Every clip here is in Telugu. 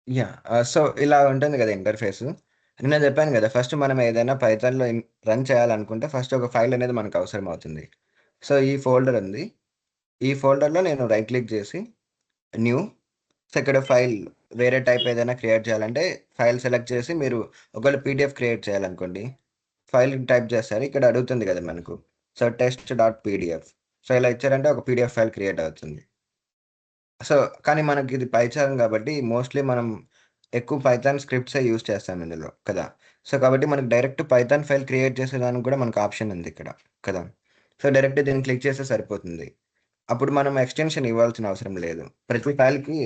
యాహ్! సో, ఇలా ఉంటుంది గదా ఇంటర్‌ఫేసు. నిన్న జెప్పాను గదా! ఫస్ట్ మనం ఏదైనా పైథాన్‌లో రన్ చేయాలనుకుంటే ఫస్ట్ ఒక ఫైల్ అనేది మనకు అవసరమవుతుంది. సో, ఈ ఫోల్డర్ ఉంది. ఈ ఫోల్డర్‌లో నేను రైట్ క్లిక్ జేసి న్యూ, సో, ఇక్కడ ఫైల్ వేరే టైప్ ఏదైనా క్రియేట్ చేయాలంటే ఫైల్ సెలెక్ట్ చేసి మీరు ఒకవేళ పీడీఎఫ్ క్రియేట్ చేయాలనుకోండి, ఫైల్ టైప్ చేస్తారు. ఇక్కడ అడుగుతుంది గదా మనకు. So, test dot PDF. So, ఇలా ఇచ్చారంటే ఒక పీడీఎఫ్ ఫైల్ క్రియేట్ అవుతుంది. సో, కానీ మనకిది పైథాన్ గాబట్టి మోస్ట్‌లీ మనం ఎక్కువ పైథాన్ స్క్రిప్ట్సే యూజ్ చేస్తాం ఇందులో కదా! సో, కాబట్టి మనకు డైరెక్ట్ పైథాన్ ఫైల్ క్రియేట్ చేసేదానికి గూడా మనకు ఆప్షన్ ఉంది ఇక్కడ కదా! సో, డైరెక్ట్ దీన్ని క్లిక్ చేస్తే సరిపోతుంది. అప్పుడు మనం ఎక్స్‌టెన్షన్ ఇవ్వాల్సిన అవసరం లేదు. ప్రతి ఫైల్‌కి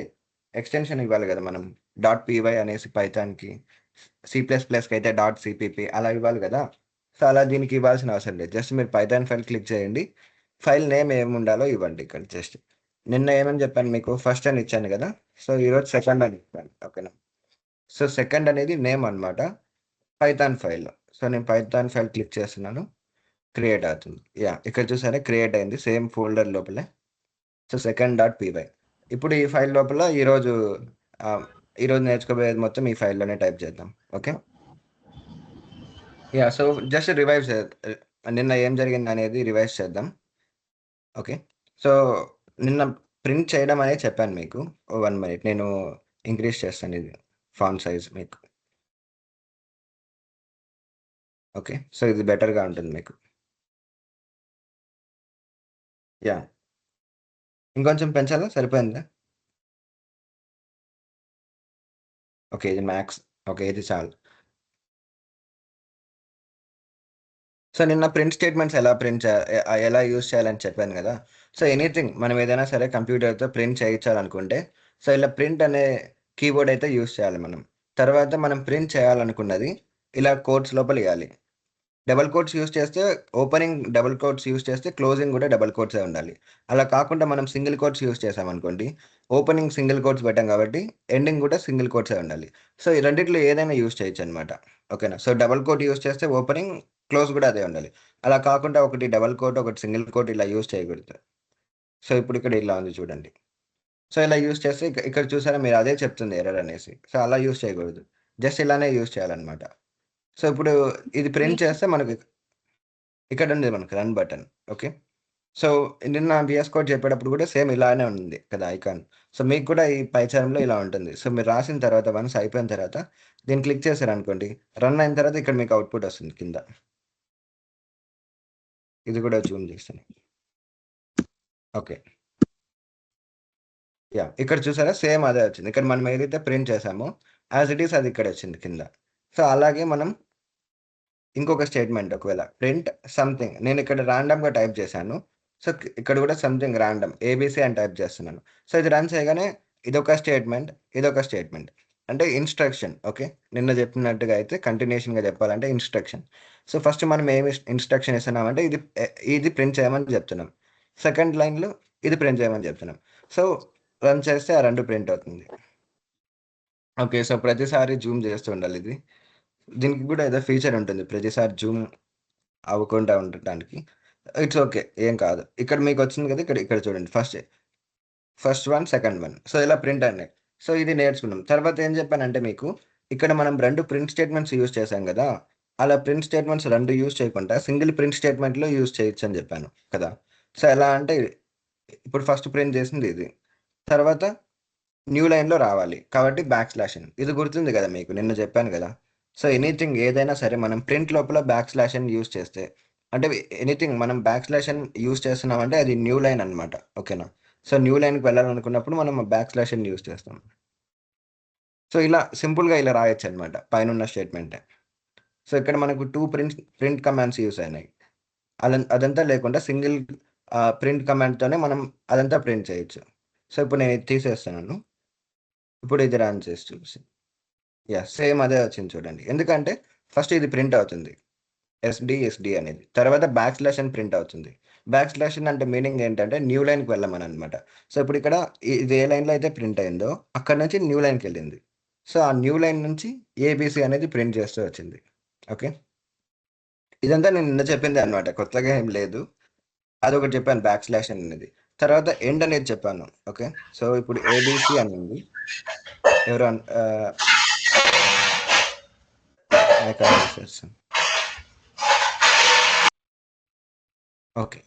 ఎక్స్‌టెన్షన్ ఇవ్వాలి గదా మనం. డాట్ పీవై అనేసి పైథాన్‌కి, సి ప్లస్ ప్లస్‌కైతే డాట్ సీపీపీ అలా ఇవ్వాలి గదా! సో, అలా దీనికి ఇవ్వాల్సిన అవసరం లేదు. జస్ట్ మీరు పైథాన్ ఫైల్ క్లిక్ చేయండి. ఫైల్ నేమ్ ఏముండాలో ఇవ్వండి ఇక్కడ జస్ట్. నిన్న ఏమని జెప్పాను మీకు ఫస్ట్ అని ఇచ్చాను గదా! సో, ఈరోజు సెకండ్ అని ఇచ్చాను. ఓకేనా. సో, సెకండ్ అనేది నేమ్ అన్నమాట. Python file. సో, నేను పైథాన్ ఫైల్ క్లిక్ చేస్తున్నాను. క్రియేట్ అవుతుంది. యాహ్! ఇక్కడ చూసారా క్రియేట్ అయింది. సేమ్ ఫోల్డర్ లోపలే. So, second dot py. ఇప్పుడు ఈ ఫైల్ లోపల ఆహ్, ఈరోజు నేర్చుకోబోయేది మొత్తం ఈ ఫైల్‌లోనే టైప్ చేద్దాం. Okay. Yeah! So, just revive చే నిన్న ఏం జరిగిందనేది రివైజ్ చేద్దాం. ఓకే. సో, నిన్న ప్రింట్ చేయడం అనేది చెప్పాను మీకు. 1 మినిట్ నేను ఇంక్రీజ్ చేస్తాను ఇది ఫాంట్ సైజ్ మీకు. ఓకే. సో, ఇది బెటర్‌గా ఉంటుంది మీకు. యాహ్! ఇంకొంచెం పెంచాలా? సరిపోయిందా? ఓకే. ఇది మ్యాక్స్. ఓకే. ఇది చాలు. సో, నిన్న ప్రింట్ స్టేట్మెంట్స్ ఎలా ప్రింట్ చే ఎలా యూజ్ చేయాలని చెప్పాను గదా! సో, ఎనీథింగ్ మనం ఏదైనా సరే కంప్యూటర్‌తో ప్రింట్ చేయించాలనుకుంటే, సో, ఇలా ప్రింట్ అనే కీవర్డ్ అయితే యూజ్ చేయాలి మనం. తర్వాత మనం ప్రింట్ చేయాలనుకున్నది ఇలా కోట్స్ లోపల ఇయ్యాలి. డబుల్ కోట్స్ యూజ్ చేస్తే ఓపెనింగ్ డబుల్ కోట్స్ యూజ్ చేస్తే క్లోజింగ్ గూడా డబుల్ కోట్సే ఉండాలి. అలా కాకుండా మనం సింగిల్ కోట్స్ యూజ్ చేశామనుకోండి, ఓపెనింగ్ సింగిల్ కోట్స్ పెట్టాం గాబట్టి, ఎండింగ్ గూడా సింగిల్ కోట్సే ఉండాలి. సో, ఈ రెండిట్లో ఏదైనా యూజ్ చేయొచ్చనమాట. ఓకేనా. సో, డబుల్ కోట్ యూజ్ చేస్తే ఓపెనింగ్, క్లోజ్ గూడా అదే ఉండాలి. అలా కాకుండా ఒకటి డబుల్ కోట్, ఒకటి సింగిల్ కోట్ ఇలా యూజ్ చేయకూడదు. సో, ఇప్పుడు ఇక్కడ ఇలా ఉంది చూడండి. సో, ఇలా యూజ్ చేస్తే ఇక్కడ చూసారా మీరు అదే చెప్తుంది ఎర్రర్ అనేసి. సో, అలా యూజ్ చేయకూడదు. జస్ట్ ఇలానే యూజ్ చేయాలనమాట. సో, ఇప్పుడు ఇది ప్రింట్ మీకు చేస్తే మనకి ఇక్కడుంది మనకు రన్ బటన్. ఓకే. సో, నిన్న వీఎస్ కోడ్ చెప్పేటప్పుడు గూడా సేమ్ ఇలానే ఉంది కదా ఐకాన్. సో, మీకు కూడా ఈ పైచారంలో ఇలా ఉంటుంది. సో, మీరు రాసిన తర్వాత వన్స్ అయిపోయిన తర్వాత దీన్ని క్లిక్ చేశారనుకోండి, రన్ అయిన తర్వాత ఇక్కడ మీకు అవుట్‌పుట్ వస్తుంది కింద. ఇది కూడా జూమ్ చేస్తాను. ఓకే. యాహ్! ఇక్కడ చూసారా సేమ్ అదే వచ్చింది. ఇక్కడ మనం ఏదైతే ప్రింట్ చేసామో యాస్ ఇట్ ఈజ్ అది ఇక్కడొచ్చింది కింద. సో, అలాగే మనం ఇంకొక స్టేట్‌మెంట్ ఒకవేళ ప్రింట్ సంథింగ్ నేనిక్కడ రాండమ్‌గా టైప్ చేశాను. సో, ఇక్కడ కూడా సంథింగ్ రాండమ్ ఏబీసీ అని టైప్ చేస్తున్నాను. సో, ఇది రన్ చేయగానే ఇదొక స్టేట్‌మెంట్, ఇదొక స్టేట్‌మెంట్. అంటే ఇన్‌స్ట్రక్షన్ ఓకే. నిన్న చెప్పినట్టుగా అయితే కంటిన్యూషన్‌గా చెప్పాలంటే ఇన్‌స్ట్రక్షన్. సో, ఫస్ట్ మనం ఏమి ఇన్‌స్ట్రక్షన్ ఇస్తున్నామంటే ఇది ప్రింట్ చేయమని చెప్తున్నాం. సెకండ్ లైన్‌లో ఇది ప్రింట్ చేయమని చెప్తున్నాం. సో, రన్ చేస్తే ఆ 2 ప్రింట్ అవుతుంది. ఓకే. సో, ప్రతిసారి జూమ్ చేస్తూ ఉండాలిది. దీనికి కూడా ఏదో ఫీచర్ ఉంటుంది. ప్రతిసారి జూమ్ అవ్వకుండా ఉండటానికి. It's okay. ఏం కాదు. ఇక్కడ మీకొచ్చింది కదా! ఇక్కడ ఇక్కడ చూడండి. First one, second one. So, ఇలా ప్రింట్ అయినాయి. సో, ఇది నేర్చుకున్నాం. తర్వాత ఏం చెప్పానంటే మీకు, ఇక్కడ మనం 2 ప్రింట్ స్టేట్మెంట్స్ యూజ్ చేశాం గదా! అలా ప్రింట్ స్టేట్మెంట్స్ 2 యూజ్ చేయకుండా సింగిల్ ప్రింట్ స్టేట్మెంట్‌లో యూజ్ చేయొచ్చని చెప్పాను కదా! సో, ఎలా అంటే ఇప్పుడు ఫస్ట్ ప్రింట్ చేసింది ఇది. తర్వాత న్యూ లైన్‌లో రావాలి. కాబట్టి బ్యాక్ స్లాష్ ఎన్. ఇది గుర్తుంది గదా మీకు. నిన్న జెప్పాను గదా! సో, ఎనీథింగ్ ఏదైనా సరే మనం ప్రింట్ లోపల బ్యాక్ స్లాష్ ఎన్ యూజ్ చేస్తే అంటే ఎనీథింగ్ మనం బ్యాక్ స్లాష్ ఎన్ యూజ్ చేస్తున్నామంటే అది న్యూ లైన్ అన్నమాట. ఓకేనా? సో, న్యూ లైన్‌కి వెళ్ళాలనుకున్నప్పుడు మనం బ్యాక్ స్లాష్ ఎన్ యూజ్ చేస్తాం. సో, ఇలా సింపుల్‌గా ఇలా రాయొచ్చన్నమాట. పైనున్న స్టేట్‌మెంటే. సో, ఇక్కడ మనకు 2 ప్రింట్ కమాండ్స్ యూజ్ అయినాయి. అదంతా లేకుండా సింగిల్ ప్రింట్ కమాండ్‌తోనే మనం అదంతా ప్రింట్ చేయొచ్చు. సో, ఇప్పుడు నేను ఇది తీసేస్తున్నాను. ఇప్పుడు ఇది రన్ చేసి చూసి యాహ్! సేమ్ అదే వచ్చింది చూడండి. ఎందుకంటే ఫస్ట్ ఇది ప్రింట్ అవుతుంది. ఎస్‌డి అనేది. తర్వాత బ్యాక్ స్లాష్ అని ప్రింట్ అవుతుంది. బ్యాక్ స్లాష్ అంటే మీనింగ్ ఏంటంటే న్యూ లైన్‌కి వెళ్ళమననమాట. సో, ఇప్పుడు ఇక్కడ ఇది ఏ లైన్‌లో అయితే ప్రింట్ అయిందో అక్కడి నుంచి న్యూ లైన్‌కెళ్ళింది. సో, ఆ న్యూ లైన్ నుంచి ఏబీసీ అనేది ప్రింట్ చేస్తూ వచ్చింది. ఓకే. ఇదంతా నేను నిన్న చెప్పిందే అనమాట. కొత్తగా ఏం లేదు. అదొకటి చెప్పాను బ్యాక్ స్లాష్ అనేది. తర్వాత ఎండ్ అనేది చెప్పాను. ఓకే. సో, ఇప్పుడు ఏబీసీ అని ఉంది. ఎవరు ఓకే.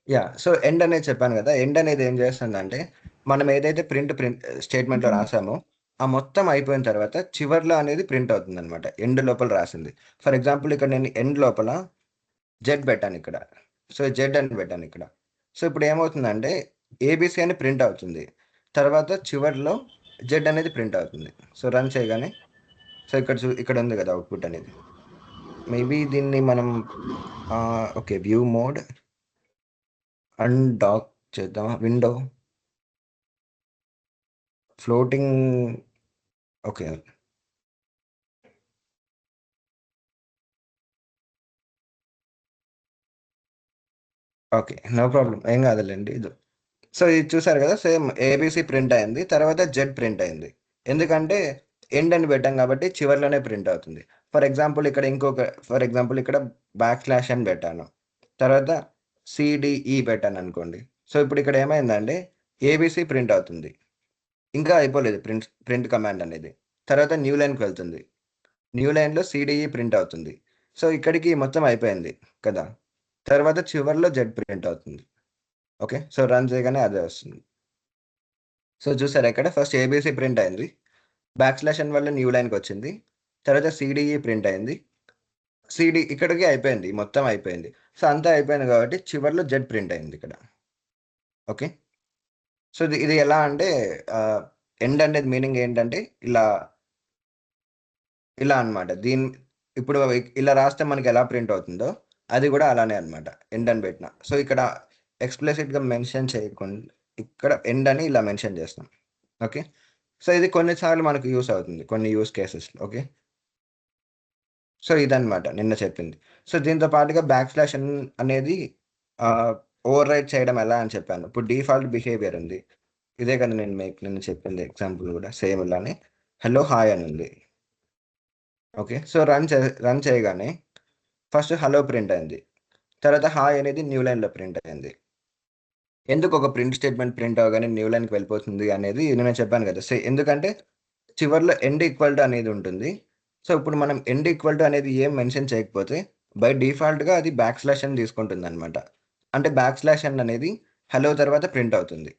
యాహ్! సో, ఎండ్ అనేది చెప్పాను గదా! ఎండ్ అనేది ఏం చేస్తుందంటే, మనం ఏదైతే ప్రింట్ స్టేట్‌మెంట్‌లో రాసామో, ఆ మొత్తం అయిపోయిన తర్వాత చివర్లో అనేది ప్రింట్ అవుతుందనమాట. ఎండ్ లోపల రాసింది. ఫర్ ఎగ్జాంపుల్ ఇక్కడ నేను ఎండ్ లోపల జెడ్ పెట్టానిక్కడ. సో, జెడ్ అని పెట్టానిక్కడ. సో, ఇప్పుడు ఏమవుతుందంటే ఏబీసీ అని ప్రింట్ అవుతుంది. తర్వాత చివర్లో జెడ్ అనేది ప్రింట్ అవుతుంది. సో, రన్ చేయగానే సో, ఇక్కడ ఉంది గదా! అవుట్‌పుట్ అనేది. మేబీ దీన్ని మనం ఓకే. వ్యూ మోడ్ అన్‌డాక్ చేద్దామా? Window floating okay. Okay. No problem. ఏం కాదులెండి. సో, ఇది చూసారు గదా! సేమ్ ఏబీసీ ప్రింట్ అయింది. తర్వాత జెడ్ ప్రింట్ అయింది. ఎందుకంటే ఎండ్ అని పెట్టాం కాబట్టి చివర్లోనే ప్రింట్ అవుతుంది. ఫర్ ఎగ్జాంపుల్ ఇక్కడ బ్యాక్ స్లాష్ అని పెట్టాను. తర్వాత సీడీఈ పెట్టాననుకోండి. సో, ఇప్పుడు ఇక్కడ ఏమైందంటే ఏబీసీ ప్రింట్ అవుతుంది. ఇంకా అయిపోలేదు ప్రింట్ కమాండ్ అనేది. తర్వాత న్యూ లైన్‌కి వెళ్తుంది. న్యూ లైన్‌లో సీడీఈ ప్రింట్ అవుతుంది. సో, ఇక్కడికి మొత్తం అయిపోయింది కదా! తర్వాత చివర్లో జెడ్ ప్రింట్ అవుతుంది. ఓకే. సో, రన్ చేయగానే అదే వస్తుంది. సో, చూసారా ఇక్కడ ఫస్ట్ ఏబీసీ ప్రింట్ అయింది. బ్యాక్ స్లాష్ ఎన్ వల్ల న్యూ లైన్‌కొచ్చింది. తర్వాత సీడీఈ ప్రింట్ అయింది. ఇక్కడికి అయిపోయింది. మొత్తం అయిపోయింది. సో, అంతా అయిపోయింది కాబట్టి చివర్లో జెడ్ ప్రింట్ అయింది ఇక్కడ. ఓకే. సో, ఇది ఎలా అంటే ఎండ్ అనేది మీనింగ్ ఏంటంటే ఇలా ఇలా అన్నమాట. ఇప్పుడు ఇలా రాస్తే మనకెలా ప్రింట్ అవుతుందో, అది గూడా అలానే అన్నమాట. ఎండ్ అని బెట్టిన. సో, ఇక్కడ ఎక్స్‌ప్లిసిట్‌గా మెన్షన్ చేయకుండా ఇక్కడ ఎండ్ అని ఇలా మెన్షన్ చేస్తాం. ఓకే. సో, ఇది కొన్ని సార్లు మనకు యూజ్ అవుతుంది. కొన్ని యూజ్ కేసెస్‌లో. ఓకే. సో, ఇదన్నమాట నిన్న చెప్పింది. సో, దీంతో పాటుగా బ్యాక్ స్లాష్ ఎన్ అనేది ఆహ్, ఓవర్ రైట్ చేయడం ఎలా అని చెప్పాను. ఇప్పుడు డిఫాల్ట్ బిహేవియర్ ఉంది. ఇదే కదా నేను మీకు నిన్న చెప్పింది ఎగ్జాంపుల్ గూడా సేమ్ ఇలానే. హలో, హాయ్ అని ఉంది. ఓకే. సో, రన్ చేయగానే ఫస్ట్ హలో ప్రింట్ అయింది. తర్వాత హాయ్ అనేది న్యూ లైన్‌లో ప్రింట్ అయింది. ఎందుకు ఒక ప్రింట్ స్టేట్‌మెంట్ ప్రింట్ అవ్వగానే న్యూ లైన్‌కి వెళ్ళిపోతుంది అనేది నేను చెప్పాను కదా! ఎందుకంటే చివర్లో ఎండ్ ఈక్వల్ టు అనేది ఉంటుంది. సో, ఇప్పుడు మనం ఎండ్ ఈక్వల్ టు అనేది ఏం మెన్షన్ చేయకపోతే బై డిఫాల్ట్‌గా అది బ్యాక్ స్లాష్ అని తీసుకుంటుందనమాట. అంటే బ్యాక్ స్లాష్ ఎన్ అనేది హలో తర్వాత ప్రింట్ అవుతుంది.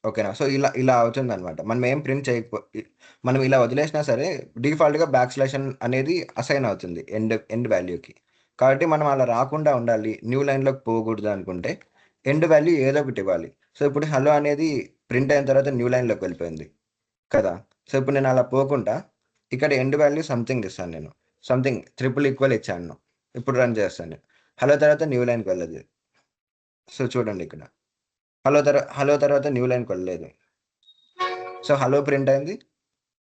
ఓకేనా? సో, ఇలా ఇలా అవుతుందనమాట. మనం ఇలా వదిలేసినా సరే డిఫాల్ట్‌గా బ్యాక్ స్లాష్ ఎన్ అనేది అసైన్ అవుతుంది ఎండ్ వాల్యూకి. కాబట్టి మనం అలా రాకుండా ఉండాలి. న్యూ లైన్‌లోకి పోకూడదు అనుకుంటే ఎండ్ వాల్యూ ఏదో ఒకటి ఇవ్వాలి. సో, ఇప్పుడు హలో అనేది ప్రింట్ అయిన తర్వాత న్యూ లైన్‌లోకి వెళ్ళిపోయింది కదా! సో, ఇప్పుడు నేను అలా పోకుండా ఇక్కడ ఎండ్ వాల్యూ సంథింగ్ ఇస్తాను నేను. సంథింగ్ ట్రిపుల్ ఈక్వల్ ఇచ్చాను. ఇప్పుడు రన్ చేస్తాను. హలో తర్వాత న్యూ లైన్‌కి వెళ్ళదు. సో, చూడండి ఇక్కడ. హలో తర్వాత న్యూ లైన్‌కి వెళ్ళలేదు. సో, హలో ప్రింట్ అయింది.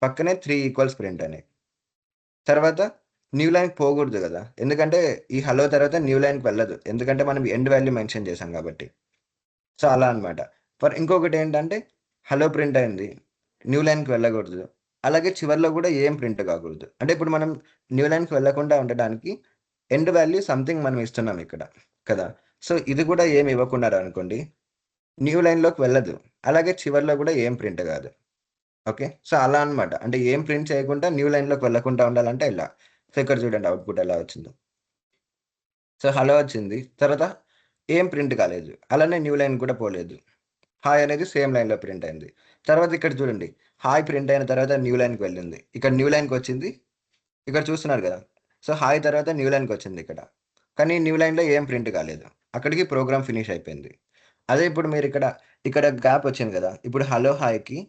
పక్కనే 3 ఈక్వల్స్ ప్రింట్ అయినాయి. తర్వాత న్యూ లైన్‌కి పోకూడదు గదా! ఎందుకంటే ఈ హలో తర్వాత న్యూ లైన్‌కి వెళ్ళదు. ఎందుకంటే మనం ఎండ్ వాల్యూ మెన్షన్ చేసాం కాబట్టి. సో, అలా అన్నమాట. ఇంకొకటేంటంటే హలో ప్రింట్ అయింది. న్యూ లైన్‌కి వెళ్ళకూడదు. అలాగే చివర్లో గూడా ఏం ప్రింట్ కాకూడదు. అంటే ఇప్పుడు మనం న్యూ లైన్‌కి వెళ్ళకుండా ఉండడానికి ఎండ్ వాల్యూ సంథింగ్ మనం ఇస్తున్నాం ఇక్కడ కదా! సో, ఇది గూడా ఏమి ఇవ్వకున్నారనుకోండి న్యూ లైన్‌లోకి వెళ్ళదు. అలాగే చివర్లో గూడా ఏం ప్రింట్ గాదు. ఓకే. సో, అలా అన్నమాట. అంటే ఏం ప్రింట్ చేయకుండా న్యూ లైన్‌లోకి వెళ్ళకుండా ఉండాలంటే ఇలా. సో, ఇక్కడ చూడండి అవుట్‌పుట్ ఎలా వచ్చిందో. సో, హలో వచ్చింది. తర్వాత ఏం ప్రింట్ కాలేదు. అలానే న్యూ లైన్ కూడా పోలేదు. హాయ్ అనేది సేమ్ లైన్‌లో ప్రింట్ అయింది. తర్వాత ఇక్కడ చూడండి. హాయ్ ప్రింట్ అయిన తర్వాత న్యూ లైన్‌కి వెళ్ళింది. ఇక్కడ న్యూ లైన్‌కొచ్చింది. ఇక్కడ చూస్తున్నారు గదా! సో, హాయ్ తర్వాత న్యూ లైన్‌కొచ్చిందిక్కడ. కానీ న్యూ లైన్‌లో ఏం ప్రింట్ కాలేదు. అక్కడికి ప్రోగ్రామ్ ఫినిష్ అయిపోయింది. అదే ఇప్పుడు ఇక్కడ గ్యాప్ వచ్చింది గదా! ఇప్పుడు హలో, హాయ్‌కి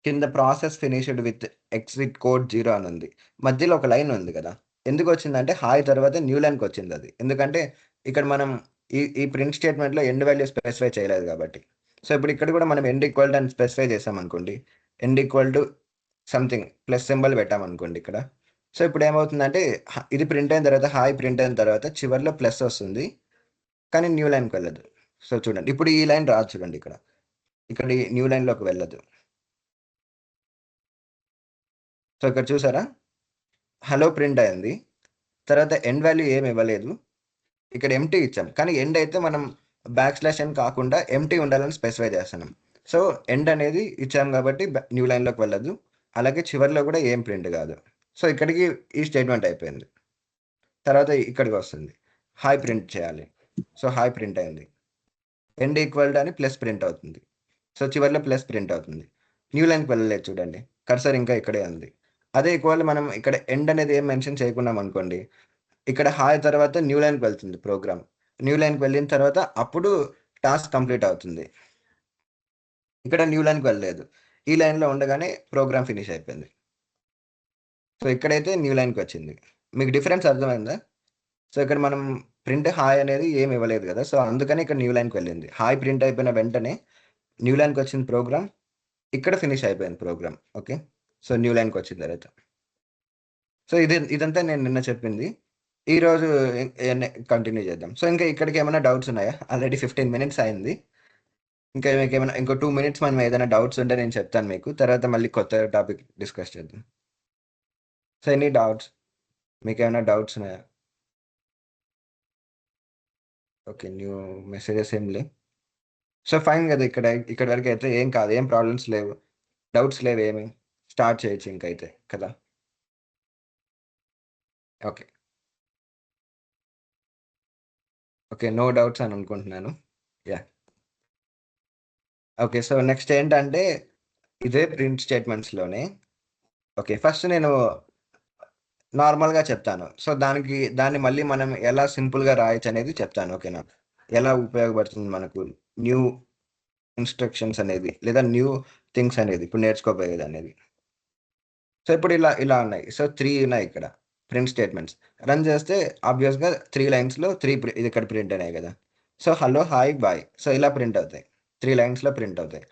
కింద process finished with exit code 0 అని ఉంది. మధ్యలో ఒక లైన్ ఉంది గదా! ఎందుకొచ్చిందంటే హాయ్ తర్వాత న్యూ లైన్‌కొచ్చిందది. ఎందుకంటే ఇక్కడ మనం ఈ ప్రింట్ స్టేట్‌మెంట్‌లో ఎండ్ వాల్యూ స్పెసిఫై చేయలేదు గాబట్టి. సో, ఇప్పుడు ఇక్కడ గూడా మనం ఎండ్ ఈక్వల్ టు అని స్పెసిఫై చేశామనుకోండి. End equal to something plus symbol పెట్టామనుకోండి ఇక్కడ. సో, ఇప్పుడేమవుతుందంటే ఇది ప్రింట్ అయిన తర్వాత హాయ్ ప్రింట్ అయిన తర్వాత చివర్లో ప్లస్ ఒస్తుంది. కానీ న్యూ లైన్‌కి వెళ్ళదు. సో, చూడండి. ఇప్పుడు ఈ లైన్ రాదు చూడండి ఇక్కడ. ఇక్కడ ఈ న్యూ లైన్‌లోకి వెళ్ళదు. సో, ఇక్కడ చూసారా? హలో ప్రింట్ అయింది. తర్వాత ఎండ్ వాల్యూ ఏమి ఇవ్వలేదు. ఇక్కడ ఎంప్టీ ఇచ్చాం. కానీ ఎండ్ అయితే మనం బ్యాక్ స్లాష్ ఎన్ కాకుండా ఎంప్టీ ఉండాలని స్పెసిఫై చేస్తున్నాం. సో ఎండ్ అనేది ఇచ్చాం కాబట్టి న్యూ లైన్లోకి వెళ్ళదు. అలాగే చివరిలో కూడా ఏం ప్రింట్ కాదు. సో ఇక్కడికి ఈ స్టేట్మెంట్ అయిపోయింది. తర్వాత ఇక్కడికి వస్తుంది, హాయ్ ప్రింట్ చేయాలి. సో హాయ్ ప్రింట్ అయింది. ఎండ్ ఈక్వల్ అని ప్లస్ ప్రింట్ అవుతుంది. సో చివరిలో ప్లస్ ప్రింట్ అవుతుంది. న్యూ లైన్కి వెళ్ళలేదు చూడండి, కర్సర్ ఇంకా ఇక్కడే ఉంది. అదే ఈక్వల్ మనం ఇక్కడ ఎండ్ అనేది ఏం మెన్షన్ చేయకున్నాం అనుకోండి, ఇక్కడ హాయ్ తర్వాత న్యూ లైన్కి వెళ్తుంది ప్రోగ్రామ్. న్యూ లైన్కి వెళ్ళిన తర్వాత అప్పుడు టాస్క్ కంప్లీట్ అవుతుంది. ఇక్కడ న్యూ లైన్కి వెళ్ళలేదు, ఈ లైన్లో ఉండగానే ప్రోగ్రామ్ ఫినిష్ అయిపోయింది. సో ఇక్కడైతే న్యూ లైన్కి వచ్చింది. మీకు డిఫరెన్స్ అర్థమైందా? సో ఇక్కడ మనం ప్రింట్ హాయ్ అనేది ఏమి ఇవ్వలేదు కదా, సో అందుకని ఇక్కడ న్యూ లైన్కి వెళ్ళింది. హాయ్ ప్రింట్ అయిపోయిన వెంటనే న్యూ లైన్కి వచ్చిన ప్రోగ్రామ్ ఇక్కడ ఫినిష్ అయిపోయింది ప్రోగ్రామ్. ఓకే, సో న్యూ లైన్కి వచ్చిన తర్వాత. సో ఇదంతా నేను నిన్న చెప్పింది. ఈరోజు కంటిన్యూ చేద్దాం. సో ఇంకా ఇక్కడికి ఏమైనా డౌట్స్ ఉన్నాయా? ఆల్రెడీ 15 మినిట్స్ అయింది. ఇంకా మీకు ఏమైనా ఇంకో 2 మినిట్స్ మనం ఏదైనా డౌట్స్ ఉంటే నేను చెప్తాను మీకు, తర్వాత మళ్ళీ కొత్త టాపిక్ డిస్కస్ చేద్దాం. So any doubts? మీకు ఏమైనా డౌట్స్ ఉన్నాయా? ఓకే, న్యూ మెసేజెస్ ఏం లేవు. సో ఫైన్ కదా, ఇక్కడ వరకు అయితే ఏం కాదు, ఏం ప్రాబ్లమ్స్ లేవు, డౌట్స్ లేవు ఏమి. స్టార్ట్ చేయొచ్చు ఇంకైతే కదా. ఓకే ఓకే, నో డౌట్స్ అని అనుకుంటున్నాను. యా ఓకే, సో నెక్స్ట్ ఏంటంటే ఇదే ప్రింట్ స్టేట్మెంట్స్లోనే. ఓకే, ఫస్ట్ నేను నార్మల్గా చెప్తాను. సో దాన్ని మళ్ళీ మనం ఎలా సింపుల్గా రాయొచ్చు అనేది చెప్తాను. ఓకేనా, ఎలా ఉపయోగపడుతుంది మనకు న్యూ ఇన్స్ట్రక్షన్స్ అనేది, లేదా న్యూ థింగ్స్ అనేది ఇప్పుడు నేర్చుకోబోయేది అనేది. సో ఇప్పుడు ఇలా ఉన్నాయి. సో 3 ఉన్నాయి ఇక్కడ ప్రింట్ స్టేట్మెంట్స్. రన్ చేస్తే ఆబ్వియస్‌గా 3 లైన్స్‌లో 3 ఇది ఇక్కడ ప్రింట్ అయినాయి కదా. So hello, hi, bye. So ఇలా ప్రింట్ అవుతాయి. 3 లైన్స్‌లో ప్రింట్ అవుతాయి.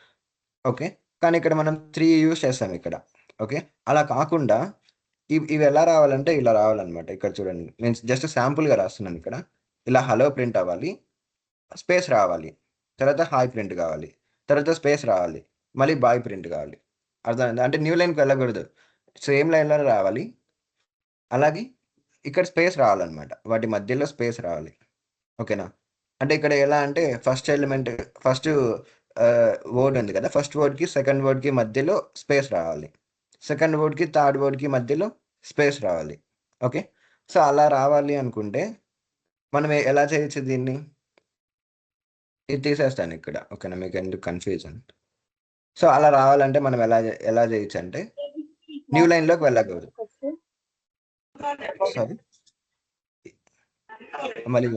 ఓకే, కానీ ఇక్కడ మనం 3 యూజ్ చేస్తాం ఇక్కడ. ఓకే, అలా కాకుండా ఇవి ఎలా రావాలంటే ఇలా రావాలన్నమాట. ఇక్కడ చూడండి, నేను జస్ట్ శాంపుల్‌గా రాస్తున్నాను ఇక్కడ. ఇలా హలో ప్రింట్ అవ్వాలి, స్పేస్ రావాలి, తర్వాత హాయ్ ప్రింట్ కావాలి, తర్వాత స్పేస్ రావాలి, మళ్ళీ బాయ్ ప్రింట్ కావాలి. అర్థమైందా? అంటే న్యూ లైన్‌కి వెళ్ళకూడదు, సేమ్ లైన్‌లోనే రావాలి. అలాగే ఇక్కడ స్పేస్ రావాలన్నమాట, వాటి మధ్యలో స్పేస్ రావాలి. ఓకేనా, అంటే ఇక్కడ ఎలా అంటే ఫస్ట్ ఎలిమెంట్, ఫస్ట్ వర్డ్ ఉంది కదా, ఫస్ట్ వర్డ్కి సెకండ్ వర్డ్కి మధ్యలో స్పేస్ రావాలి, సెకండ్ వర్డ్కి థర్డ్ వర్డ్కి మధ్యలో స్పేస్ రావాలి. ఓకే, సో అలా రావాలి అనుకుంటే మనం ఎలా చేయొచ్చు దీన్ని? ఇది తీసేస్తాను ఇక్కడ. ఓకేనా, మీకు ఎందుకు కన్ఫ్యూజన్. సో అలా రావాలంటే మనం ఎలా చేయొచ్చు అంటే న్యూ లైన్లోకి వెళ్ళకూడదు. సారీ, మళ్ళీ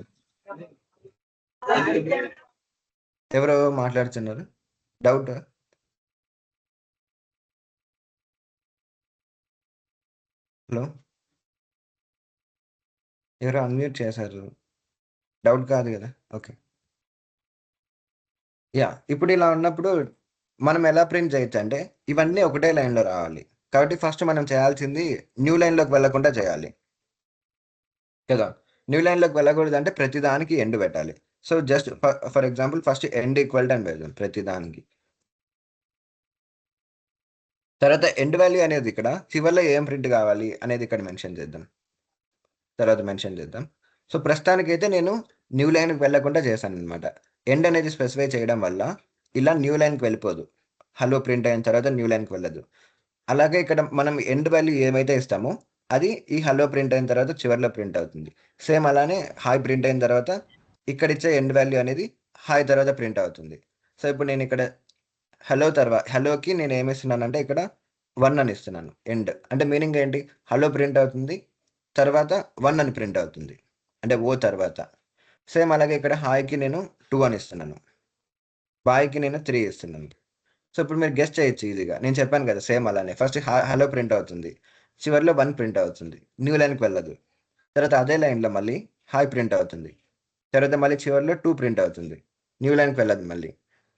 ఎవరో మాట్లాడుతున్నారు, డౌట్. హలో, ఎవరో అన్మ్యూట్ చేశారు, డౌట్ కాదు కదా. ఓకే, యా ఇప్పుడు ఇలా ఉన్నప్పుడు మనం ఎలా ప్రింట్ చేయొచ్చు అంటే ఇవన్నీ ఒకటే లైన్లో రావాలి. కాబట్టి ఫస్ట్ మనం చేయాల్సింది న్యూ లైన్లోకి వెళ్ళకుండా చేయాలి కదా. న్యూ లైన్లోకి వెళ్ళకూడదు అంటే ప్రతి దానికి ఎండ్ పెట్టాలి. So just for example first end equal to అని పెడదాం ప్రతి దానికి. తర్వాత ఎండ్ వాల్యూ అనేది ఇక్కడ చివరిలో ఏం ప్రింట్ కావాలి అనేది ఇక్కడ మెన్షన్ చేద్దాం, తర్వాత మెన్షన్ చేద్దాం. సో ప్రస్తుతానికైతే నేను న్యూ లైన్కి వెళ్ళకుండా చేశాను అనమాట. ఎండ్ అనేది స్పెసిఫై చేయడం వల్ల ఇలా న్యూ లైన్కి వెళ్ళిపోదు, హలో ప్రింట్ అయిన తర్వాత న్యూ లైన్కి వెళ్ళదు. అలాగే ఇక్కడ మనం ఎండ్ వాల్యూ ఏమైతే ఇస్తామో అది ఈ హలో ప్రింట్ అయిన తర్వాత చివరిలో ప్రింట్ అవుతుంది. సేమ్ అలానే హాయ్ ప్రింట్ అయిన తర్వాత ఇక్కడ ఇచ్చే ఎండ్ వాల్యూ అనేది హాయ్ తర్వాత ప్రింట్ అవుతుంది. సో ఇప్పుడు నేను ఇక్కడ హలోకి నేను ఏమి ఇస్తున్నానంటే ఇక్కడ 1 అని ఇస్తున్నాను ఎండ్. అంటే మీనింగ్ ఏంటి? హలో ప్రింట్ అవుతుంది, తర్వాత 1 అని ప్రింట్ అవుతుంది, అంటే ఓ తర్వాత. సేమ్ అలాగే ఇక్కడ హాయ్కి నేను 2 అని ఇస్తున్నాను, బాయ్కి నేను 3 ఇస్తున్నాను. సో ఇప్పుడు మీరు గెస్ట్ చేయొచ్చు ఈజీగా. నేను చెప్పాను కదా సేమ్ అలానే ఫస్ట్ హలో ప్రింట్ అవుతుంది, చివరిలో 1 ప్రింట్ అవుతుంది, న్యూ లైన్కి వెళ్ళదు. తర్వాత అదే లైన్లో మళ్ళీ హాయ్ ప్రింట్ అవుతుంది, తర్వాత మళ్ళీ చివరిలో 2 ప్రింట్ అవుతుంది, న్యూ లైన్కి వెళ్ళదు మళ్ళీ.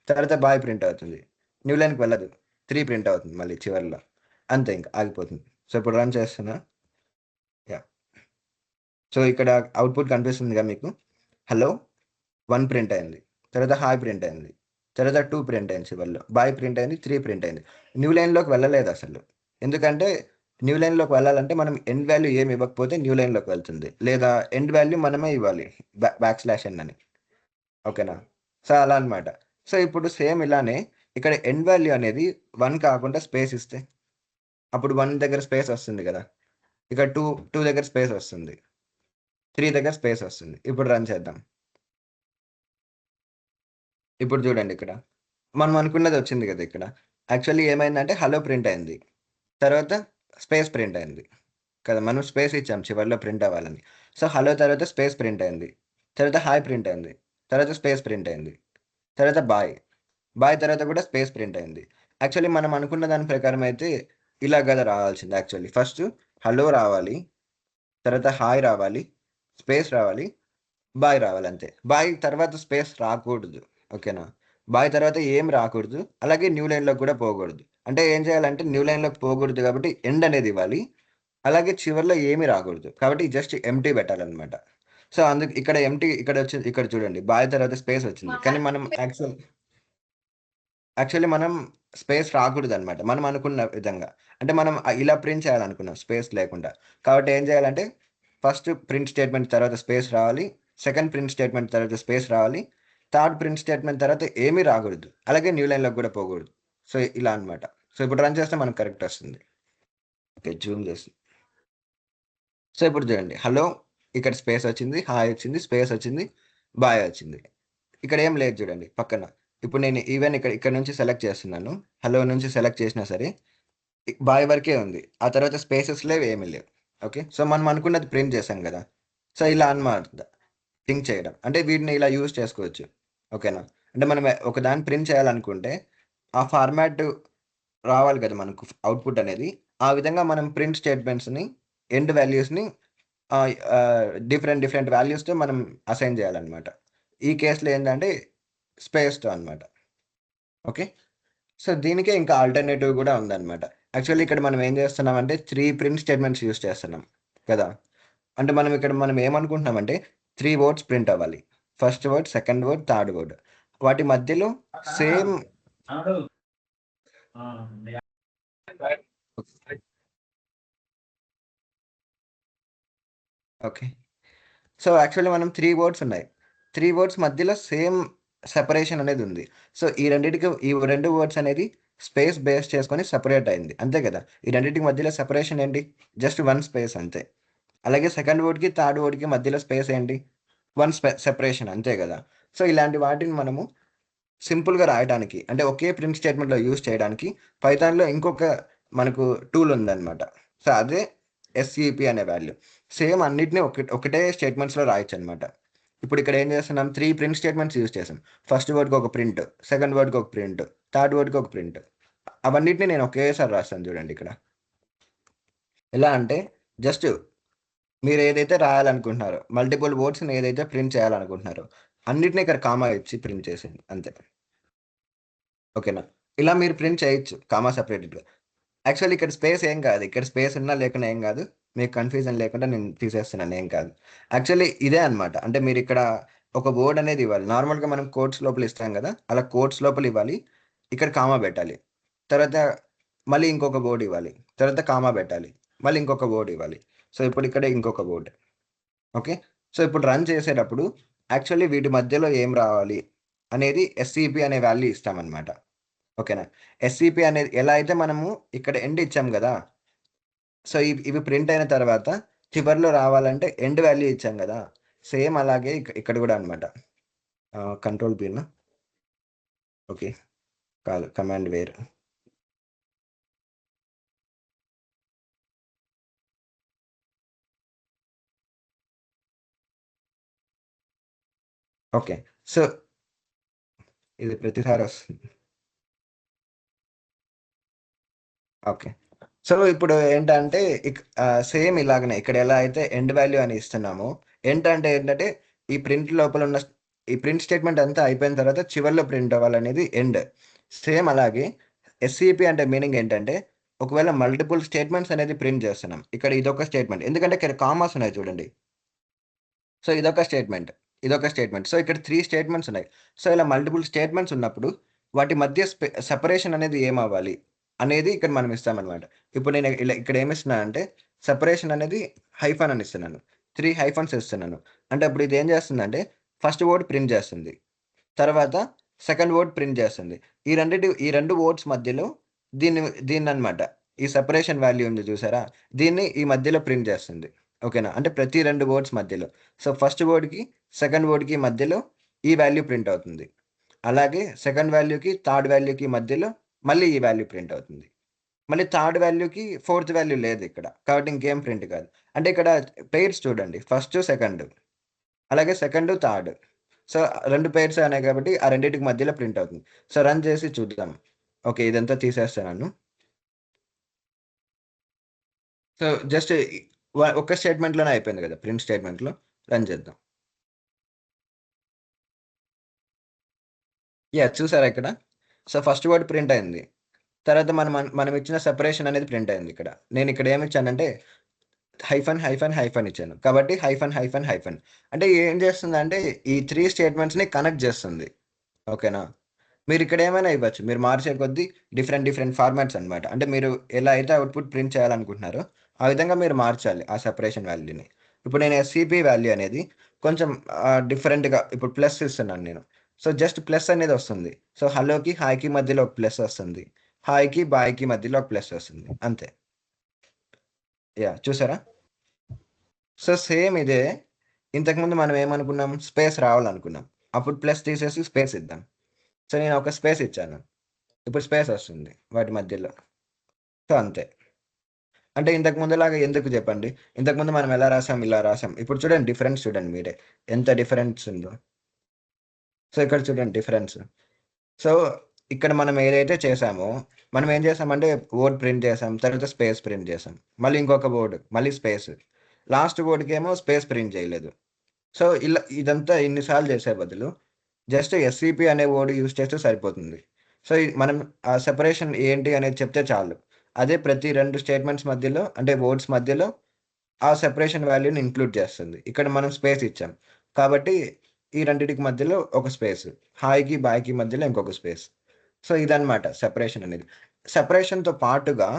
తర్వాత బాయ్ ప్రింట్ అవుతుంది, న్యూ లైన్కి వెళ్ళదు, 3 ప్రింట్ అవుతుంది మళ్ళీ చివరిలో. అంతే, ఇంకా ఆగిపోతుంది. సో ఇప్పుడు రన్ చేస్తున్నా. యా, సో ఇక్కడ అవుట్పుట్ కనిపిస్తుందిగా మీకు. హలో 1 ప్రింట్ అయింది, తర్వాత హాయ్ ప్రింట్ అయింది, తర్వాత 2 ప్రింట్ అయింది, చివరిలో బాయ్ ప్రింట్ అయింది, 3 ప్రింట్ అయింది. న్యూ లైన్లోకి వెళ్ళలేదు అసలు. ఎందుకంటే న్యూ లైన్లోకి వెళ్ళాలంటే మనం ఎండ్ వాల్యూ ఏమి ఇవ్వకపోతే న్యూ లైన్లోకి వెళ్తుంది, లేదా ఎండ్ వాల్యూ మనమే ఇవ్వాలి, బ్యాక్ స్లాష్ ఎన్ అని. ఓకేనా, సో అలా అనమాట. సో ఇప్పుడు సేమ్ ఇలానే ఇక్కడ ఎండ్ వాల్యూ అనేది 1 కాకుండా స్పేస్ ఇస్తే? అప్పుడు 1 దగ్గర స్పేస్ వస్తుంది గదా! ఇక్కడ 2 దగ్గర స్పేస్ వస్తుంది. 3 దగ్గర స్పేస్ వస్తుంది. ఇప్పుడు రన్ చేద్దాం. ఇప్పుడు చూడండి ఇక్కడ. మనం అనుకున్నది వచ్చింది గదా! ఇక్కడ. యాక్చువల్లీ ఏమైందంటే హలో ప్రింట్ అయింది. తర్వాత స్పేస్ ప్రింట్ అయింది. కదా! మనం స్పేస్ ఇచ్చాం చివర్లో ప్రింట్ అవ్వాలని. సో, హలో తర్వాత స్పేస్ ప్రింట్ అయింది. తర్వాత హాయ్ ప్రింట్ అయింది. తర్వాత స్పేస్ ప్రింట్ అయింది. తర్వాత బాయ్. బాయ్ తర్వాత కూడా స్పేస్ ప్రింట్ అయింది. యాక్చువల్లీ మనం అనుకున్న దాని ప్రకారం అయితే ఇలా గదా రావాల్సింది యాక్చువల్లీ. ఫస్ట్ హలో రావాలి. తర్వాత హాయ్ రావాలి. స్పేస్ రావాలి. బాయ్ రావాలి అంతే. బాయ్ తర్వాత స్పేస్ రాకూడదు. ఓకేనా? బాయ్ తర్వాత ఏం రాకూడదు. అలాగే న్యూ లైన్‌లోకి కూడా పోకూడదు. అంటే ఏం చేయాలంటే న్యూ లైన్‌లోకి పోకూడదు కాబట్టి ఎండ్ అనేది ఇవ్వాలి. అలాగే చివర్లో ఏమి రాకూడదు. కాబట్టి జస్ట్ ఎంప్టీ పెట్టాలన్నమాట. సో, ఇక్కడ ఎంప్టీ ఇక్కడ చూడండి. బాయ్ తర్వాత స్పేస్ వచ్చింది. కానీ మనం యాక్చువల్లీ మనం స్పేస్ రాకూడదనమాట. మనం అనుకున్న విధంగా. అంటే మనం ఇలా ప్రింట్ చేయాలనుకున్నాం స్పేస్ లేకుండా. కాబట్టి ఏం చేయాలంటే ఫస్ట్ ప్రింట్ స్టేట్మెంట్ తర్వాత స్పేస్ రావాలి. సెకండ్ ప్రింట్ స్టేట్మెంట్ తర్వాత స్పేస్ రావాలి. థర్డ్ ప్రింట్ స్టేట్మెంట్ తర్వాత ఏమీ రాకూడదు. అలాగే న్యూ లైన్‌లోకి కూడా పోకూడదు. సో, ఇలా అనమాట. సో, ఇప్పుడు రన్ చేస్తే మనకు కరెక్ట్ వస్తుంది. ఓకే. జూమ్ చేసి. సో, ఇప్పుడు చూడండి. హలో ఇక్కడ స్పేస్ వచ్చింది. హాయ్ వచ్చింది. స్పేస్ వచ్చింది. బాయ్ వచ్చింది. ఇక్కడ ఏం లేదు చూడండి పక్కన. ఇప్పుడు నేను ఈవెన్ ఇక్కడ నుంచి సెలెక్ట్ చేస్తున్నాను. హలో నుంచి సెలెక్ట్ చేసినా సరే బాయ్ వరకే ఉంది. ఆ తర్వాత స్పేసెస్ లేవు, ఏమీ లేవు. ఓకే. సో, మనం అనుకున్నది ప్రింట్ చేసాం గదా! సో, ఇలా అన్నమాట థింక్ చేయడం. అంటే వీటిని ఇలా యూజ్ చేసుకోవచ్చు. ఓకేనా? అంటే మనం ఒకదాన్ని ప్రింట్ చేయాలనుకుంటే ఆ ఫార్మాట్ రావాలి కదా మనకు అవుట్‌పుట్ అనేది. ఆ విధంగా మనం ప్రింట్ స్టేట్మెంట్స్‌ని, ఎండ్ వాల్యూస్‌ని డిఫరెంట్ వాల్యూస్‌తో మనం అసైన్ చేయాలన్నమాట. ఈ కేస్‌లో ఏందంటే స్పేస్‌తో అన్నమాట. ఓకే. సో, దీనికే ఇంకా ఆల్టర్‌నేటివ్ గూడా ఉందన్నమాట. యాక్చువల్లీ ఇక్కడ మనం ఏం చేస్తున్నామంటే 3 ప్రింట్ స్టేట్మెంట్స్ యూజ్ చేస్తున్నాం కదా! అంటే మనం ఏమనుకుంటున్నామంటే 3 వర్డ్స్ ప్రింట్ అవ్వాలి. First word, second word, third word. వాటి మధ్యలో సేమ్ ఓకే. సో, యాక్చువల్లీ మనం 3 వర్డ్స్ ఉన్నాయి. 3 వర్డ్స్ మధ్యలో సేమ్ సెపరేషన్ అనేదుంది. సో, ఈ 2 వర్డ్స్ అనేది స్పేస్ బేస్ చేసుకొని సెపరేట్ అయింది. అంతే కదా! ఈ రెండిటికి మధ్యలో సెపరేషన్ ఏంటి? జస్ట్ 1 స్పేస్ అంతే. అలాగే సెకండ్ వర్డ్‌కి, థర్డ్ వర్డ్‌కి మధ్యలో స్పేస్ ఏంటి? 1 సెపరేషన్ అంతే గదా! సో, ఇలాంటి వాటిని మనము సింపుల్‌గా రాయటానికి అంటే ఒకే ప్రింట్ స్టేట్మెంట్‌లో యూజ్ చేయడానికి పైథాన్‌లో ఇంకొక మనకు టూల్ ఉందన్నమాట. సో, అదే ఎస్‌సిపి అనే వాల్యూ. సేమ్ అన్నిటిని ఒకటే స్టేట్మెంట్స్‌లో రాయొచ్చన్నమాట. ఇప్పుడు ఇక్కడ ఏం చేస్తున్నాం 3 ప్రింట్ స్టేట్మెంట్స్ యూజ్ చేసాం. ఫస్ట్ వర్డ్‌కి ఒక ప్రింట్, సెకండ్ వర్డ్‌కి ఒక ప్రింట్, థర్డ్ వర్డ్‌కి ఒక ప్రింట్. అవన్నిటిని నేను ఒకేసారి రాస్తాను చూడండి ఇక్కడ. ఎలా అంటే జస్ట్ మీరేదైతే రాయాలనుకుంటున్నారో, మల్టిపుల్ వర్డ్స్‌ని ఏదైతే ప్రింట్ చేయాలనుకుంటున్నారో, అన్నిటిని ఇక్కడ కామా ఇచ్చి ప్రింట్ చేసేయండి అంతే. ఓకేనా? ఇలా మీరు ప్రింట్ చేయొచ్చు కామా సెపరేటెడ్‌గా. యాక్చువల్లీ ఇక్కడ స్పేస్ ఏం కాదు. ఇక్కడ స్పేస్ ఉన్నా లేకున్నా ఏం కాదు. మీకు కన్‌ఫ్యూజన్ లేకుండా నేను తీసేస్తున్నాను ఏం కాదు. యాక్చువల్లీ ఇదే అన్నమాట. అంటే మీరిక్కడ ఒక వర్డ్ అనేది ఇవ్వాలి. నార్మల్‌గా మనం కోట్స్ లోపల ఇస్తాం గదా! అలా కోట్స్ లోపల ఇవ్వాలి. ఇక్కడ కామా పెట్టాలి. తర్వాత మళ్ళీ ఇంకొక వర్డ్ ఇవ్వాలి. తర్వాత కామా పెట్టాలి. మళ్ళీ ఇంకొక వర్డ్ ఇవ్వాలి. సో, ఇప్పుడు ఇక్కడ ఇంకొక వర్డ్. ఓకే. సో, ఇప్పుడు రన్ చేసేటప్పుడు యాక్చువల్లీ వీటి మధ్యలో ఏం రావాలి అనేది ఎస్‌సిపి అనే వాల్యూ ఇస్తామన్నమాట. ఓకేనా? ఎస్‌సిపి అనేది ఎలా అయితే మనము ఇక్కడ ఎండ్ ఇచ్చాం గదా! సో, ఇవి ప్రింట్ అయిన తర్వాత చివర్లో రావాలంటే ఎండ్ వాల్యూ ఇచ్చాం గదా! సేమ్ అలాగే ఇక్కడ గూడా అన్నమాట. Control pin. ఓకే. కాదు కమాండ్ వేర్. ఓకే. సో, ఇది ప్రతిసారి వస్తుంది. ఓకే. సో, ఇప్పుడు ఏంటంటే సేమ్ ఇలాగనే ఇక్కడ ఎలా అయితే ఎండ్ వాల్యూ అని ఇస్తున్నామో, ఎండ్ అంటే ఏంటంటే ఈ ప్రింట్ లోపల ఉన్న ఈ ప్రింట్ స్టేట్మెంట్ అంతా అయిపోయిన తర్వాత చివర్లో ప్రింట్ అవ్వాలనేది ఎండ్. సేమ్ అలాగే ఎస్‌సిపి అంటే మీనింగ్ ఏంటంటే, ఒకవేళ మల్టిపుల్ స్టేట్మెంట్స్ అనేది ప్రింట్ చేస్తున్నాం. ఇక్కడ ఇదొక స్టేట్మెంట్. ఎందుకంటే ఇక్కడ కామాస్ ఉన్నాయి చూడండి. సో, ఇదొక స్టేట్మెంట్. ఇదొక స్టేట్మెంట్. సో, ఇక్కడ 3 స్టేట్మెంట్స్ ఉన్నాయి. సో, ఇలా మల్టిపుల్ స్టేట్మెంట్స్ ఉన్నప్పుడు వాటి మధ్య సెపరేషన్ అనేది ఏమవ్వాలి? అనేది ఇక్కడ మనం ఇస్తామనమాట. ఇప్పుడు నేను ఇక్కడ ఏమిస్తున్నానంటే సెపరేషన్ అనేది హైఫన్ అని ఇస్తున్నాను. 3 హైఫన్స్ ఇస్తున్నాను. అంటే అప్పుడు ఇదేం చేస్తుందంటే ఫస్ట్ వర్డ్ ప్రింట్ చేస్తుంది. తర్వాత సెకండ్ వర్డ్ ప్రింట్ చేస్తుంది. ఈ 2 వర్డ్స్ మధ్యలో దీన్ననమాట. ఈ సెపరేషన్ వాల్యూ ఉంది చూసారా? దీన్ని ఈ మధ్యలో ప్రింట్ చేస్తుంది. ఓకేనా? అంటే ప్రతి 2 వర్డ్స్ మధ్యలో. సో, ఫస్ట్ వర్డ్‌కి, సెకండ్ వర్డ్‌కి మధ్యలో ఈ వాల్యూ ప్రింట్ అవుతుంది. అలాగే సెకండ్ వాల్యూకి, థర్డ్ వాల్యూకి మధ్యలో మళ్ళీ ఈ వాల్యూ ప్రింట్ అవుతుంది. మళ్ళీ థర్డ్ వాల్యూకి ఫోర్త్ వాల్యూ లేదిక్కడ. కాబట్టి ఇంకేం ప్రింట్ కాదు. అంటే ఇక్కడ పెయిర్స్ చూడండి. First, second. అలాగే సెకండ్, థర్డ్. సో, 2 పెయిర్స్ ఉన్నాయి కాబట్టి ఆ రెండిటికి మధ్యలో ప్రింట్ అవుతుంది. సో, రన్ చేసి చూద్దాం. ఓకే. ఇదంతా తీసేస్తున్నాను. సో, జస్ట్ ఒక్క స్టేట్‌మెంట్‌లోనే అయిపోయింది కదా! ప్రింట్ స్టేట్‌మెంట్‌లో. రన్ చేద్దాం. చూసారా ఇక్కడ? సో, ఫస్ట్ వర్డ్ ప్రింట్ అయింది. తర్వాత మనం ఇచ్చిన సెపరేషన్ అనేది ప్రింట్ అయిందిక్కడ. నేనిక్కడ ఏమిచ్చానంటే హైఫన్ ఇచ్చాను. కాబట్టి హైఫన్. అంటే ఏం చేస్తుందంటే ఈ 3 స్టేట్‌మెంట్స్‌ని కనెక్ట్ చేస్తుంది. ఓకేనా? మీరిక్కడ ఏమైనా ఇవ్వచ్చు. మీరు మార్చే కొద్దీ డిఫరెంట్ ఫార్మాట్స్ అన్నమాట. అంటే మీరు ఎలా అయితే అవుట్‌పుట్ ప్రింట్ చేయాలనుకుంటున్నారో, ఆ విధంగా మీరు మార్చాలి ఆ సెపరేషన్ వాల్యూని. ఇప్పుడు నేను ఎస్‌సిపి వాల్యూ అనేది కొంచెం డిఫరెంట్‌గా ఇప్పుడు ప్లస్ ఇస్తున్నాను నేను. సో, జస్ట్ ప్లస్ అనేది వస్తుంది. సో, హలోకి, హాయ్‌కి మధ్యలో ఒక ప్లస్ వస్తుంది. హాయ్‌కి, బాయ్‌కి మధ్యలో ఒక ప్లస్ వస్తుంది. అంతే. చూసారా? సో, సేమ్ ఇదే. ఇంతకుముందు మనం ఏమనుకున్నాం? స్పేస్ రావాలనుకున్నాం. అప్పుడు ప్లస్ తీసేసి స్పేస్ ఇద్దాం. సో, నేను ఒక స్పేస్ ఇచ్చాను. ఇప్పుడు స్పేస్ వస్తుంది వాటి మధ్యలో. సో, అంతే. అంటే ఇంతకు ముందులాగా ఎందుకు చెప్పండి? ఇంతకుముందు మనం ఎలా రాసాం? ఇలా రాసాం. ఇప్పుడు చూడండి డిఫరెన్స్ చూడండి మీరే. ఎంత డిఫరెన్స్ ఉందో. సో, ఇక్కడ చూడండి డిఫరెన్స్. సో, ఇక్కడ మనం ఏదైతే చేసామో, మనం ఏం చేసామంటే వర్డ్ ప్రింట్ చేసాం. తర్వాత స్పేస్ ప్రింట్ చేసాం. మళ్ళీ ఇంకొక వర్డ్, మళ్ళీ స్పేస్. లాస్ట్ వర్డ్‌కేమో స్పేస్ ప్రింట్ చేయలేదు. సో, ఇలా ఇదంతా ఇన్ని సార్లు చేసే బదులు జస్ట్ ఎస్‌సిపి అనే వర్డ్ యూజ్ చేస్తే సరిపోతుంది. సో, మనం ఆ సెపరేషన్ ఏంటి అనేది చెప్తే చాలు. అదే ప్రతి 2 స్టేట్‌మెంట్స్ మధ్యలో అంటే వర్డ్స్ మధ్యలో ఆ సెపరేషన్ వాల్యూని ఇంక్లూడ్ చేస్తుంది. ఇక్కడ మనం స్పేస్ ఇచ్చాం. కాబట్టి ఈ రెండిటికి మధ్యలో ఒక స్పేస్. హాయ్‌కి, బాయ్‌కి మధ్యలో ఇంకొక స్పేస్. సో, ఇదన్నమాట సెపరేషన్ అనేది. సెపరేషన్‌తో పాటుగా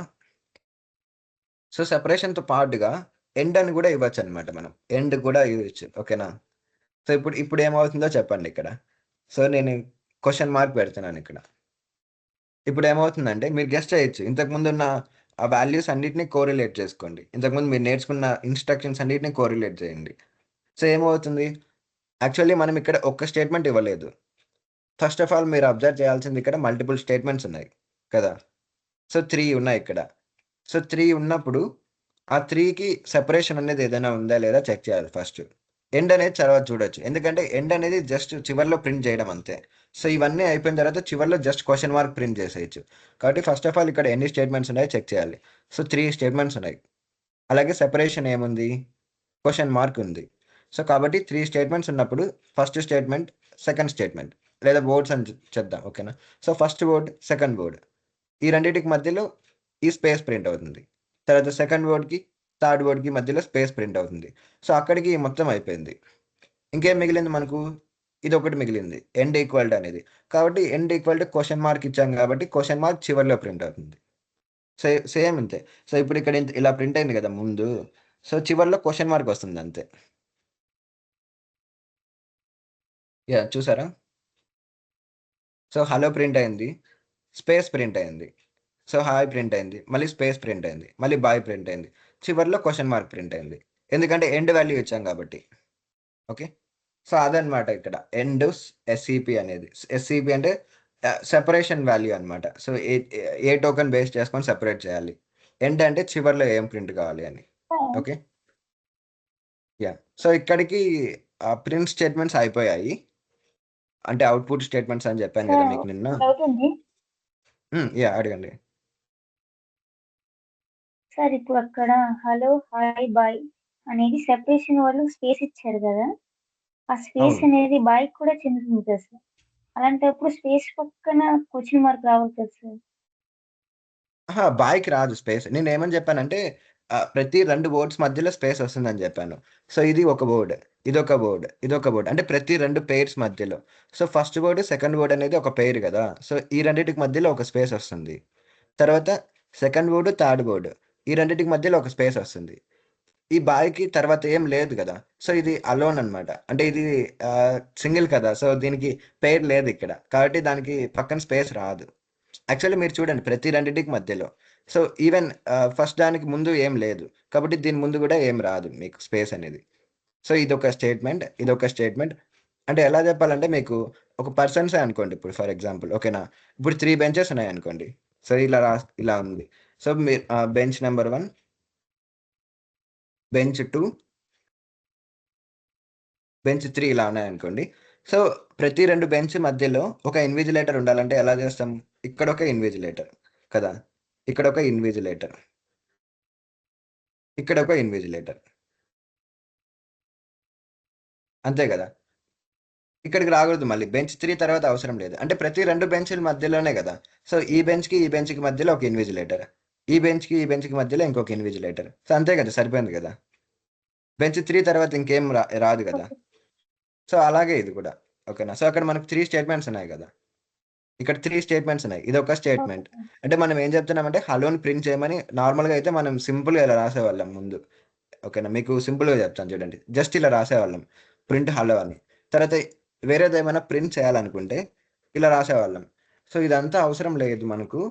సెపరేషన్‌తో పాటుగా ఎండ్ అని గూడా ఇవ్వచ్చన్నమాట మనం. ఎండ్ కూడా ఇవ్వచ్చు. ఓకేనా? సో, ఇప్పుడేమవుతుందో చెప్పండిక్కడ. సో, నేను క్వెషన్ మార్క్ పెడుతున్నానిక్కడ. ఇప్పుడేమవుతుందంటే మీరు గెస్ చేయొచ్చు. ఇంతకుముందున్న ఆ వాల్యూస్ అన్నిటిని కోరిలేట్ చేసుకోండి. ఇంతకుముందు మీరు నేర్చుకున్న ఇన్‌స్ట్రక్షన్స్ అన్నిటిని కోరిలేట్ చేయండి. సో, ఏమవుతుంది? యాక్చువల్లీ మనం ఇక్కడ ఒక్క స్టేట్‌మెంట్ ఇవ్వలేదు. ఫస్ట్ ఆఫ్ ఆల్ మీరు అబ్జర్వ్ చేయాల్సింది ఇక్కడ మల్టిపుల్ స్టేట్‌మెంట్స్ ఉన్నాయి కదా! సో, 3 ఉన్నాయిక్కడ. సో, 3 ఉన్నప్పుడు ఆ 3కి సెపరేషన్ అనేది ఏదైనా ఉందా లేదా చెక్ చేయాలి ఫస్ట్. ఎండ్ అనేది తర్వాత చూడొచ్చు. ఎందుకంటే ఎండ్ అనేది జస్ట్ చివర్లో ప్రింట్ చేయడం అంతే. సో, ఇవన్నీ అయిపోయిన తర్వాత చివర్లో జస్ట్ క్వెషన్ మార్క్ ప్రింట్ చేసేయొచ్చు. కాబట్టి ఫస్ట్ ఆఫ్ ఆల్ ఇక్కడ ఎన్ని స్టేట్‌మెంట్స్ ఉన్నాయో చెక్ చేయాలి. సో, 3 స్టేట్‌మెంట్స్ ఉన్నాయి. అలాగే సెపరేషన్ ఏముంది? క్వెషన్ మార్క్ ఉంది. సో, కాబట్టి 3 స్టేట్‌మెంట్స్ ఉన్నప్పుడు ఫస్ట్ స్టేట్‌మెంట్, సెకండ్ స్టేట్‌మెంట్ లేదా వర్డ్స్ అని చెప్దాం. ఓకేనా? So, first word, second word ఈ రెండిటికి మధ్యలో ఈ స్పేస్ ప్రింట్ అవుతుంది. తర్వాత సెకండ్ వర్డ్‌కి, థర్డ్ వర్డ్‌కి మధ్యలో స్పేస్ ప్రింట్ అవుతుంది. సో, అక్కడికి మొత్తం అయిపోయింది. ఇంకేం మిగిలింది మనకు? ఇదొకటి మిగిలింది. ఎండ్ ఈక్వల్ టు అనేది. కాబట్టి end equal to question mark ఇచ్చాం కాబట్టి క్వెషన్ మార్క్ చివర్లో ప్రింట్ అవుతుంది. సేమ్ ఇంతే. సో, ఇప్పుడు ఇక్కడ ఇలా ప్రింట్ అయింది కదా ముందు. సో, చివర్లో క్వెషన్ మార్క్ వస్తుంది అంతే. చూసారా? సో, హలో ప్రింట్ అయింది. స్పేస్ ప్రింట్ అయింది. సో, హాయ్ ప్రింట్ అయింది. మళ్ళీ స్పేస్ ప్రింట్ అయింది. మళ్ళీ బాయ్ ప్రింట్ అయింది. చివర్లో క్వెషన్ మార్క్ ప్రింట్ అయింది. ఎందుకంటే ఎండ్ వాల్యూ ఇచ్చాం కాబట్టి. ఓకే. సో, అదన్నమాట ఇక్కడ. ఎండ్ ఎస్‌సిపి అనేది. ఎస్‌సిపి అంటే సెపరేషన్ వాల్యూ అన్నమాట. సో, ఏ టోకెన్ బేస్ చేసుకొని సెపరేట్ చేయాలి. ఎండ్ అంటే చివర్లో ఏం ప్రింట్ కావాలి అని. ఓకే. సో, ఇక్కడికి ప్రింట్ స్టేట్‌మెంట్స్ అయిపోయాయి. అంటే అవుట్‌పుట్ స్టేట్‌మెంట్స్ అని చెప్పాను గదా! సార్ మీకు నిన్న. డౌట్ ఉంది. అడగండి. సార్ ఇప్పుడు అక్కడ హలో, హాయ్, బాయ్ అనేది సెపరేషన్ వాళ్ళు స్పేస్ ఇచ్చారు గదా! ఆ స్పేస్ అవును. అనేది బాయ్‌కి కూడా చెందుతుంది కదా సార్. అలాంటప్పుడు స్పేస్ పక్కన క్వెషన్ మార్క్ రావాలి కదా సార్. బాయ్‌కి రాదు స్పేస్. నేనేమని జెప్పానంటే ప్రతి 2 వర్డ్స్ మధ్యలో స్పేస్ వస్తుందని జెప్పాను. సో, ఇది ఒక వర్డ్, ఇదొక వర్డ్. అంటే ప్రతి 2 పెయిర్స్ మధ్యలో. So, first word, second word అనేది ఒక పెయిర్ గదా! సో, ఈ రెండిటికి మధ్యలో ఒక స్పేస్ వస్తుంది. తర్వాత సెకండ్ వర్డ్, థర్డ్ వర్డ్ ఈ రెండిటికి మధ్యలో ఒక స్పేస్ వస్తుంది. ఈ బాయ్‌కి తర్వాత ఏం లేదు గదా! సో, ఇది అలోన్ అన్నమాట. అంటే ఇది సింగిల్ కదా! సో, దీనికి పెయిర్ లేదిక్కడ. కాబట్టి దానికి పక్కన స్పేస్ రాదు. యాక్చువల్లీ మీరు చూడండి ప్రతి రెండిటికి మధ్యలో. సో, ఈవెన్ ఫస్ట్ దానికి ముందు ఏం లేదు. కాబట్టి దీని ముందు గూడా ఏం రాదు మీకు స్పేస్ అనేది. సో, ఇదొక స్టేట్‌మెంట్. ఇదొక స్టేట్‌మెంట్. అంటే ఎలా చెప్పాలంటే మీకు ఒక పర్సన్సే అనుకోండి ఇప్పుడు ఫర్ ఎగ్జాంపుల్ ఓకేనా? ఇప్పుడు 3 బెంచెస్ ఉన్నాయనుకోండి. సో, ఇలా ఉంది. సో, మీరు బెంచ్ నంబర్ 1, బెంచ్ 2, బెంచ్ 3 ఇలా ఉన్నాయనుకోండి. సో, ప్రతి 2 బెంచ్ మధ్యలో ఒక ఇన్విజిలేటర్ ఉండాలంటే ఎలా చేస్తాం? ఇక్కడొక ఇన్విజిలేటర్ కదా! ఇక్కడొక ఇన్విజిలేటర్. ఇక్కడొక ఇన్విజిలేటర్. అంతే గదా! ఇక్కడికి రాకూడదు మళ్ళీ. బెంచ్ 3 తర్వాత అవసరం లేదు. అంటే ప్రతి 2 బెంచుల మధ్యలోనే గదా! సో, ఈ బెంచ్‌కి మధ్యలో ఒక ఇన్విజిలేటర్. ఈ బెంచ్‌కి మధ్యలో ఇంకొక ఇన్విజిలేటర్. సో, అంతే గదా! సరిపోయింది గదా! బెంచ్ 3 తర్వాత ఇంకేం రాదు గదా! ఓకే. సో, అలాగే ఇది గూడా. ఓకేనా? సో, అక్కడ మనకు 3 స్టేట్‌మెంట్స్ ఉన్నాయి గదా! ఇక్కడ 3 స్టేట్‌మెంట్స్ ఉన్నాయి. ఇదొక ఓకే. స్టేట్‌మెంట్. అంటే మనం ఏం చెప్తున్నామంటే హలోని ప్రింట్ చేయమని నార్మల్‌గా అయితే మనం సింపుల్‌గా ఇలా రాసేవాళ్ళం ముందు. ఓకేనా? మీకు సింపుల్‌గా చెప్తాను చూడండి. జస్ట్ ఇలా రాసేవాళ్ళం. ప్రింట్ హలో అని. తర్వాత వేరేదేమైనా ప్రింట్ చేయాలనుకుంటే ఇలా రాసేవాళ్ళం. సో, ఇదంతా అవసరం లేదు మనకు.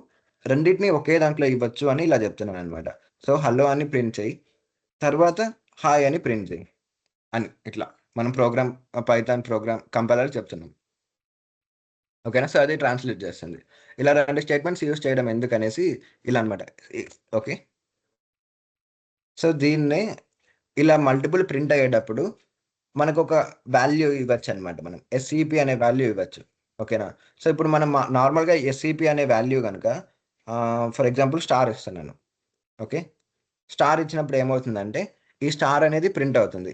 రెండిటిని ఒకే దాంట్లో ఇవ్వచ్చు అని ఇలా చెప్తున్నాననమాట. సో, హలో అని ప్రింట్ చెయ్యి. తర్వాత హాయ్ అని ప్రింట్ చెయ్యి. అని ఇట్లా. మనం పైథాన్ ప్రోగ్రామ్ కంపైలర్‌కి చెప్తున్నాం. ఓకేనా? సో, అది ట్రాన్స్‌లేట్ చేస్తుంది. ఇలా 2 స్టేట్‌మెంట్స్ యూజ్ చేయడం ఎందుకనేసి ఇలా అనమాట. ఇ ఓకే. సో, దీన్నే ఇలా మల్టిపుల్ ప్రింట్ అయ్యేటప్పుడు మనకొక వాల్యూ ఇవ్వచ్చనమాట మనం. ఎస్‌ఈపీ అనే వాల్యూ ఇవ్వచ్చు. ఓకేనా? సో, ఇప్పుడు మనం నార్మల్‌గా ఎస్‌ఈపీ అనే వాల్యూ గనక ఫర్ ఎగ్జాంపుల్ స్టార్ ఇస్తున్నాను. ఓకే. స్టార్ ఇచ్చినప్పుడు ఏమవుతుందంటే, ఈ స్టార్ అనేది ప్రింట్ అవుతుంది.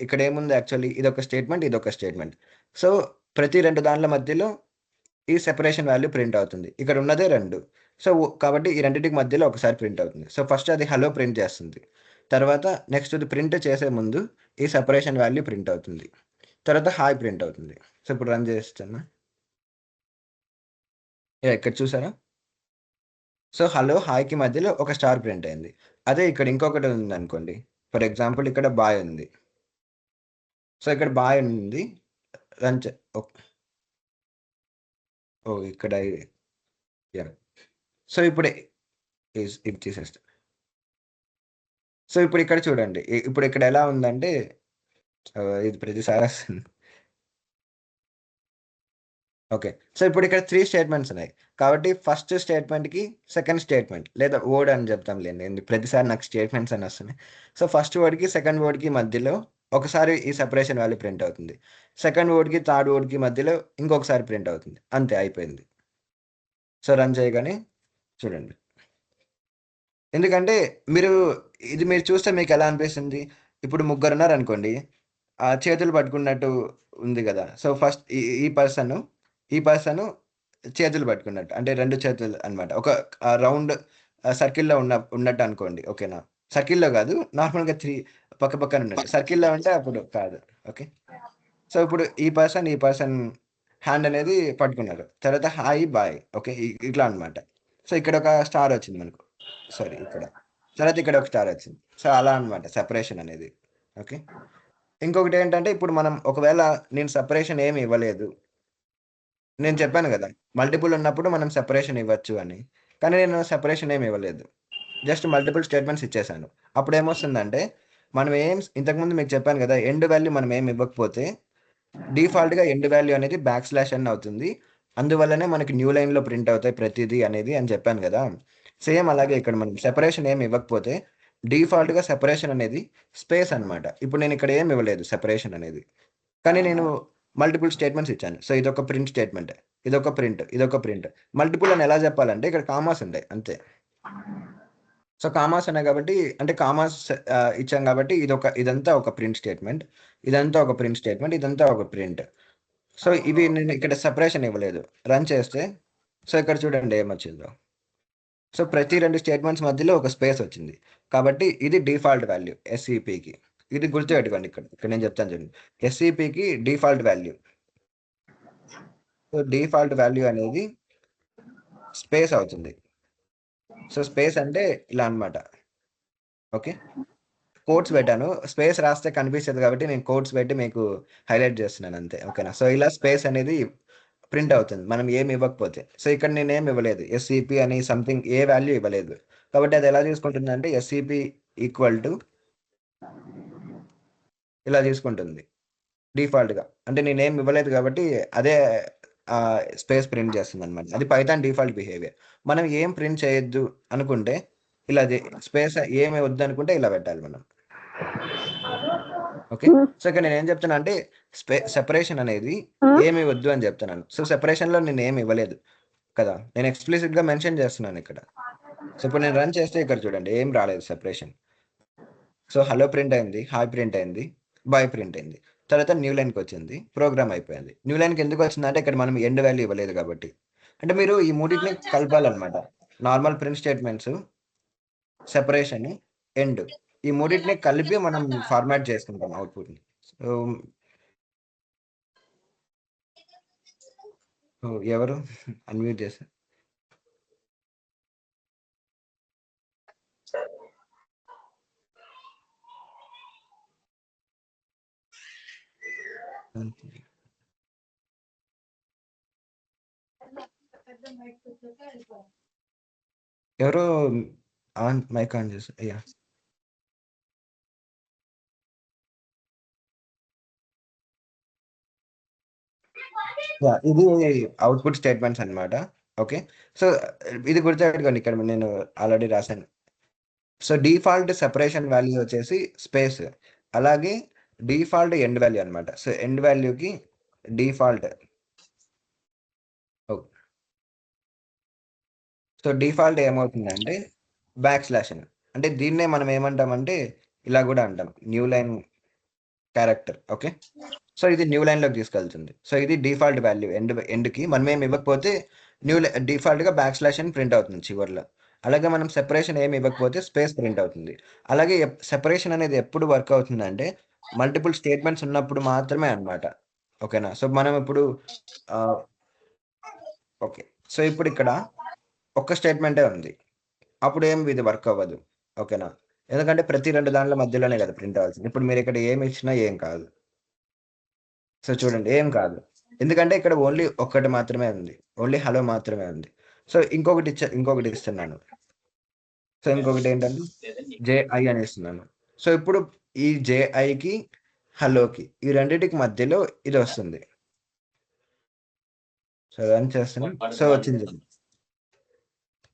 ఇక్కడేముంది యాక్చువల్లీ ఇదొక స్టేట్‌మెంట్, ఇదొక స్టేట్‌మెంట్. సో, ప్రతి 2 దాన్ల మధ్యలో ఈ సెపరేషన్ వాల్యూ ప్రింట్ అవుతుంది. ఇక్కడ ఉన్నదే 2. సో, కాబట్టి ఈ రెండిటికి మధ్యలో ఒకసారి ప్రింట్ అవుతుంది. సో, ఫస్ట్ అది హలో ప్రింట్ చేస్తుంది. తర్వాత నెక్స్ట్ ఇది ప్రింట్ చేసే ముందు ఈ సెపరేషన్ వాల్యూ ప్రింట్ అవుతుంది. తర్వాత హాయ్ ప్రింట్ అవుతుంది. సో, ఇప్పుడు రన్ చేస్తున్నా. యాహ్! ఇక్కడ చూసారా? సో, హలో, హాయ్‌కి మధ్యలో ఒక స్టార్ ప్రింట్ అయింది. అదే ఇక్కడ ఇంకొకటి ఉందనుకోండి. ఫర్ ఎగ్జాంపుల్ ఇక్కడ బాయ్ ఉంది. సో, ఇక్కడ బాయ్ ఉంది. రన్ చే ఓహ్! ఓహ్! ఇక్కడ యాహ్! సో, ఇప్పుడు ఇది తీసేస్తా. సో, ఇప్పుడు ఇక్కడ చూడండి. ఇప్పుడు ఇక్కడ ఎలా ఉందంటే ఇది ప్రతిసారి వస్తుంది. ఓకే. సో, ఇప్పుడు ఇక్కడ 3 స్టేట్‌మెంట్స్ ఉన్నాయి. కాబట్టి ఫస్ట్ స్టేట్‌మెంట్‌కి సెకండ్ స్టేట్‌మెంట్ లేదా వర్డ్ అని చెప్తాంలెండి. ప్రతిసారి నాకు స్టేట్‌మెంట్స్ అని వస్తున్నాయి. సో, ఫస్ట్ వర్డ్‌కి, సెకండ్ వర్డ్‌కి మధ్యలో ఒకసారి ఈ సెపరేషన్ వాల్యూ ప్రింట్ అవుతుంది. సెకండ్ వర్డ్‌కి, థర్డ్ వర్డ్‌కి మధ్యలో ఇంకొకసారి ప్రింట్ అవుతుంది. అంతే అయిపోయింది. సో, రన్ చేయగానే చూడండి. ఎందుకంటే మీరు మీరు చూస్తే మీకెలా అనిపిస్తుంది? ఇప్పుడు ముగ్గురున్నారనుకోండి. చేతులు పట్టుకున్నట్టు ఉంది గదా! సో, ఫస్ట్ ఈ పర్సను, ఈ పర్సను చేతులు పట్టుకున్నట్టు. అంటే 2 చేతులు అన్నమాట. ఒక రౌండ్ సర్కిల్‌లో ఉన్నట్టనుకోండి. ఓకేనా? సర్కిల్‌లో గాదు. నార్మల్‌గా పక్క పక్కన ఉన్నట్టు. సర్కిల్‌లో ఉంటే అప్పుడు కాదు. ఓకే. సో, ఇప్పుడు ఈ పర్సన్ హ్యాండ్ అనేది పట్టుకున్నారు. తర్వాత హాయ్, బాయ్. ఓకే. ఇట్లా అన్నమాట. సో, ఇక్కడొక స్టార్ వచ్చింది మనకు. సారీ ఇక్కడ. తర్వాత ఇక్కడ ఒక స్టార్ వచ్చింది. సో, అలా అన్నమాట సెపరేషన్ అనేది. ఓకే. ఇంకొకటేంటంటే ఇప్పుడు మనం ఒకవేళ నేను సెపరేషన్ ఏమి ఇవ్వలేదు. నేను చెప్పాను గదా! మల్టిపుల్ ఉన్నప్పుడు మనం సెపరేషన్ ఇవ్వచ్చు అని. కానీ నేను సెపరేషన్ ఏమి ఇవ్వలేదు. జస్ట్ మల్టిపుల్ స్టేట్‌మెంట్స్ ఇచ్చేసాను. అప్పుడేమొస్తుందంటే మనం ఇంతకుముందు మీకు చెప్పాను గదా! ఎండ్ వాల్యూ మనం ఏమి ఇవ్వకపోతే డిఫాల్ట్‌గా ఎండ్ వాల్యూ అనేది బ్యాక్ స్లాష్ ఎన్ అవుతుంది. అందువల్లనే మనకి న్యూ లైన్‌లో ప్రింట్ అవుతాయి ప్రతీదీ అనేది అని చెప్పాను గదా! సేమ్ అలాగే ఇక్కడ మనం సెపరేషన్ ఏమి ఇవ్వకపోతే డిఫాల్ట్‌గా సెపరేషన్ అనేది స్పేస్ అన్నమాట. ఇప్పుడు నేను ఇక్కడ ఏమి ఇవ్వలేదు సెపరేషన్ అనేది. కానీ నేను మల్టిపుల్ స్టేట్‌మెంట్స్ ఇచ్చాను. సో, ఇదొక ప్రింట్ స్టేట్‌మెంట్. ఇదొక ప్రింట్. ఇదొక ప్రింట్. మల్టిపుల్ అని ఎలా చెప్పాలంటే ఇక్కడ కామాస్ ఉంటాయి అంతే. సో, కామాస్ ఉన్నాయి కాబట్టి అంటే కామాస్ ఇచ్చాం కాబట్టి ఇదంతా ఒక ప్రింట్ స్టేట్‌మెంట్. ఇదంతా ఒక ప్రింట్ స్టేట్‌మెంట్. ఇదంతా ఒక ప్రింట్. సో, ఇవి నేను ఇక్కడ సెపరేషన్ ఇవ్వలేదు. రన్ చేస్తే సో, ఇక్కడ చూడండి ఏమొచ్చిందో. సో, ప్రతి 2 స్టేట్‌మెంట్స్ మధ్యలో ఒక స్పేస్ వచ్చింది. కాబట్టి ఇది డిఫాల్ట్ వాల్యూ ఎస్‌ఈపీకి. ఇది గుర్తుపెట్టుకోండి ఇక్కడ. ఇక్కడ నేను చెప్తాను చూడండి. ఎస్‌ఈపీకి default value. So, default value అనేది స్పేస్ అవుతుంది. సో, స్పేస్ అంటే ఇలా అన్నమాట. ఓకే. కోట్స్ పెట్టాను. స్పేస్ రాస్తే కనిపిస్తది కాబట్టి నేను కోట్స్ పెట్టి మీకు హైలైట్ చేస్తున్నాను అంతే. ఓకేనా? సో, ఇలా స్పేస్ అనేది ప్రింట్ అవుతుంది. మనం ఏమి ఇవ్వకపోతే. సో, ఇక్కడ నేనేమి ఇవ్వలేదు. ఎస్‌సిపి అని సంథింగ్ ఏ వాల్యూ ఇవ్వలేదు. కాబట్టి అది ఎలా తీసుకుంటుందంటే ఎస్‌సిపి ఈక్వల్ టు ఇలా తీసుకుంటుంది డిఫాల్ట్‌గా. అంటే నేనేమి ఇవ్వలేదు కాబట్టి అదే స్పేస్ ప్రింట్ చేస్తుందనమాట. అది పైథాన్ డిఫాల్ట్ బిహేవియర్. మనం ఏం ప్రింట్ చేయొద్దు అనుకుంటే ఇలా స్పేస్ ఏమి వద్దనుకుంటే ఇలా పెట్టాలి మనం. ఓకే. సో, ఇక్కడ నేనేం చెప్తున్నా అంటే సెపరేషన్ అనేది ఏమి వద్దు అని చెప్తున్నాను. సో, సెపరేషన్‌లో నేనేమి ఇవ్వలేదు కదా! నేను ఎక్స్‌ప్లిసిట్‌గా మెన్షన్ చేస్తున్నాను ఇక్కడ. సో, ఇప్పుడు నేను రన్ చేస్తే ఇక్కడ చూడండి ఏం రాలేదు సెపరేషన్. సో, హలో ప్రింట్ అయింది. హాయ్ ప్రింట్ అయింది. బాయ్ ప్రింట్ అయింది. తర్వాత న్యూ లైన్‌కొచ్చింది. ప్రోగ్రామ్ అయిపోయింది. న్యూ లైన్‌కి ఎందుకొచ్చిందంటే ఇక్కడ మనం ఎండ్ వాల్యూ ఇవ్వలేదు కాబట్టి. అంటే మీరు ఈ మూడిటిని కలపాలన్నమాట. Normal print statements, separation, end. ఈ మూడిటిని కలిపి మనం ఫార్మాట్ చేసుకుంటాం అవుట్‌పుట్‌ని. సో, ఎవరు అన్‌మ్యూట్ చేశారు? ఎవరో మైక్ ఆన్ చేశారు. యాహ్! యాహ్! ఇది అవుట్‌పుట్ స్టేట్మెంట్స్ అన్నమాట. ఓకే. సో, ఇది గుర్తుపెట్టుకోండి ఇక్కడ నేను ఆల్రెడీ రాసాను. సో, డిఫాల్ట్ సెపరేషన్ వాల్యూ వచ్చేసి స్పేస్. అలాగే డిఫాల్ట్ ఎండ్ వాల్యూ అన్నమాట. సో, ఎండ్ వాల్యూకి డిఫాల్ట్ ఓహ్! సో, డిఫాల్ట్ ఏమవుతుందంటే బ్యాక్ స్లాష్ అని. అంటే దీన్నే మనం ఏమంటామంటే ఇలా గూడా అంటాం. New line character. Okay. So, ఇది న్యూ లైన్‌లోకి తీసుకెళ్తుంది. సో, ఇది డిఫాల్ట్ వాల్యూ ఎండ్‌కి మనమేమి ఇవ్వకపోతే డిఫాల్ట్‌గా బ్యాక్ స్లాష్ అని ప్రింట్ అవుతుంది చివర్లో. అలాగే మనం సెపరేషన్ ఏమి ఇవ్వకపోతే స్పేస్ ప్రింట్ అవుతుంది. అలాగే సెపరేషన్ అనేది ఎప్పుడు వర్క్ అవుతుందంటే మల్టిపుల్ స్టేట్మెంట్స్ ఉన్నప్పుడు మాత్రమే అన్నమాట. ఓకేనా? సో, మనం ఇప్పుడు ఆహ్, ఓకే. సో, ఇప్పుడిక్కడ ఒక్క స్టేట్మెంటే ఉంది. అప్పుడేం ఇది వర్క్ అవ్వదు. ఓకేనా? ఎందుకంటే ప్రతి 2 దాండ్ల మధ్యలోనే గదా ప్రింట్ అవ్వాల్సింది. ఇప్పుడు మీరిక్కడ ఏమి ఇచ్చినా ఏం కాదు. సో, చూడండి ఏం కాదు. ఎందుకంటే ఇక్కడ ఓన్లీ ఒక్కటి మాత్రమే ఉంది. ఓన్లీ హలో మాత్రమే ఉంది. సో, ఇంకొకటి ఇస్తున్నాను. సో, ఇంకొకటేంటంటే జేఐ అని ఇస్తున్నాను. సో, ఇప్పుడు ఈ జేఐకి, హలోకి ఈ రెండిటికి మధ్యలో ఇదొస్తుంది. సో, రన్ చేస్తున్నాను. సో, వచ్చింది చూడండి.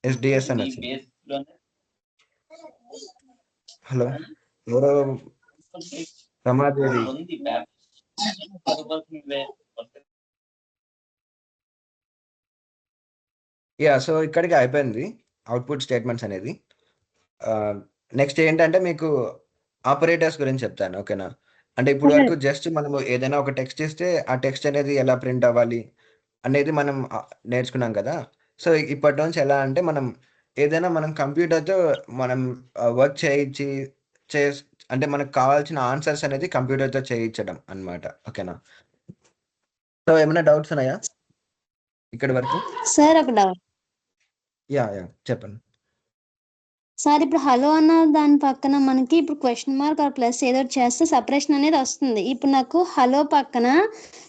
ఎస్‌డిఎస్ అని వచ్చింది. హలో! ఎవరో రమాదేవి. యాహ్! సో, ఇక్కడికి అయిపోయింది. అవుట్‌పుట్ స్టేట్మెంట్స్ అనేది. ఆహ్, నెక్స్ట్ ఏంటంటే మీకు ఆపరేటర్స్ గురించి చెప్తాను. ఓకేనా? అంటే ఇప్పటి వరకు జస్ట్ మనము ఏదైనా ఒక టెక్స్ట్ ఇస్తే ఆ టెక్స్ట్ అనేది ఎలా ప్రింట్ అవ్వాలి అనేది మనం నేర్చుకున్నాం కదా! సో, ఇప్పటి నుంచి ఎలా అంటే మనం కంప్యూటర్‌తో మనం వర్క్ చేయించి చేస్ అంటే మనకు కావాల్సిన ఆన్సర్స్ అనేది కంప్యూటర్‌తో చేయించడం అన్నమాట. ఓకేనా? సో, ఏమైనా డౌట్స్ ఉన్నాయా? ఇక్కడి వరకు? సార్ ఒక డౌట్. యాహ్! చెప్పండి. సార్ ఇప్పుడు హలో అన్న దాని పక్కన మనకి ఇప్పుడు క్వెషన్ మార్క్ ఆర్ ప్లస్ ఏదో ఒకటి చేస్తే సెపరేషన్ అనేది వస్తుంది. ఇప్పుడు నాకు హలో పక్కన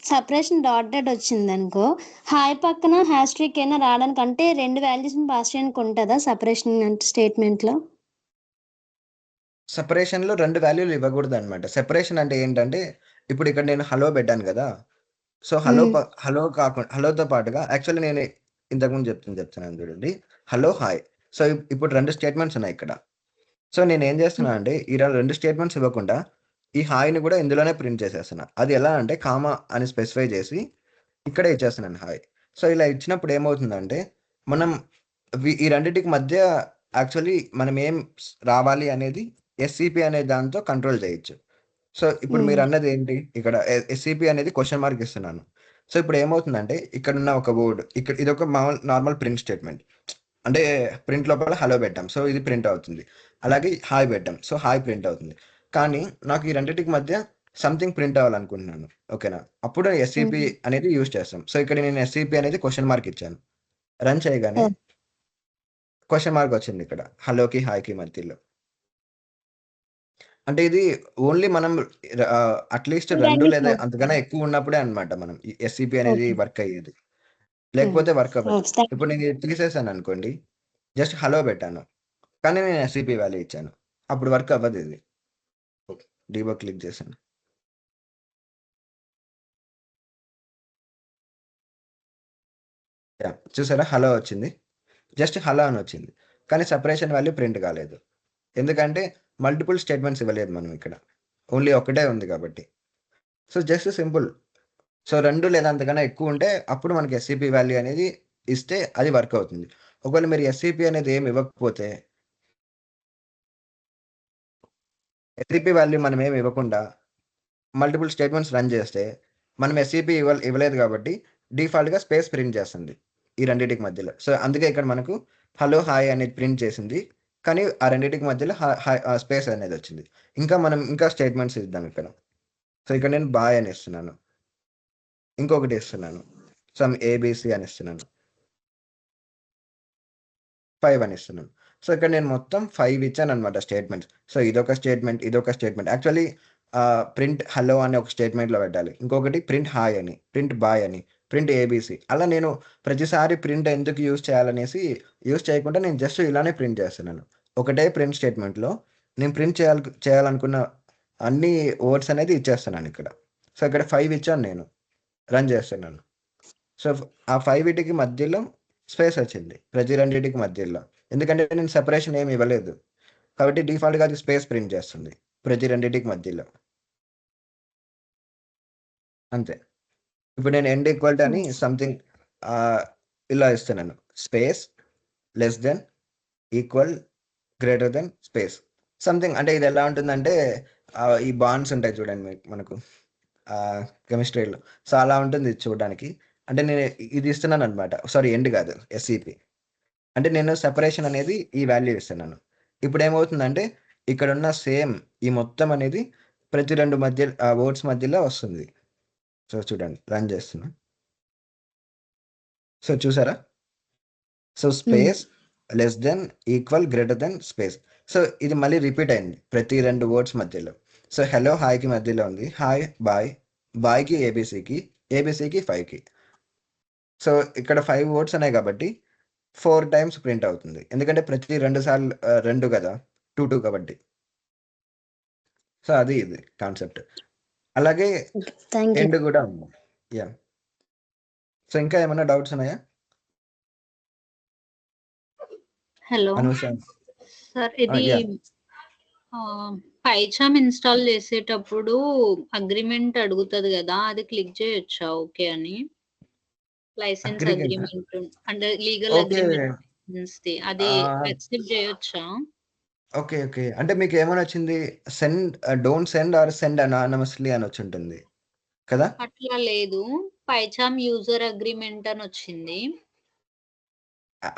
సెపరేషన్ డాట్ వచ్చిందనుకో, హాయ్ పక్కన హ్యాష్‌ట్రిక్ అయినా రావడానికంటే 2 వాల్యూస్‌ని పాస్ చేయడానికి ఉంటదా సెపరేషన్ అంటే స్టేట్మెంట్‌లో? సెపరేషన్‌లో 2 వాల్యూలు ఇవ్వకూడదనమాట. సెపరేషన్ అంటే ఏంటంటే, ఇప్పుడు ఇక్కడ నేను హలో పెట్టాను గదా! సో, హ్మ్. హలోతో పాటుగా యాక్చువల్లీ నేను ఇంతకుముందు చెప్తున్నాను చూడండి. Hello, hi. సో, ఇప్పుడు 2 స్టేట్మెంట్స్ ఉన్నాయి ఇక్కడ. సో, నేనేం హ్మ్. చేస్తున్నా అంటే, ఈ 2 స్టేట్మెంట్స్ ఇవ్వకుండా, ఈ హాయ్‌ని గూడా ఇందులోనే ప్రింట్ చేసేస్తున్నా. అది ఎలా అంటే, కామా అని స్పెసిఫై చేసి, ఇక్కడే ఇచ్చేస్తున్నాను హాయ్. సో, ఇలా ఇచ్చినప్పుడు ఏమవుతుందంటే, మనం ఈ రెండిటికి మధ్య యాక్చువల్లీ మనం ఏం రావాలి అనేది ఎస్‌సిపి అనే దాంతో కంట్రోల్ చేయొచ్చు. సో, ఇప్పుడు హ్మ్. మీరన్నది ఏంటి? ఇక్కడ ఎస్‌సిపి అనేది క్వెషన్ మార్క్ ఇస్తున్నాను. సో, ఇప్పుడు ఏమవుతుందంటే, ఇక్కడున్న ఒక వర్డ్ ఇదొక నార్మల్ ప్రింట్ స్టేట్మెంట్. అంటే ప్రింట్ లోపల హలో పెట్టాం. సో, ఇది ప్రింట్ అవుతుంది. అలాగే హాయ్ పెట్టాం. సో, హాయ్ ప్రింట్ అవుతుంది. కానీ నాకు ఈ రెండిటికి మధ్య సంథింగ్ ప్రింట్ అవ్వాలనుకుంటున్నాను. ఓకేనా? అప్పుడు ఎస్‌సిపి హ్మ్. అనేది యూజ్ చేస్తాం. సో, ఇక్కడ నేను ఎస్‌సిపి అనేది క్వెషన్ మార్క్ ఇచ్చాను. రన్ చేయగానే ఓహ్! Question mark వచ్చిందిక్కడ. హలోకి, హాయ్‌కి మధ్యలో. అంటే ఇది ఓన్లీ మనం అట్లీస్ట్ 2 2 లేదా అంతకన్నా ఎక్కువ ఉన్నప్పుడే అన్నమాట మనం ఈ ఎస్‌సిపి అనేది ఓకే. వర్క్ అయ్యేది. లేకపోతే వర్క్ అవ్వదు. ఓకే. థాంక్ ఇప్పుడు నేను ఇది తీసేసాననుకోండి, జస్ట్ హలో పెట్టాను. కానీ నేను ఎస్‌సిపి వాల్యూ ఇచ్చాను. అప్పుడు వర్క్ అవ్వదు ఇది. ఓకే. డీబగ్ క్లిక్ చేశాను. యాహ్! చూసారా హలో వచ్చింది. జస్ట్ హలో అని వచ్చింది. కానీ సెపరేషన్ వాల్యూ ప్రింట్ కాలేదు. ఎందుకంటే మల్టిపుల్ స్టేట్మెంట్స్ ఇవ్వలేదు మనం ఇక్కడ. ఓన్లీ ఒక్కటే ఉంది కాబట్టి. So, just simple. సో, 2 లేదా అంతకన్నా ఎక్కువుంటే అప్పుడు మనకి ఎస్‌సిపి వాల్యూ అనేది ఇస్తే అది వర్క్ అవుతుంది. ఒకవేళ మీరు ఎస్‌సిపి అనేది ఏమి ఇవ్వకపోతే ఎస్‌సిపి వాల్యూ మనం ఏమి ఇవ్వకుండా మల్టిపుల్ స్టేట్మెంట్స్ రన్ చేస్తే మనం ఎస్‌సిపి ఇవ్వలేదు కాబట్టి డిఫాల్ట్‌గా స్పేస్ ప్రింట్ చేస్తుంది. ఈ రెండిటికి మధ్యలో. సో, అందుకే ఇక్కడ మనకు హలో, హాయ్ అనేది ప్రింట్ చేసింది. కానీ ఆ రెండిటికి మధ్యలో స్పేస్ అనేదొచ్చింది. ఇంకా స్టేట్మెంట్స్ ఇద్దాం ఇక్కడ. సో, ఇక్కడ నేను బాయ్ అని ఇస్తున్నాను. ఇంకొకటి ఇస్తున్నాను. సమ్ ఏబీసీ అని ఇస్తున్నాను. 5 అని ఇస్తున్నాను. సో, ఇక్కడ నేను మొత్తం 5 ఇచ్చాననమాట స్టేట్మెంట్స్. సో, ఇదొక స్టేట్మెంట్, ఇదొక స్టేట్మెంట్. యాక్చువల్లీ ప్రింట్ హలో అని ఒక స్టేట్మెంట్‌లో పెట్టాలి. ఇంకొకటి ప్రింట్ హాయ్ అని, ప్రింట్ బాయ్ అని, ప్రింట్ ఏబీసీ. అలా నేను ప్రతిసారి ప్రింట్ ఎందుకు యూజ్ చేయాలనేసి యూజ్ చేయకుండా నేను జస్ట్ ఇలానే ప్రింట్ చేస్తున్నాను. ఒకటే ప్రింట్ స్టేట్మెంట్‌లో నేను ప్రింట్ చేయాలనుకున్న అన్ని వర్డ్స్ అనేది ఇచ్చేస్తున్నానిక్కడ. సో, ఇక్కడ 5 ఇచ్చాను నేను. రన్ చేస్తున్నాను. సో, ఆ 5 వీటికి మధ్యలో స్పేస్ వచ్చింది. ప్రతి రెండిటికి మధ్యలో. ఎందుకంటే నేను సెపరేషన్ ఏమి ఇవ్వలేదు. కాబట్టి డిఫాల్ట్‌గా అది స్పేస్ ప్రింట్ చేస్తుంది. ప్రతి రెండిటికి మధ్యలో. అంతే. ఇప్పుడు నేను ఎండ్ ఈక్వల్ టు అని సంథింగ్ ఆహ్, ఇలా ఇస్తున్నాను. Space, less than, equal, greater than, space. Something అంటే ఇది ఎలా ఉంటుందంటే ఈ బాండ్స్ ఉంటాయి చూడండి మనకు కెమిస్ట్రీలో. సో, అలా ఉంటుంది ఇది చూడడానికి. అంటే నేను ఇది ఇస్తున్నాననమాట. సారీ ఎండ్ కాదు. ఎస్‌సిపి. అంటే నేను సెపరేషన్ అనేది ఈ వాల్యూ ఇస్తున్నాను. ఇప్పుడేమవుతుందంటే ఇక్కడున్న సేమ్ ఈ మొత్తం అనేది ప్రతి 2 వర్డ్స్ మధ్యలో వస్తుంది. సో, చూడండి రన్ చేస్తున్నా. సో, చూసారా? So, space, less than, equal, greater than, space. So, ఇది మళ్ళీ రిపీట్ అయింది ప్రతి 2 వర్డ్స్ మధ్యలో. సో, హలో, హాయ్‌కి మధ్యలో ఉంది. హాయ్, బాయ్, బాయ్‌కి ఏబీసీకి, ఏబీసీకి 5కి. సో, ఇక్కడ 5 వర్డ్స్ ఉన్నాయి కాబట్టి 4 టైమ్స్ ప్రింట్ అవుతుంది. ఎందుకంటే ప్రతి 2 సార్లు 2 కదా! 2 కాబట్టి. సో, అది ఇది కాన్సెప్ట్. అలాగే థాంక్ యూ. ఎండ్ గూడా ఉంది. యాహ్! సో, ఇంకా ఏమన్నా డౌట్స్ ఉన్నాయా? హలో అనూష. సార్, ఇది యాహ్! పైచామ్ ఇన్స్టాల్ చేసేటప్పుడు అగ్రిమెంట్ అడుగుతది కదా, అది క్లిక్ చేయొచ్చా ఓకే అని? లైసెన్స్ అగ్రిగేటా? అగ్రిమెంట్ అంటే లీగల్ ఓకే. అగ్రిమెంట్స్‌ది అది ఆహ్, యాక్సెప్ట్ చేయొచ్చా? ఓకే. ఓకే. అంటే మీకేమనొచ్చింది? Don't send or send anonymously అనొచ్చుంటుంది. కదా? అట్లా లేదు. పైచామ్ యూజర్ అగ్రిమెంట్ అని వచ్చింది.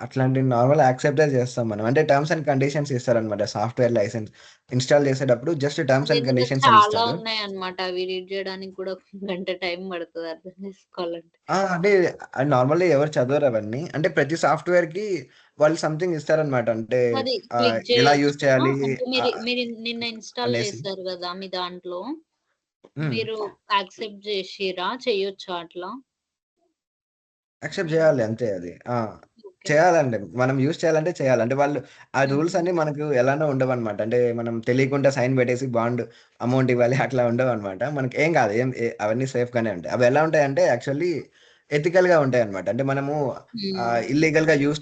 అట్లాంటివి నార్మల్ యాక్సెప్టే చేస్తాం మనం. అంటే టర్మ్స్ అండ్ కండిషన్స్ ఇస్తారనమాట. సాఫ్ట్‌వేర్ లైసెన్స్ ఇన్‌స్టాల్ చేసేటప్పుడు జస్ట్ టర్మ్స్ అండ్ ఎందుకంటే కండిషన్స్ అని చాలా ఇస్తారు. ఉన్నాయన్నమాట. అవి రీడ్ చేయడానికి కూడా గంట టైం పడతది అర్థం చేసుకోవాలంటే. అంటే నార్మల్లీ ఎవరు చదవరు అవన్నీ. అంటే ప్రతి సాఫ్ట్‌వేర్‌కి వాళ్ళు సంథింగ్ ఇస్తారనమాట. అంటే అది క్లిక్ ఎలా యూజ్ చేయొచ్చా? చేయాలి అంటే మీరు ఆహ్, మీరు నిన్న ఇన్‌స్టాల్ అనేసి. చేశారు గదా మీ దాంట్లో. హ్మ్. మీరు యాక్సెప్ట్ చేషిర్రా? చెయ్యొచ్చా అట్లా? యాక్సెప్ట్ చేయాలి అంతే అది. ఓకే. చేయాలండి. మనం యూజ్ చేయాలంటే చేయాలి. అంటే వాళ్ళు ఆ రూల్స్ హ్మ్. అన్నీ మనకు ఎలానో ఉండవనమాట. అంటే మనం తెలియకుండా సైన్ పెట్టేసి అమౌంట్ ఇవ్వాలి అట్లా ఉండవనమాట. మనకి ఏం కాదు. అవన్నీ సేఫ్‌గానే ఉంటాయి. అవి ఎలా ఉంటాయంటే యాక్చువల్లీ ఎథికల్‌గా ఉంటాయన్నమాట. అంటే మనము హ్మ్. ఇల్లీగల్‌గా యూజ్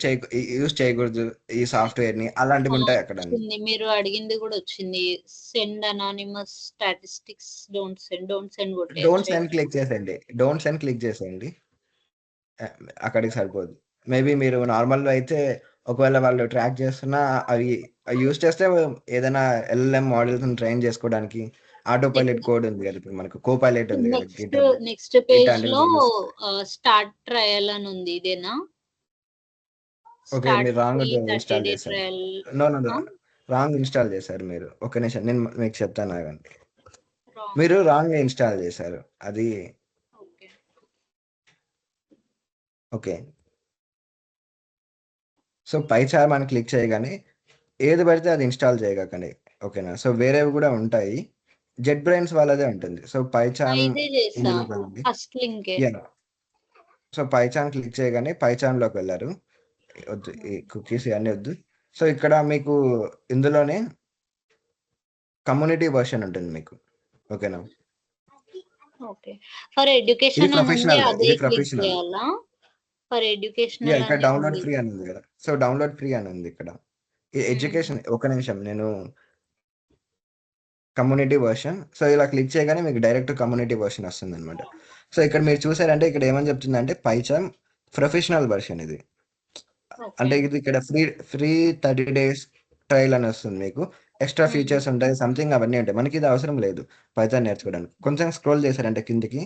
చేయకూడదు ఈ సాఫ్ట్‌వేర్‌ని అలాంటివుంటాయి అక్కడ అన్ని. వచ్చింది. మీరు అడిగింది గూడా వచ్చింది. Send anonymous statistics don't send don't కొట్టేయొచ్చా? సెండ్ క్లిక్ చేసేయండి. డోంట్ సెండ్ క్లిక్ చేసేయండి. ఆహ్, అక్కడికి సరిపోదు. మేబీ మీరు నార్మల్‌లో అయితే ఒకవేళ వాళ్ళు ట్రాక్ చేస్తున్నా అవి యూజ్ చేస్తే ఏదైనా ఎల్ఎల్ఎం మోడల్స్‌ని ట్రైన్ చేసుకోవడానికి ఆటో పైలట్ ఇప్పుడు కోడ్ ఉంది కదా! ఇప్పుడు మనకు కో పైలట్ ఉంది కదా! నెక్స్ట్ గిటాంటిల్ పేజ్‌లో యూజ్ స్టార్ట్ ట్రయల్ అని ఉంది. ఇదేనా? ఓకే. స్టార్ట్ మీరు రాంగ్ ఫ్రీ 30 ఇన్‌స్టాల్ డే చేశారు. ట్రయల్. నో. నో. నో. ఆ! రాంగ్ ఇన్‌స్టాల్ చేశారు మీరు. ఒక్క నిమిషం నేను మీకు చెప్తాను ఆగండి. రాంగ్. మీరు రాంగ్ ఇన్‌స్టాల్ చేశారు. అది ఓకే. ఓకే. సో, పైచార్మ్ అని క్లిక్ చేయగానే ఏది పడితే అది ఇన్‌స్టాల్ చేయకండి. ఓకేనా. సో వేరేవి కూడా ఉంటాయి. జెట్ బ్రెయిన్స్ వాళ్ళదే ఉంటుంది. సో పైచాన్ ఇదే చేసా ఇందులోకి వెళ్ళండి. First లింకే. Yeah so Pehchaan click చేయగానే పైచాన్లోకి వెళ్ళారు. వద్దు ఈ కుకీస్ ఇవన్నీ వద్దు. సో ఇక్కడ మీకు ఇందులోనే కమ్యూనిటీ వర్షన్ ఉంటుంది మీకు. ఓకేనా. ఓకే. ఫర్ ఇది ఎడ్యుకేషన్ అని ఉంది, ప్రొఫెషనల్ అదే ఇది క్లిక్ ప్రొఫెషనల్. చేయాలా? ఫర్ యా ఎడ్యుకేషనల్ ఇక్కడ అని డౌన్లోడ్ ఉంది. ఫ్రీ అని ఉంది కదా. సో డౌన్లోడ్ ఫ్రీ అని ఉంది ఇక్కడ. ఈ ఎడ్యుకేషన్ ఒక నిమిషం నేను కమ్యూనిటీ వర్షన్. సో ఇలా క్లిక్ చేయగానే మీకు డైరెక్ట్ కమ్యూనిటీ వర్షన్ వస్తుంది అనమాట. సో ఇక్కడ మీరు చూసారంటే ఇక్కడ ఏమని చెప్తుందంటే పైచాన్ ప్రొఫెషనల్ వర్షన్ ఇది. ఓకే. అంటే ఇది ఇక్కడ ఫ్రీ 30 days ట్రయల్ అని వస్తుంది మీకు. ఎక్స్ట్రా ఫీచర్స్ ఉంటాయి సంథింగ్ అవన్నీ ఉంటాయి. మనకి ఇది అవసరం లేదు పైథాన్ నేర్చుకోవడానికి. కొంచెం స్క్రోల్ చేశారంటే కిందికి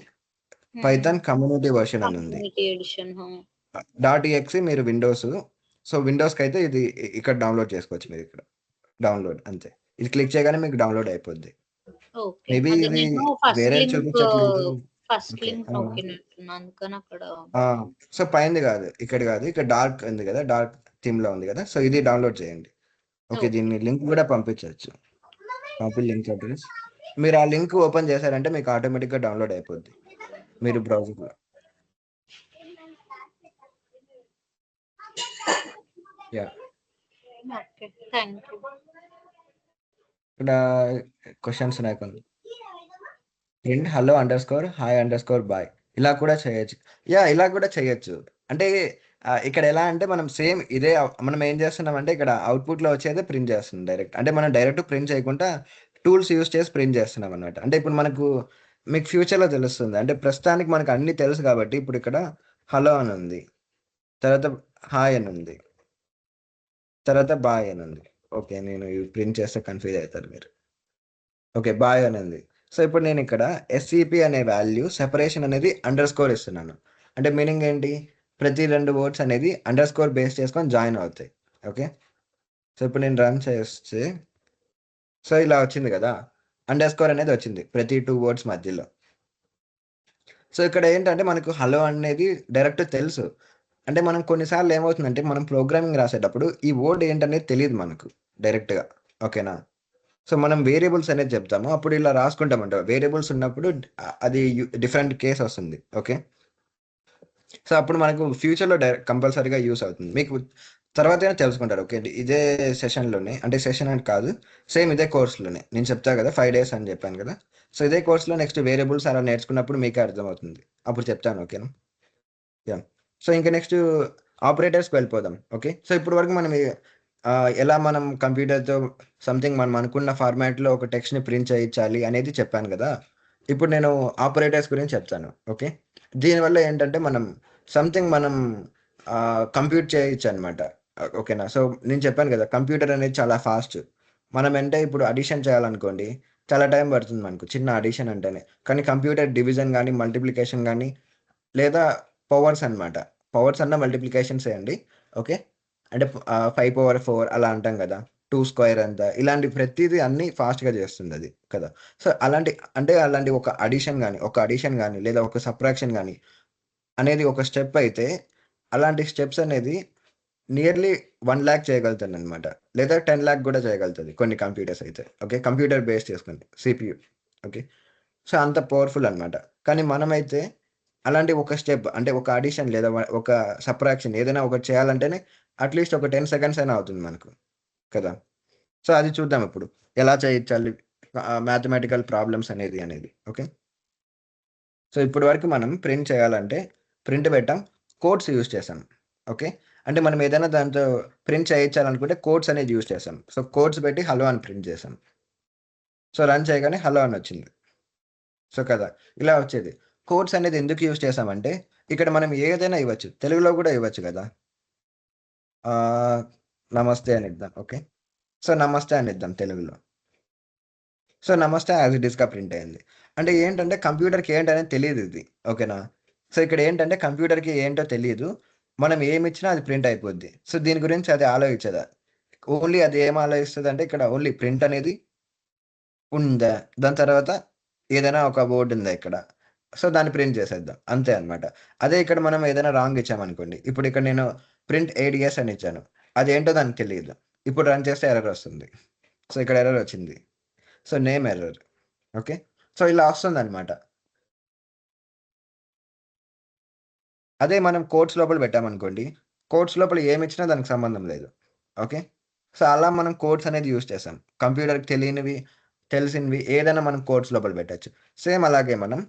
పైథాన్ కమ్యూనిటీ వర్షన్ అని ఉంది. Community edition. .exe మీరు విండోస్. సో విండోస్కి అయితే ఇది ఇక్కడ డౌన్లోడ్ చేసుకోవచ్చు మీరు ఇక్కడ. డౌన్లోడ్ అంతే. ఇది క్లిక్ చేయగానే మీకు డౌన్లోడ్ అయిపోద్ది. ఓకే. మేబీ అది ఇది నేను ఫస్ట్ వేరే లింక్ చూపించట్లేదు. First okay. లింక్ నొక్కినట్టున్నా, అందుకని అక్కడ సో పైంది కాదు ఇక్కడ కాదు, ఇక్కడ డార్క్ ఉంది కదా, డార్క్ థీమ్ లో ఉంది కదా. సో ఇది డౌన్లోడ్ చేయండి. Okay okay. దీన్ని లింక్ కూడా పంపించవచ్చు. Copy link address. మీరు ఆ లింక్ ఓపెన్ చేశారంటే మీకు ఆటోమేటిక్గా డౌన్లోడ్ అయిపోద్ది మీరు బ్రౌజర్లో. Yeah okay. Thank you. ఇక్కడ క్వశ్చన్స్ ఉన్నాయి కొన్ని. ప్రింట్ హలో _హాయ్_బాయ్ ఇలా కూడా చేయొచ్చు. యా ఇలా కూడా చేయొచ్చు. అంటే ఇక్కడ ఎలా అంటే మనం సేమ్ ఇదే మనం ఏం చేస్తున్నాం అంటే ఇక్కడ అవుట్పుట్లో వచ్చేదే ప్రింట్ చేస్తున్నాం డైరెక్ట్. అంటే మనం డైరెక్ట్ ప్రింట్ చేయకుండా టూల్స్ యూస్ చేసి ప్రింట్ చేస్తున్నాం అనమాట. అంటే ఇప్పుడు మనకు మీకు ఫ్యూచర్లో తెలుస్తుంది. అంటే ప్రస్తుతానికి మనకు అన్ని తెలుసు కాబట్టి ఇప్పుడు ఇక్కడ హలో అని ఉంది, తర్వాత హాయ్ అని ఉంది, తర్వాత బాయ్ అని ఉంది. ఓకే నేను ప్రింట్ చేస్తే కన్ఫ్యూజ్ అవుతారు మీరు. ఓకే బాయ్ అని ఉంది. సో ఇప్పుడు నేను ఇక్కడ ఎస్సిపి అనే వాల్యూ సెపరేషన్ అనేది _ ఇస్తున్నాను. అంటే మీనింగ్ ఏంటి, ప్రతి 2 వర్డ్స్ అనేది _ బేస్ చేసుకొని జాయిన్ అవుతాయి. ఓకే సో ఇప్పుడు నేను రన్ చేస్తే సో ఇలా వచ్చింది కదా, _ అనేది వచ్చింది ప్రతి 2 వర్డ్స్ మధ్యలో. సో ఇక్కడ ఏంటంటే మనకు హలో అనేది డైరెక్ట్ తెలుసు. అంటే మనం కొన్నిసార్లు ఏమవుతుందంటే మనం ప్రోగ్రామింగ్ రాసేటప్పుడు ఈ వర్డ్ ఏంటనేది తెలియదు మనకు డైరెక్ట్గా. ఓకేనా. సో మనం వేరియబుల్స్ అనేది చెప్తాము, అప్పుడు ఇలా రాసుకుంటామంట. వేరియబుల్స్ ఉన్నప్పుడు అది డిఫరెంట్ కేస్ వస్తుంది. ఓకే సో అప్పుడు మనకు ఫ్యూచర్లో కంపల్సరీగా యూస్ అవుతుంది. మీకు తర్వాత తెలుసుకుంటారు. ఓకే ఇదే సెషన్లోనే, అంటే సెషన్ అని కాదు, సేమ్ ఇదే కోర్సులోనే నేను చెప్తా కదా 5 days అని చెప్పాను కదా. సో ఇదే కోర్సులో నెక్స్ట్ వేరియబుల్స్ అలా నేర్చుకున్నప్పుడు మీకే అర్థమవుతుంది, అప్పుడు చెప్తాను. ఓకేనా. యా సో ఇంకా నెక్స్ట్ ఆపరేటర్స్కి వెళ్ళిపోదాం. ఓకే సో ఇప్పుడు వరకు మనం ఎలా మనం కంప్యూటర్తో సంథింగ్ మనం అనుకున్న ఫార్మాట్లో ఒక టెక్స్ట్ని ప్రింట్ చేయించాలి అనేది చెప్పాను కదా. ఇప్పుడు నేను ఆపరేటర్స్ గురించి చెప్తాను. ఓకే దీనివల్ల ఏంటంటే మనం సంథింగ్ మనం కంప్యూట్ చేయొచ్చు అనమాట. ఓకేనా. సో నేను చెప్పాను కదా కంప్యూటర్ అనేది చాలా ఫాస్ట్. మనం అంటే ఇప్పుడు అడిషన్ చేయాలనుకోండి చాలా టైం పడుతుంది మనకు, చిన్న అడిషన్ అంటేనే. కానీ కంప్యూటర్ డివిజన్ కానీ మల్టిప్లికేషన్ కానీ లేదా పవర్స్ అనమాట, పవర్స్ అన్న మల్టిప్లికేషన్స్ అండి. ఓకే అంటే 5/4 అలా అంటాం కదా, 2² అంతా, ఇలాంటి ప్రతిదీ అన్ని ఫాస్ట్గా చేస్తుంది అది కదా. సో అలాంటి ఒక అడిషన్ కానీ లేదా ఒక సబ్ట్రాక్షన్ కానీ అనేది ఒక స్టెప్ అయితే అలాంటి స్టెప్స్ అనేది నియర్లీ 1 lakh చేయగలుగుతుంది అనమాట, లేదా 10 lakh కూడా చేయగలుగుతుంది కొన్ని కంప్యూటర్స్ అయితే. ఓకే కంప్యూటర్ బేస్ చేసుకుని CPU. ఓకే సో అంత పవర్ఫుల్ అనమాట. కానీ మనమైతే అలాంటి ఒక స్టెప్ అంటే ఒక అడిషన్ లేదా ఒక సబ్ట్రాక్షన్ ఏదైనా ఒకటి చేయాలంటేనే అట్లీస్ట్ ఒక 10 seconds అయినా అవుతుంది మనకు కదా. సో అది చూద్దాం ఇప్పుడు ఎలా చేయించాలి మ్యాథమెటికల్ ప్రాబ్లమ్స్ అనేది. ఓకే సో ఇప్పటి వరకు మనం ప్రింట్ చేయాలంటే ప్రింట్ పెట్టాం, కోడ్స్ యూజ్ చేసాం. ఓకే అంటే మనం ఏదైనా దాంతో ప్రింట్ చేయించాలనుకుంటే కోడ్స్ అనేది యూజ్ చేసాం. సో కోడ్స్ పెట్టి హలో అని ప్రింట్ చేసాం. సో రన్ చేయగానే హలో అని వచ్చింది. సో కదా ఇలా వచ్చేది. కోడ్స్ అనేది ఎందుకు యూజ్ చేసామంటే ఇక్కడ మనం ఏదైనా ఇవ్వచ్చు, తెలుగులో కూడా ఇవ్వచ్చు కదా. నమస్తే అని ఇద్దాం. ఓకే సో నమస్తే అని ఇద్దాం తెలుగులో. సో నమస్తే యాజ్ ఇట్ ఈస్గా ప్రింట్ అయింది. అంటే ఏంటంటే కంప్యూటర్కి ఏంటనేది తెలియదు ఇది. ఓకేనా. సో ఇక్కడ ఏంటంటే కంప్యూటర్కి ఏంటో తెలియదు, మనం ఏమి ఇచ్చినా అది ప్రింట్ అయిపోద్ది. సో దీని గురించి అది ఆలోచించదా, ఓన్లీ అది ఏం ఆలోచిస్తుంది అంటే ఇక్కడ ఓన్లీ ప్రింట్ అనేది ఉందా, దాని తర్వాత ఏదైనా ఒక వర్డ్ ఉందా ఇక్కడ, సో దాన్ని ప్రింట్ చేసేద్దాం అంతే అనమాట. అదే ఇక్కడ మనం ఏదైనా రాంగ్ ఇచ్చామనుకోండి, ఇప్పుడు ఇక్కడ నేను ప్రింట్ ADS అని ఇచ్చాను, అది ఏంటో దానికి తెలియదు, ఇప్పుడు రన్ చేస్తే ఎర్రర్ వస్తుంది. సో ఇక్కడ ఎర్రర్ వచ్చింది. So name error. Okay. So ఇలా వస్తుందన్నమాట. అదే మనం కోట్స్ లోపల పెట్టామనుకోండి, కోట్స్ లోపల ఏమిచ్చినా దానికి సంబంధం లేదు. ఓకే. సో అలా మనం కోట్స్ అనేది యూజ్ చేసాం. కంప్యూటర్‌కి తెలియనివి, తెలిసినవి ఏదైనా మనం కోట్స్ లోపల పెట్టొచ్చు. సేమ్ అలాగే మనం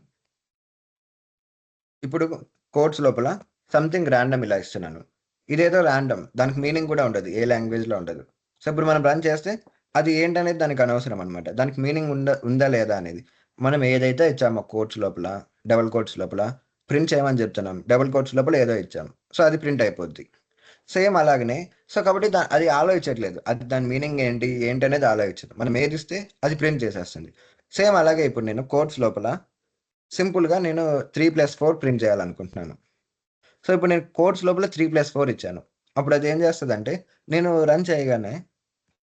ఇప్పుడు కోట్స్ లోపల సంథింగ్ ర్యాండమ్ ఇలా ఇస్తున్నాను. ఇదేదో ర్యాండమ్. దానికి మీనింగ్ కూడా ఉండదు. ఏ లాంగ్వేజ్‌లో ఉండదు. సో ఇప్పుడు మనం రన్ చేస్తే అది ఏంటనేది దానికి అనవసరం అనమాట. దానికి మీనింగ్ ఉందా లేదా అనేది. మనం ఏదైతే ఇచ్చామో కోట్స్ లోపల, డబుల్ కోట్స్ లోపల ప్రింట్ చేయమని చెప్తున్నాం. డబుల్ కోట్స్ లోపల ఏదో ఇచ్చాం. సో అది ప్రింట్ అయిపోద్ది. సేమ్ అలాగనే సో కాబట్టి అది ఆలోచించట్లేదు. అది దాని మీనింగ్ ఏంటనేది ఆలోచించదు. మనం ఏది ఇస్తే అది ప్రింట్ చేసేస్తుంది. సేమ్ అలాగే ఇప్పుడు నేను కోట్స్ లోపల సింపుల్‌గా నేను 3+4 ప్రింట్ చేయాలనుకుంటున్నాను. సో ఇప్పుడు నేను కోట్స్ లోపల 3+4 ఇచ్చాను. అప్పుడు అది ఏం చేస్తదంటే నేను రన్ చేయగానే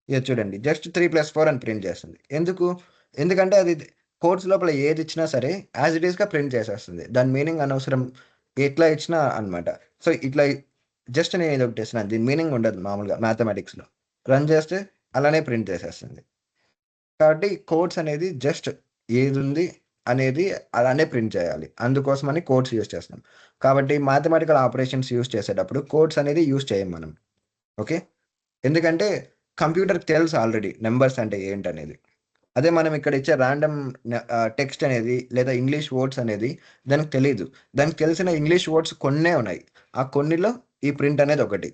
ఇది చూడండి జస్ట్ 3+4 అని ప్రింట్ చేస్తుంది. ఎందుకంటే అది కోట్స్ లోపల ఏది ఇచ్చినా సరే యాజ్ ఇట్ ఈస్‌గా ప్రింట్ చేసేస్తుంది. దాని మీనింగ్ అనవసరం. ఎట్లా ఇచ్చినా అన్నమాట. సో ఇట్లా జస్ట్ నేను ఇదొకటి ఇస్తున్నాను. దీని మీనింగ్ ఉండదు మామూలుగా మ్యాథమెటిక్స్‌లో. రన్ చేస్తే అలానే ప్రింట్ చేసేస్తుంది. కాబట్టి కోడ్స్ అనేది జస్ట్ ఏదుంది అనేది అలానే ప్రింట్ చేయాలి. అందుకోసమని కోడ్స్ యూజ్ చేస్తాం. కాబట్టి మ్యాథమెటికల్ ఆపరేషన్స్ యూజ్ చేసేటప్పుడు కోడ్స్ అనేది యూజ్ చేయం మనం. ఓకే. ఎందుకంటే కంప్యూటర్‌కి తెలుసు ఆల్రెడీ నంబర్స్ అంటే ఏంటనేది. అదే మనం ఇక్కడ ఇచ్చే ర్యాండమ్ టెక్స్ట్ అనేది లేదా ఇంగ్లీష్ వర్డ్స్ అనేది దానికి తెలీదు. దానికి తెలిసిన ఇంగ్లీష్ వర్డ్స్ కొన్నే ఉన్నాయి. ఆ కొన్నిలో ఈ ప్రింట్ అనేది ఒకటి.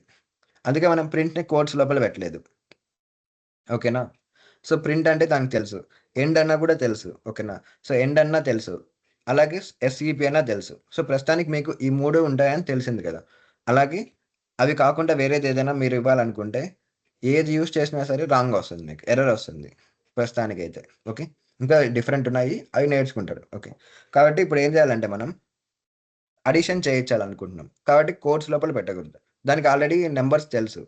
అందుకే మనం ప్రింట్‌ని కోట్స్ లోపల పెట్టలేదు. ఓకేనా. సో ప్రింట్ అంటే దానికి తెలుసు. ఎండ్ అన్నా కూడా తెలుసు. ఓకేనా. సో ఎండ్ అన్నా తెలుసు. అలాగే ఎస్ఈపీ అన్నా తెలుసు. సో ప్రస్తుతానికి మీకు ఈ 3 ఉంటాయని తెలిసింది కదా. అలాగే అవి కాకుండా వేరేది ఏదైనా మీరు ఇవ్వాలనుకుంటే ఏది యూజ్ చేసినా సరే రాంగ్ వస్తుంది మీకు. ఎర్రర్ వస్తుంది ప్రస్తుతానికైతే. ఓకే. ఇంకా డిఫరెంట్ ఉన్నాయి. అవి నేర్చుకుంటారు. ఓకే. కాబట్టి ఇప్పుడు ఏం చేయాలంటే మనం అడిషన్ చేయించాలనుకుంటున్నాం. కాబట్టి కోట్స్ లోపల పెట్టకూడదు. దానికి ఆల్రెడీ నంబర్స్ తెలుసు.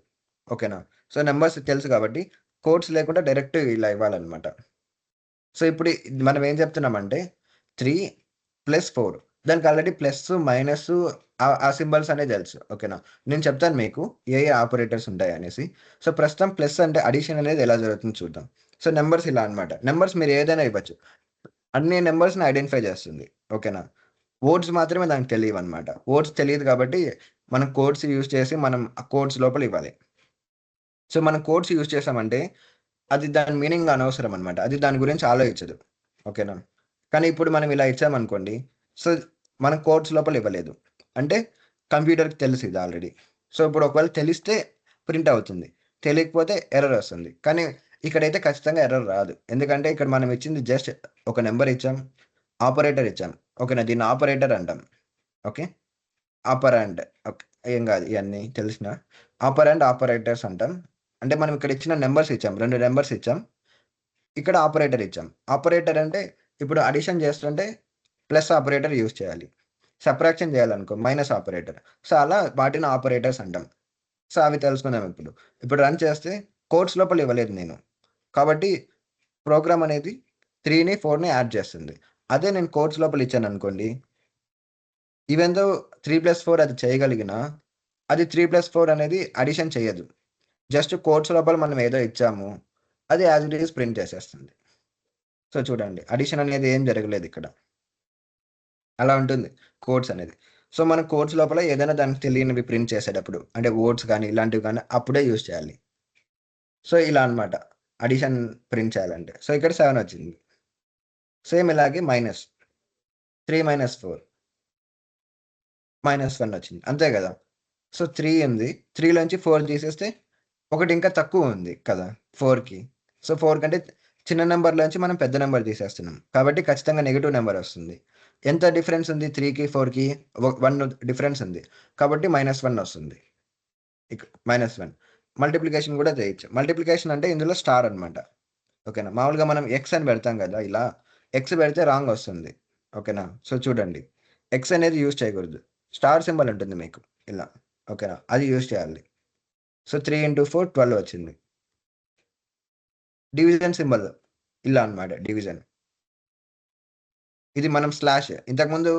ఓకేనా. సో నంబర్స్ తెలుసు కాబట్టి కోట్స్ లేకుండా డైరెక్ట్ ఇలా ఇవ్వాలన్నమాట. సో ఇప్పుడు మనం ఏం చెప్తున్నామంటే 3+4 దానికి ఆల్రెడీ ప్లస్, మైనస్ ఆ సింబల్స్ అనేది తెలుసు. ఓకేనా. నేను చెప్తాను మీకు ఏ ఆపరేటర్స్ ఉంటాయనేసి. సో ప్రస్తుతం ప్లస్ అంటే అడిషన్ అనేది ఎలా జరుగుతుందో చూద్దాం. సో నంబర్స్ ఇలా అన్నమాట. నంబర్స్ మీరు ఏదైనా ఇవ్వచ్చు. అన్ని నంబర్స్‌ని ఐడెంటిఫై చేస్తుంది. ఓకేనా. వర్డ్స్ మాత్రమే దానికి తెలియవన్నమాట. వర్డ్స్ తెలీదు కాబట్టి మనం కోడ్స్ యూజ్ చేసి మనం ఆ కోడ్స్ లోపల ఇవ్వాలి. సో మనం కోడ్స్ యూజ్ చేసామంటే అది దాని మీనింగ్ అనవసరం అన్నమాట. అది దాని గురించి ఆలోచించదు. ఓకేనా. కానీ ఇప్పుడు మనం ఇలా ఇచ్చామనుకోండి. సో మనం కోడ్స్ లోపల ఇవ్వలేదు. అంటే కంప్యూటర్‌కి తెలుసు ఇది ఆల్రెడీ. సో ఇప్పుడు ఒకవేళ తెలిస్తే ప్రింట్ అవుతుంది. తెలియకపోతే ఎర్రర్ వస్తుంది. కానీ ఇక్కడైతే ఖచ్చితంగా ఎర్రర్ రాదు. ఎందుకంటే ఇక్కడ మనం ఇచ్చింది జస్ట్ ఒక నంబర్ ఇచ్చాం. ఆపరేటర్ ఇచ్చాం. ఓకేనా. దీన్ని ఆపరేటర్ అంటాం. ఓకే. ఆపరాండ్. ఓకే. ఏం కాదు ఇయన్నీ తెలిసిన. ఆపరాండ్, ఆపరేటర్స్ అంటాం. అంటే మనం ఇక్కడ ఇచ్చిన నంబర్స్ ఇచ్చాం. 2 నంబర్స్ ఇచ్చాం. ఇక్కడ ఆపరేటర్ ఇచ్చాం. ఆపరేటర్ అంటే ఇప్పుడు అడిషన్ చేస్తుంటే ప్లస్ ఆపరేటర్ యూజ్ చేయాలి. సబ్ట్రాక్షన్ చేయాలనుకో మైనస్ ఆపరేటర్. సో అలా వాటిని ఆపరేటర్స్ అంటాం. సో అవి తెలుసుకుందాం ఇప్పుడు. ఇప్పుడు రన్ చేస్తే కోడ్స్ లోపల ఇవ్వలేదు నేను. కాబట్టి ప్రోగ్రామ్ అనేది 3ని 4ని యాడ్ చేస్తుంది. అదే నేను కోడ్స్ లోపల ఇచ్చాననుకోండి. ఈవెన్ దో 3+4 అది చేయగలిగినా అది 3+4 అనేది అడిషన్ చేయదు. జస్ట్ కోడ్స్ లోపల మనం ఏదో ఇచ్చాము. అది యాజ్ ఇట్ ఈస్ ప్రింట్ చేసేస్తుంది. సో చూడండి అడిషన్ అనేది ఏం జరగలేదు ఇక్కడ. అలా ఉంటుంది కోడ్స్ అనేది. సో మనం కోడ్స్ లోపల ఏదైనా దానికి తెలియనివి ప్రింట్ చేసేటప్పుడు అంటే వర్డ్స్ కానీ ఇలాంటివి కానీ అప్పుడే యూజ్ చేయాలి. సో ఇలా అన్నమాట అడిషన్ ప్రింట్ చేయాలంటే. సో ఇక్కడ 7 వచ్చింది. సేమ్ ఇలాగే మైనస్ 3 - 4 -1 వచ్చింది. అంతే కదా. సో 3 ఉంది. 3లోంచి 4 తీసేస్తే ఒకటి ఇంకా తక్కువ ఉంది కదా 4కి. సో 4 కంటే చిన్న నంబర్‌లోంచి మనం పెద్ద నంబర్ తీసేస్తున్నాం. కాబట్టి ఖచ్చితంగా నెగెటివ్ నంబర్ వస్తుంది. ఎంత డిఫరెన్స్ ఉంది 3కి 4కి 1 డిఫరెన్స్ ఉంది. కాబట్టి -1 వస్తుంది. -1 మల్టిప్లికేషన్ కూడా చేయొచ్చు. మల్టిప్లికేషన్ అంటే ఇందులో స్టార్ అన్నమాట. ఓకేనా. మామూలుగా మనం ఎక్స్ అని పెడతాం కదా ఇలా. ఎక్స్ పెడితే రాంగ్ వస్తుంది. ఓకేనా. సో చూడండి ఎక్స్ అనేది యూజ్ చేయకూడదు. స్టార్ సింబల్ ఉంటుంది మీకు ఇలా. ఓకేనా. అది యూజ్ చేయాలి. సో 3 × 4 12 వచ్చింది. డివిజన్ సింబల్ ఇలా అన్నమాట డివిజన్. ఇది మనం స్లాష్ ఇంతకుముందు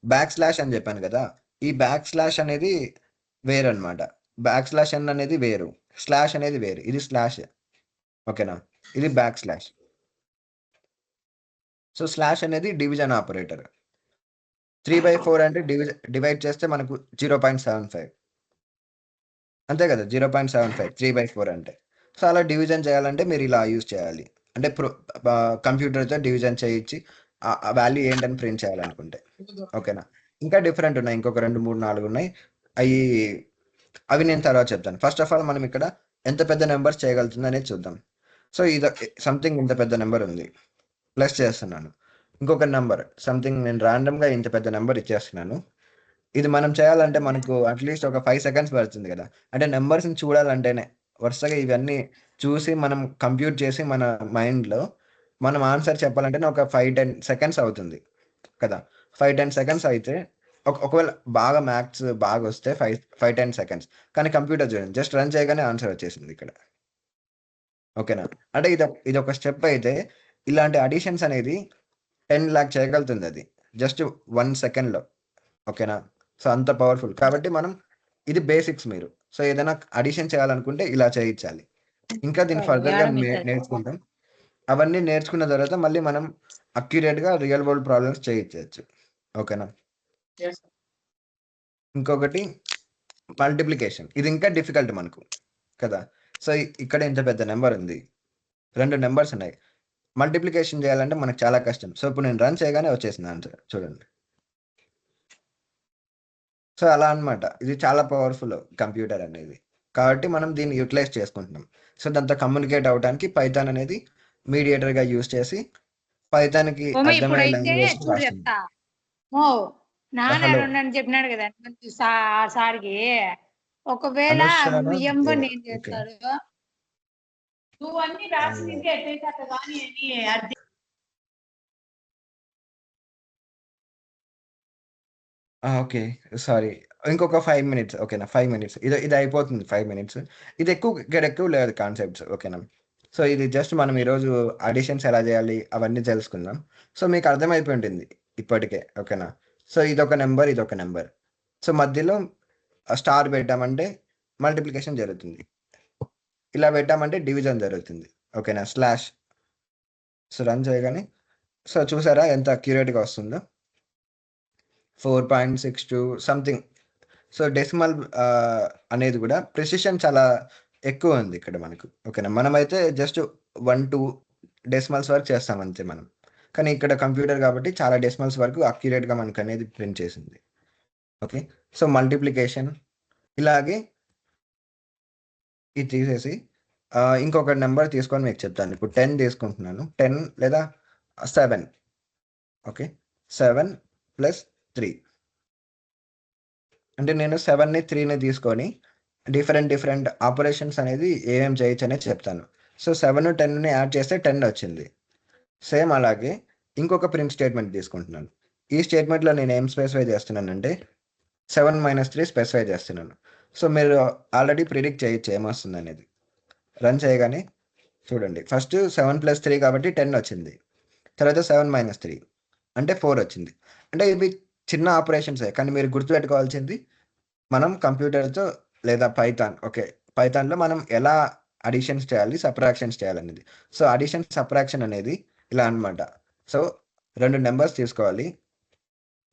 బ్యాక్ స్లాష్ అని చెప్పాను కదా. ఈ బ్యాక్ స్లాష్ అనేది వేరన్నమాట. బ్యాక్ స్లాష్ అనేది వేరు. స్లాష్ అనేది వేరు. ఇది స్లాష్. ఓకేనా. ఇది బ్యాక్ స్లాష్. సో స్లాష్ అనేది డివిజన్ ఆపరేటర్. 3/4 అంటే డివైడ్ చేస్తే మనకు 0.75 అంతే కదా, 0.75 3/4 అంటే. సో అలా డివిజన్ చేయాలంటే మీరు ఇలా యూజ్ చేయాలి. అంటే కంప్యూటర్తో డివిజన్ చేయించి ఆ వాల్యూ ఏంటని ప్రింట్ చేయాలనుకుంటే. ఓకేనా. ఇంకా డిఫరెంట్ ఉన్నాయి, ఇంకొక 2, 3, 4 ఉన్నాయి. అవి నేను తర్వాత చెప్తాను. ఫస్ట్ ఆఫ్ ఆల్ మనం ఇక్కడ ఎంత పెద్ద నెంబర్స్ చేయగలుగుతుంది అనేది చూద్దాం. సో ఇది సంథింగ్ ఇంత పెద్ద నెంబర్ ఉంది, ప్లస్ చేస్తున్నాను. ఇంకొక నెంబర్ సంథింగ్ నేను ర్యాండమ్గా ఇంత పెద్ద నెంబర్ ఇచ్చేస్తున్నాను. ఇది మనం చేయాలంటే మనకు అట్లీస్ట్ ఒక 5 సెకండ్స్ పడుతుంది కదా. అంటే నెంబర్స్ని చూడాలంటేనే వరుసగా ఇవన్నీ చూసి మనం కంప్యూట్ చేసి మన మైండ్లో మనం ఆన్సర్ చెప్పాలంటేనే ఒక 5-10 సెకండ్స్ అవుతుంది కదా. 5-10 సెకండ్స్ అయితే ఒకవేళ బాగా మ్యాథ్స్ బాగా వస్తే 5-10 సెకండ్స్. కానీ కంప్యూటర్ చూడండి, జస్ట్ రన్ చేయగానే ఆన్సర్ వచ్చేసింది ఇక్కడ. ఓకేనా. అంటే ఇది ఒక స్టెప్ అయితే ఇలాంటి అడిషన్స్ అనేది 10 లాక్ చేయగలుగుతుంది అది జస్ట్ 1 సెకండ్లో. ఓకేనా. సో అంత పవర్ఫుల్ కాబట్టి మనం ఇది బేసిక్స్. మీరు సో ఏదైనా అడిషన్ చేయాలనుకుంటే ఇలా చేయించాలి. ఇంకా దీన్ని ఫర్దర్గా నేర్చుకుంటాం. అవన్నీ నేర్చుకున్న తర్వాత మళ్ళీ మనం అక్యురేట్గా రియల్ వరల్డ్ ప్రాబ్లమ్స్ చేయించవచ్చు. ఓకేనా. ఇంకొకటి మల్టిప్లికేషన్. ఇది ఇంకా డిఫికల్ట్ మనకు కదా. సో ఇక్కడ ఇంత పెద్ద నెంబర్ ఉంది, 2 నెంబర్స్ ఉన్నాయి. మల్టిప్లికేషన్ చేయాలంటే మనకు చాలా కష్టం. సో ఇప్పుడు నేను రన్ చేయగానే వచ్చేసింది ఆన్సర్ చూడండి. సో అలా అన్నమాట. ఇది చాలా పవర్ఫుల్ కంప్యూటర్ అనేది, కాబట్టి మనం దీన్ని యూటిలైజ్ చేసుకుంటున్నాం. సో దాంతో కమ్యూనికేట్ అవ్వడానికి పైథాన్ అనేది మీడియేటర్గా యూజ్ చేసి పైథాన్కి అర్థమయ్యే లాంగ్వేజ్ చెప్తా. నాన్న రెండని చెప్పినాడు కదా సార్కి. ఒకవేళ ఎంబో నేను చేస్తాడు, నువ్వు అన్ని రాసింది ఎట్లయితే అట్లా కానీ అని ఓకే. సారీ. ఇంకొక 5 మినిట్స్. ఓకేనా. 5 మినిట్స్. ఇది అయిపోతుంది 5 మినిట్స్. ఇది ఎక్కువ లేదు కాన్సెప్ట్స్. ఓకేనా. సో ఇది జస్ట్ మనం ఈరోజు అడిషన్స్ ఎలా చేయాలి అవన్నీ తెలుసుకుందాం. సో మీకు అర్థమైపోయి ఉంటుంది ఇప్పటికే. ఓకేనా. సో ఇదొక నెంబర్. సో మధ్యలో స్టార్ పెట్టామంటే మల్టిప్లికేషన్ జరుగుతుంది, ఇలా పెట్టామంటే డివిజన్ జరుగుతుంది. ఓకేనా. స్లాష్. సో రన్ చేయగానే సో చూసారా ఎంత అక్యురేట్గా వస్తుందో. 4.62 సంథింగ్. సో డెసిమల్ అనేది కూడా ప్రెసిషన్ చాలా ఎక్కువ ఉంది ఇక్కడ మనకు. ఓకేనా. మనమైతే జస్ట్ 1-2 డెసిమల్స్ వరకు చేస్తాం అంతే మనం. కానీ ఇక్కడ కంప్యూటర్ కాబట్టి చాలా డెసిమల్స్ వరకు అక్యురేట్గా మనకు అనేది ప్రింట్ చేసింది. ఓకే. సో మల్టిప్లికేషన్ ఇలాగే ఇది తీసేసి ఇంకొక నెంబర్ తీసుకొని మీకు చెప్తాను. ఇప్పుడు 10 తీసుకుంటున్నాను. 10 లేదా 7. ఓకే. 7 + 3 అంటే నేను 7ని 3ని తీసుకొని డిఫరెంట్ ఆపరేషన్స్ అనేది ఏమేమి చేయొచ్చు అనేది చెప్తాను. సో 7, 10ని యాడ్ చేస్తే 10 వచ్చింది. సేమ్ అలాగే ఇంకొక ప్రింట్ స్టేట్మెంట్ తీసుకుంటున్నాను. ఈ స్టేట్మెంట్లో నేను ఏం స్పెసిఫై చేస్తున్నానంటే 7 - 3 స్పెసిఫై చేస్తున్నాను. సో మీరు ఆల్రెడీ ప్రిడిక్ట్ చేయొచ్చు ఏమొస్తుంది అనేది. రన్ చేయగానే చూడండి, ఫస్ట్ 7 + 3 కాబట్టి 10 వచ్చింది. తర్వాత 7 - 3 అంటే 4 వచ్చింది. అంటే ఇవి చిన్న ఆపరేషన్సే, కానీ మీరు గుర్తుపెట్టుకోవాల్సింది మనం కంప్యూటర్తో లేదా పైథాన్లో మనం ఎలా అడిషన్స్ చేయాలి, సబ్ట్రాక్షన్స్ చేయాలనేది. సో అడిషన్ సబ్ట్రాక్షన్ అనేది ఇలా అన్నమాట. సో 2 నెంబర్స్ తీసుకోవాలి,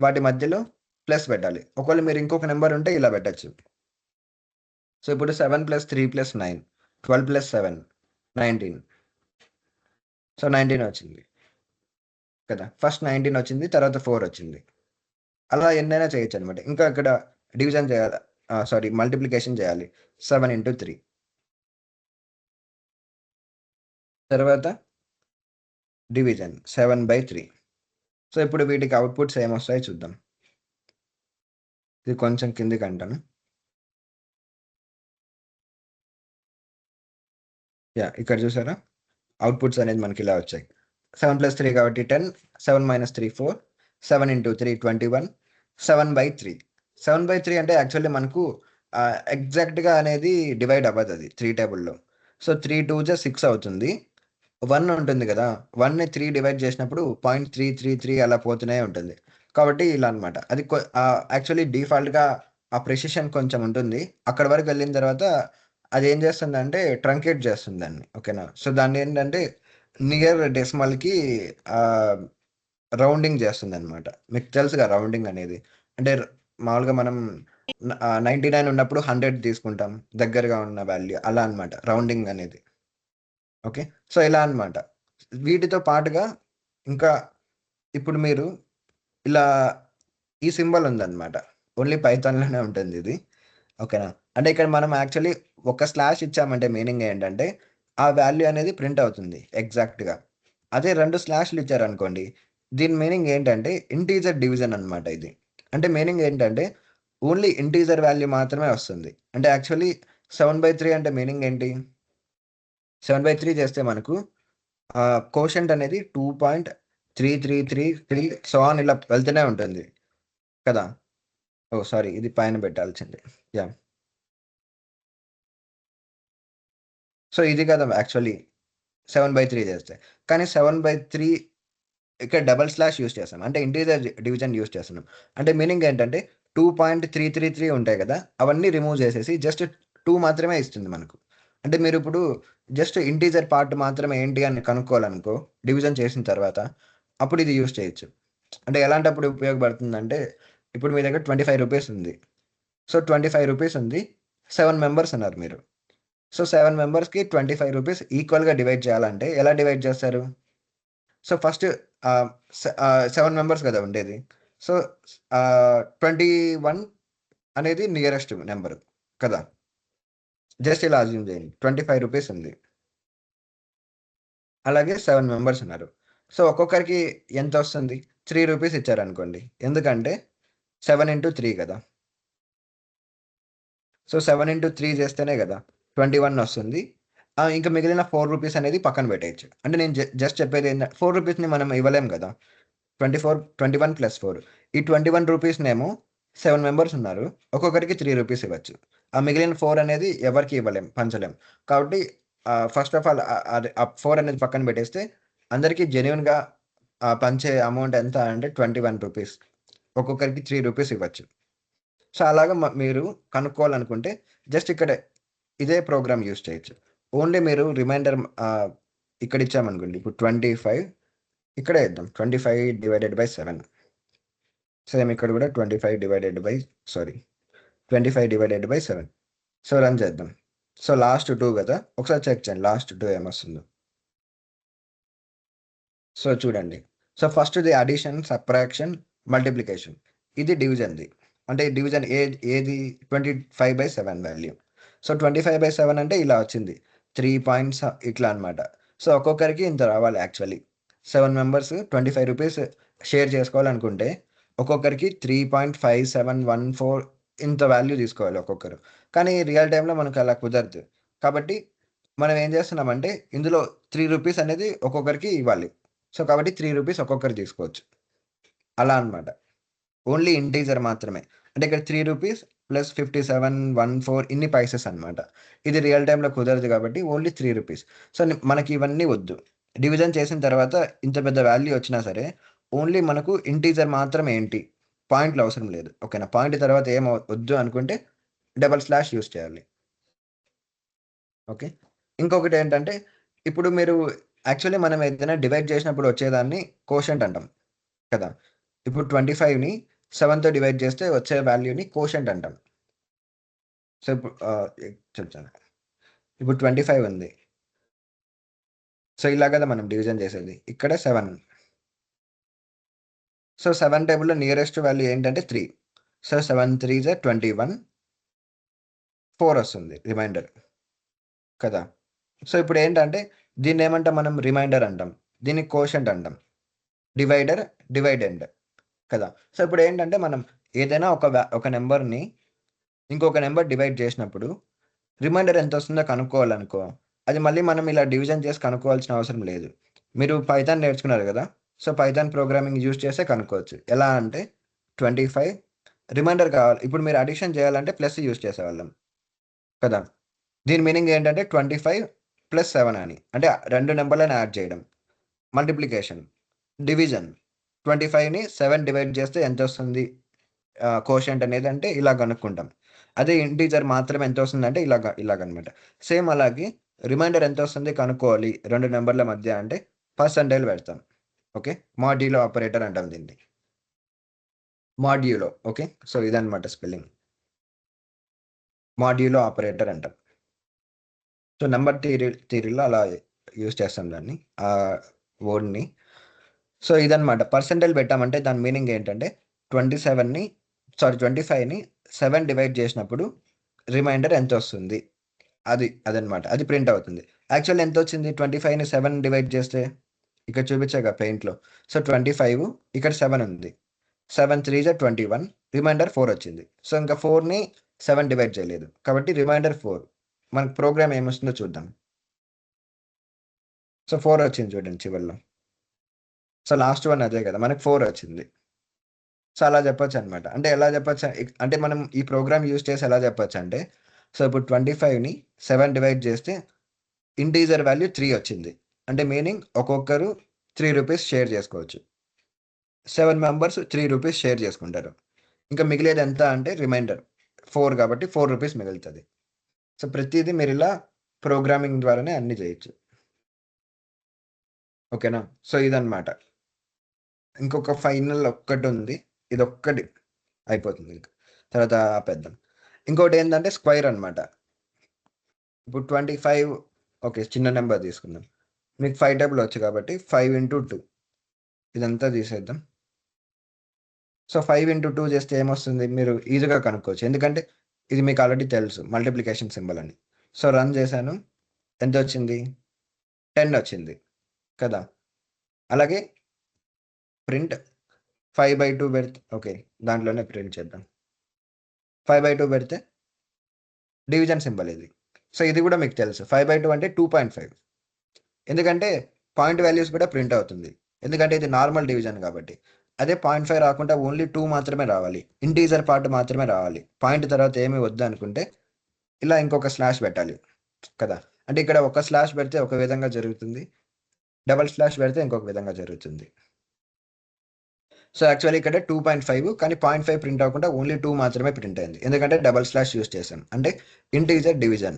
వాటి మధ్యలో ప్లస్ పెట్టాలి. ఒకవేళ మీరు ఇంకొక నెంబర్ ఉంటే ఇలా పెట్టచ్చు. సో ఇప్పుడు 7 + 3 + 9 12 + 7 19. సో 19 వచ్చింది కదా. ఫస్ట్ 19 వచ్చింది, తర్వాత 4 వచ్చింది. అలా ఎన్నైనా చేయొచ్చు అనమాట. ఇంకా ఇక్కడ డివిజన్ చేయాలి, మల్టిప్లికేషన్ చేయాలి. 7 × 3 తర్వాత డివిజన్ 7/3. సో ఇప్పుడు వీటికి అవుట్పుట్స్ ఏమొస్తాయో చూద్దాం. ఇది కొంచెం కిందికి అంటాను. ఇక్కడ చూసారా అవుట్పుట్స్ అనేది మనకి ఇలా వచ్చాయి. 7 + 3 కాబట్టి 10, 7 - 3 4, 7 × 3 21, 7/3. 7/3 అంటే యాక్చువల్లీ మనకు ఎగ్జాక్ట్గా అనేది డివైడ్ అవ్వదు అది 3 టేబుల్లో. సో 3 × 2 = 6 అవుతుంది. 1 ఉంటుంది కదా, 1ని 3 డివైడ్ చేసినప్పుడు 0.333 అలా పోతూనే ఉంటుంది. కాబట్టి ఇలా అనమాట. అది యాక్చువల్లీ డిఫాల్ట్గా ఆ ప్రెసిషన్ కొంచెం ఉంటుంది. అక్కడ వరకు వెళ్ళిన తర్వాత అది ఏం చేస్తుందంటే ట్రంకేట్ చేస్తుంది దాన్ని. ఓకేనా? సో దాన్ని ఏంటంటే నియర్ డెసిమల్కి రౌండింగ్ చేస్తుంది అనమాట. మీకు తెలుసుగా రౌండింగ్ అనేది. అంటే మామూలుగా మనం 99 ఉన్నప్పుడు 100 తీసుకుంటాం దగ్గరగా ఉన్న వాల్యూ, అలా అనమాట రౌండింగ్ అనేది. ఓకే. సో ఇలా అనమాట. వీటితో పాటుగా ఇంకా ఇప్పుడు మీరు ఇలా ఈ సింబల్ ఉందన్నమాట. ఓన్లీ పైథాన్‌లోనే ఉంటుంది ఇది. ఓకేనా? అంటే ఇక్కడ మనం యాక్చువల్లీ ఒక స్లాష్ ఇచ్చామంటే మీనింగ్ ఏంటంటే ఆ వాల్యూ అనేది ప్రింట్ అవుతుంది ఎగ్జాక్ట్‌గా. అదే 2 స్లాష్‌లు ఇచ్చారనుకోండి, దీని మీనింగ్ ఏంటంటే ఇంటీజర్ డివిజన్ అనమాట ఇది. అంటే మీనింగ్ ఏంటంటే ఓన్లీ ఇంటీజర్ వాల్యూ మాత్రమే వస్తుంది. అంటే యాక్చువల్లీ 7/3 అంటే మీనింగ్ ఏంటి? 7/3 చేస్తే మనకు కోషంట్ అనేది 2.3333 సో ఆన్ ఇలా వెళ్తూనే ఉంటుంది కదా! ఓహ్! సారీ, ఇది పైన పెట్టాల్సింది. యాహ్! సో ఇది కదా యాక్చువల్లీ 7/3 చేస్తే. కానీ 7/3 ఇక్కడ డబుల్ స్లాష్ యూజ్ చేస్తాం. అంటే ఇంటీజర్ డివిజన్ యూజ్ చేస్తున్నాం. అంటే మీనింగ్ ఏంటంటే 2.333 ఉంటాయి కదా! అవన్నీ రిమూవ్ చేసేసి జస్ట్ 2 మాత్రమే ఇస్తుంది మనకు. అంటే మీరు ఇప్పుడు జస్ట్ ఇంటీజర్ పార్ట్ మాత్రమే ఏంటి అని కనుక్కోవాలనుకో డివిజన్ చేసిన తర్వాత, అప్పుడు ఇది యూజ్ చేయొచ్చు. అంటే ఎలాంటప్పుడు ఉపయోగపడుతుందంటే, ఇప్పుడు మీ దగ్గర 25 రూపీస్ ఉంది. సో 25 రూపీస్ ఉంది. 7 మెంబర్స్ ఉన్నారు మీరు. సో 7 మెంబర్స్‌కి 25 రూపీస్ ఈక్వల్‌గా డివైడ్ చేయాలంటే ఎలా డివైడ్ చేస్తారు? సో ఫస్ట్ 7 మెంబర్స్ కదా ఉండేది. సో 21 అనేది నియరెస్ట్ నంబర్ కదా! జస్ట్ ఇలా అజ్యూమ్ చేయండి. 25 రూపీస్ ఉంది. అలాగే 7 మెంబర్స్ ఉన్నారు. సో ఒక్కొక్కరికి ఎంత వస్తుంది? 3 రూపీస్ ఇచ్చారనుకోండి. ఎందుకంటే 7 ఇంటూ 3 కదా! సో 7 ఇంటూ 3 చేస్తేనే కదా 21 వస్తుంది. ఇంకా మిగిలిన 4 రూపీస్ అనేది పక్కన పెట్టేయచ్చు. అంటే నేను జస్ట్ చెప్పేది ఏంటంటే 4 రూపీస్‌ని మనం ఇవ్వలేం కదా! 21 + 4 ఈ 21 రూపీస్‌నేమో 7 మెంబర్స్ ఉన్నారు. ఒక్కొక్కరికి 3 రూపీస్ ఇవ్వచ్చు. ఆ మిగిలిన 4 అనేది ఎవరికీ ఇవ్వలేం, పంచలేం. కాబట్టి ఫస్ట్ ఆఫ్ ఆల్ అది 4 అనేది పక్కన పెట్టేస్తే అందరికీ జెన్యూన్‌గా పంచే అమౌంట్ ఎంత అంటే 21 రూపీస్. ఒక్కొక్కరికి 3 రూపీస్ ఇవ్వచ్చు. సో అలాగా మీరు కనుక్కోవాలనుకుంటే జస్ట్ ఇక్కడ ఇదే ప్రోగ్రామ్ యూజ్ చేయొచ్చు. ఓన్లీ మీరు రిమైండర్ ఇక్కడ ఇచ్చామనుకోండి. ఇప్పుడు 25 ఇక్కడే ఇద్దాం. 25/7 సేమ్ ఇక్కడ కూడా 25/7 సో రన్ చేద్దాం. సో లాస్ట్ 2 కదా! ఒకసారి చెక్ చేయండి లాస్ట్ 2 ఏమొస్తుందో. సో చూడండి. సో ఫస్ట్‌ది అడిషన్, సబ్ట్రాక్షన్, మల్టిప్లికేషన్. ఇది డివిజన్‌ది. అంటే డివిజన్ ఏది 25/7 వాల్యూ. సో 25/7 అంటే ఇలా వచ్చింది. 3 పాయింట్స్ ఇట్లా అనమాట. సో ఒక్కొక్కరికి ఇంత రావాలి యాక్చువల్లీ. 7 మెంబర్స్ 25 రూపీస్ షేర్ చేసుకోవాలనుకుంటే ఒక్కొక్కరికి 3.5714 ఇంత వాల్యూ తీసుకోవాలి ఒక్కొక్కరు. కానీ రియల్ టైమ్‌లో మనకు అలా కుదరదు. కాబట్టి మనం ఏం చేస్తున్నామంటే ఇందులో 3 రూపీస్ అనేది ఒక్కొక్కరికి ఇవ్వాలి. సో కాబట్టి 3 రూపీస్ ఒక్కొక్కరు తీసుకోవచ్చు. అలా అనమాట. ఓన్లీ ఇంటీజర్ మాత్రమే. అంటే ఇక్కడ 3 రూపీస్ ప్లస్ 5714 ఇన్ని పైసెస్ అనమాట. ఇది రియల్ టైమ్‌లో కుదరదు కాబట్టి ఓన్లీ 3 రూపీస్. సో మనకి ఇవన్నీ వద్దు. డివిజన్ చేసిన తర్వాత ఇంత పెద్ద వాల్యూ వచ్చినా సరే ఓన్లీ మనకు ఇంటీజర్ మాత్రమే ఏంటి, పాయింట్లు అవసరం లేదు. ఓకేనా? పాయింట్ తర్వాత ఏం వద్దు అనుకుంటే డబుల్ స్లాష్ యూజ్ చేయాలి. ఓకే. ఇంకొకటి ఏంటంటే ఇప్పుడు మీరు యాక్చువల్లీ మనం ఏదైనా డివైడ్ చేసినప్పుడు వచ్చేదాన్ని కోషంట్ అంటాం కదా! ఇప్పుడు 25ని 7తో డివైడ్ చేస్తే వచ్చే వాల్యూని కోషంట్ అంటాం. సో ఇప్పుడు చెప్తాను. ఇప్పుడు 25 ఉంది. సో ఇలా కదా మనం డివిజన్ చేసేది. ఇక్కడ 7. సో 7 టేబుల్‌లో నియరెస్ట్ వాల్యూ ఏంటంటే 3. సో 7 3 జా 21. 4 వస్తుంది రిమైండర్ కదా! సో ఇప్పుడు ఏంటంటే దీన్ని ఏమంటాం మనం? రిమైండర్ అంటాం. దీన్ని కోషంట్ అంటాం. డివైడర్, డివైడెండ్ కదా! సో ఇప్పుడు ఏంటంటే మనం ఏదైనా ఒక నంబర్‌ని ఇంకొక నంబర్ డివైడ్ చేసినప్పుడు రిమైండర్ ఎంత వస్తుందో కనుక్కోవాలనుకో, అది మళ్ళీ మనం ఇలా డివిజన్ చేసి కనుక్కోవాల్సిన అవసరం లేదు. మీరు పైథాన్ నేర్చుకున్నారు కదా! సో పైథాన్ ప్రోగ్రామింగ్ యూజ్ చేస్తే కనుక్కోవచ్చు. ఎలా అంటే 25 రిమైండర్ కావాలి. ఇప్పుడు మీరు అడిషన్ చేయాలంటే ప్లస్ యూజ్ చేసేవాళ్ళం కదా! దీని మీనింగ్ ఏంటంటే 25 + 7 అని. అంటే 2 నంబర్‌లను యాడ్ చేయడం. మల్టిప్లికేషన్, డివిజన్ 25ని 7 డివైడ్ చేస్తే ఎంతొస్తుంది కోషంట్ అనేది అంటే ఇలా కనుక్కుంటాం. అదే ఇంటీజర్ మాత్రమే ఎంత వస్తుందంటే ఇలాగనమాట. సేమ్ అలాగే రిమైండర్ ఎంత వస్తుంది కనుక్కోవాలి 2 నెంబర్ల మధ్య అంటే పర్సెంటైల్ పెడతాం. ఓకే. మాడ్యులో ఆపరేటర్ అంటాం దీన్ని. మాడ్యులో. ఓకే. సో ఇదనమాట స్పెల్లింగ్. మాడ్యులో ఆపరేటర్ అంటాం. సో నంబర్ థియరీలో అలా యూజ్ చేస్తాం దాన్ని ఆ వర్డ్‌ని. సో ఇదనమాట. పర్సెంటైల్ పెట్టామంటే దాని మీనింగ్ ఏంటంటే 25ని 7 డివైడ్ చేసినప్పుడు రిమైండర్ ఎంత వస్తుంది? అదనమాట. అది ప్రింట్ అవుతుంది. యాక్చువల్లీ ఎంతొచ్చింది? 25ని 7 డివైడ్ చేస్తే ఇక్కడ చూపించాగా పెయింట్‌లో. సో 25 ఇక్కడ 7 ఉంది. 7 3 జా 21 రిమైండర్ 4 వచ్చింది. సో ఇంకా 4ని 7 డివైడ్ చేయలేదు. కాబట్టి రిమైండర్ 4. మనకు ప్రోగ్రామ్ ఏమొస్తుందో చూద్దాం. సో 4 వచ్చింది చూడండి చివరిలో. సో లాస్ట్ వన్ అదే కదా! మనకు 4 వచ్చింది. సో అలా చెప్పొచ్చనమాట. అంటే ఎలా చెప్పొచ్చు? అంటే మనం ఈ ప్రోగ్రామ్ యూజ్ చేసి ఎలా చెప్పొచ్చంటే, సో ఇప్పుడు 25ని 7 డివైడ్ చేస్తే ఇంటీజర్ వాల్యూ 3 వచ్చింది. అంటే మీనింగ్ ఒక్కొక్కరు ₹3 షేర్ చేసుకోవచ్చు. 7 మెంబర్స్ ₹3 షేర్ చేసుకుంటారు. ఇంకా మిగిలేది ఎంత అంటే రిమైండర్ 4 కాబట్టి ₹4 మిగులుతది. సో ప్రతీదీ మీరిలా ప్రోగ్రామింగ్ ద్వారానే అన్నీ చేయొచ్చు. ఓకేనా? సో ఇదనమాట. ఇంకొక ఫైనల్ ఒక్కటుంది. ఇదొక్కటి అయిపోతుంది ఇంక. తర్వాత ఆపేద్దాం. ఇంకోటేందంటే స్క్వేర్ అనమాట. ఇప్పుడు 25 ఓకే. చిన్న నెంబర్ తీసుకుందాం. మీకు 5 టేబుల్ వచ్చు కాబట్టి 5 ఇంటూ 2 ఇదంతా తీసేద్దాం. సో 5 ఇంటూ 2 చేస్తే ఏమొస్తుంది? మీరు ఈజీగా కనుక్కోవచ్చు. ఎందుకంటే ఇది మీకు ఆల్రెడీ తెలుసు మల్టిప్లికేషన్ సింబల్ అని. సో రన్ చేశాను. ఎంతొచ్చింది? 10 వచ్చింది కదా! అలాగే ప్రింట్ 5/2 పెడితే ఓకే. దాంట్లోనే ప్రింట్ చేద్దాం. 5/2 పెడితే డివిజన్ సింబల్ ఇది. సో ఇది కూడా మీకు తెలుసు. 5/2 అంటే 2.5. ఎందుకంటే పాయింట్ వాల్యూస్ కూడా ప్రింట్ అవుతుంది. ఎందుకంటే ఇది నార్మల్ డివిజన్ కాబట్టి. అదే 0.5 రాకుండా ఓన్లీ 2 మాత్రమే రావాలి. ఇంటీజర్ పార్ట్ మాత్రమే రావాలి. పాయింట్ తర్వాత ఏమి వద్దనుకుంటే ఇలా ఇంకొక స్లాష్ పెట్టాలి కదా! అంటే ఇక్కడ ఒక స్లాష్ పెడితే ఒక విధంగా జరుగుతుంది. డబుల్ స్లాష్ పెడితే ఇంకొక విధంగా జరుగుతుంది. సో యాక్చువల్లీ ఇక్కడ 2.5 కానీ 0.5 ప్రింట్ అవ్వకుండా ఓన్లీ 2 మాత్రమే ప్రింట్ అయింది. ఎందుకంటే డబుల్ స్లాష్ యూజ్ చేసాం. అంటే integer division.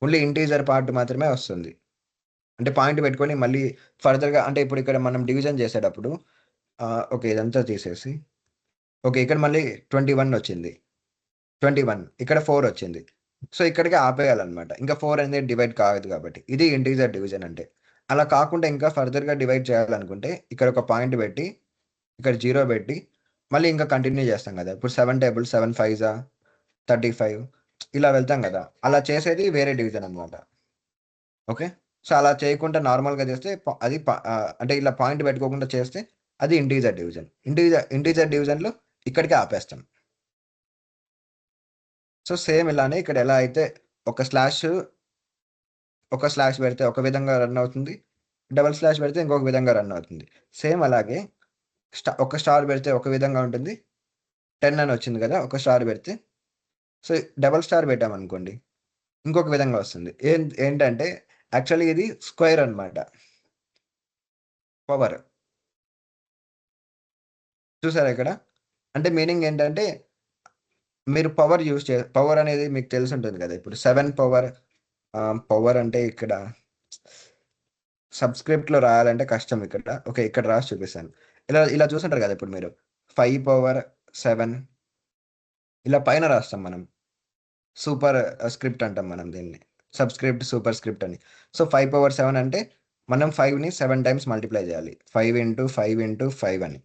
Only integer part మాత్రమే వస్తుంది. అంటే పాయింట్ పెట్టుకొని మళ్ళీ ఫర్దర్‌గా అంటే ఇప్పుడు ఇక్కడ మనం డివిజన్ చేసేటప్పుడు ఓకే. ఇదంతా తీసేసి ఓకే. ఇక్కడ మళ్ళీ 21 వచ్చింది. 21 ఇక్కడ 4 వచ్చింది. సో ఇక్కడికి ఆపేయాలన్నమాట. ఇంకా 4 అనేది డివైడ్ కాదు కాబట్టి. ఇది ఇంటీజర్ డివిజన్ అంటే. అలా కాకుండా ఇంకా ఫర్దర్‌గా డివైడ్ చేయాలనుకుంటే ఇక్కడ ఒక పాయింట్ పెట్టి, ఇక్కడ 0 పెట్టి మళ్ళీ ఇంకా కంటిన్యూ చేస్తాం కదా! ఇప్పుడు 7 టేబుల్ 7 5 జా 35 ఇలా వెళ్తాం కదా! అలా చేసేది వేరే డివిజన్ అన్నమాట. ఓకే. సో అలా చేయకుండా నార్మల్‌గా చేస్తే అంటే ఇలా పాయింట్ పెట్టుకోకుండా చేస్తే అది ఇంటీజర్ డివిజన్. ఇంటీజర్ డివిజన్‌లో ఇక్కడికే ఆపేస్తాం. సో సేమ్ ఇలానే ఇక్కడ ఎలా అయితే ఒక స్లాష్ పెడితే ఒక విధంగా రన్ అవుతుంది. డబుల్ స్లాష్ పెడితే ఇంకొక విధంగా రన్ అవుతుంది. సేమ్ అలాగే ఒక స్టార్ పెడితే ఒక విధంగా ఉంటుంది. 10 అని వచ్చింది కదా! ఒక స్టార్ పెడితే సో డబుల్ స్టార్ పెట్టామనుకోండి ఇంకొక విధంగా వస్తుంది. ఏంటంటే యాక్చువల్లీ ఇది స్క్వేర్ అన్నమాట. పవర్. చూసారా ఇక్కడ? అంటే మీనింగ్ ఏంటంటే మీరు పవర్ అనేది మీకు తెలిసుంటుంది కదా! ఇప్పుడు 7 పవర్ అంటే ఇక్కడ సబ్‌స్క్రిప్ట్‌లో రాయాలంటే కష్టం ఇక్కడ. ఓకే. ఇక్కడ రాసి చూపిస్తాను. ఇలా చూసుంటారు కదా! ఇప్పుడు మీరు 5 పవర్ 7 ఇలా పైన రాస్తాం మనం. సూపర్ స్క్రిప్ట్ అంటాం మనం దీన్ని. సబ్‌స్క్రిప్ట్, సూపర్ స్క్రిప్ట్ అని. సో 5 పవర్ 7 అంటే మనం 5ని 7 టైమ్స్ మల్టిప్లై చేయాలి. 5 ఇంటూ 5 ఇంటూ 5 అని.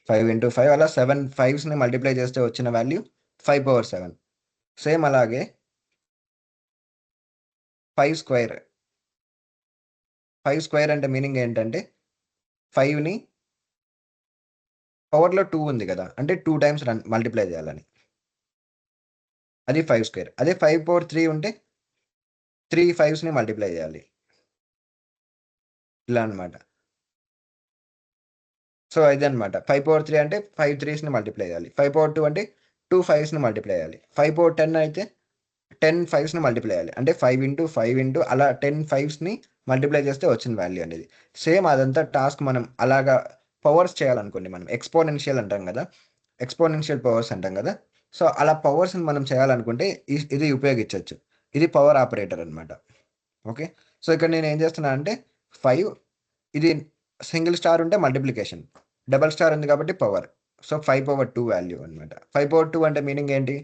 5 ఇంటూ 5 అలా 7 5స్‌ని మల్టిప్లై చేస్తే వచ్చిన వాల్యూ 5 పవర్ 7. సేమ్ అలాగే 5 స్క్వేర్. 5 స్క్వేర్ అంటే మీనింగ్ ఏంటంటే 5ని పవర్‌లో 2 ఉంది కదా! అంటే 2 టైమ్స్ మల్టిప్లై చేయాలని. అది 5 స్క్వేర్. అదే 5 పవర్ 3 ఉంటే 3 5స్‌ని మల్టిప్లై చేయాలి. ఇలా అన్నమాట. సో ఇదన్నమాట. 5 పవర్ 3 అంటే 5 3స్‌ని మల్టిప్లై చేయాలి. 5 పవర్ 2 అంటే 2 5స్‌ని మల్టిప్లై చేయాలి. 5 పవర్ 10 అయితే 10 5స్‌ని మల్టిప్లై చేయాలి. అంటే 5 ఇంటూ 5 ఇంటూ అలా 10 5స్‌ని మల్టిప్లై చేస్తే వచ్చిన వాల్యూ అనేది. సేమ్ అదంతా టాస్క్ మనం అలాగా పవర్స్ చేయాలనుకోండి మనం. ఎక్స్‌పోనెన్షియల్ అంటాం కదా! ఎక్స్‌పోనెన్షియల్ పవర్స్ అంటాం కదా! సో అలా పవర్స్ని మనం చేయాలనుకుంటే ఇది ఉపయోగించవచ్చు. ఇది పవర్ ఆపరేటర్ అనమాట. ఓకే. సో ఇక్కడ నేను ఏం చేస్తున్నా అంటే 5 ఇది సింగిల్ స్టార్ ఉంటే మల్టిప్లికేషన్, డబల్ స్టార్ ఉంది కాబట్టి పవర్. సో 5/2 వాల్యూ అనమాట. 5/2 అంటే మీనింగ్ ఏంటి?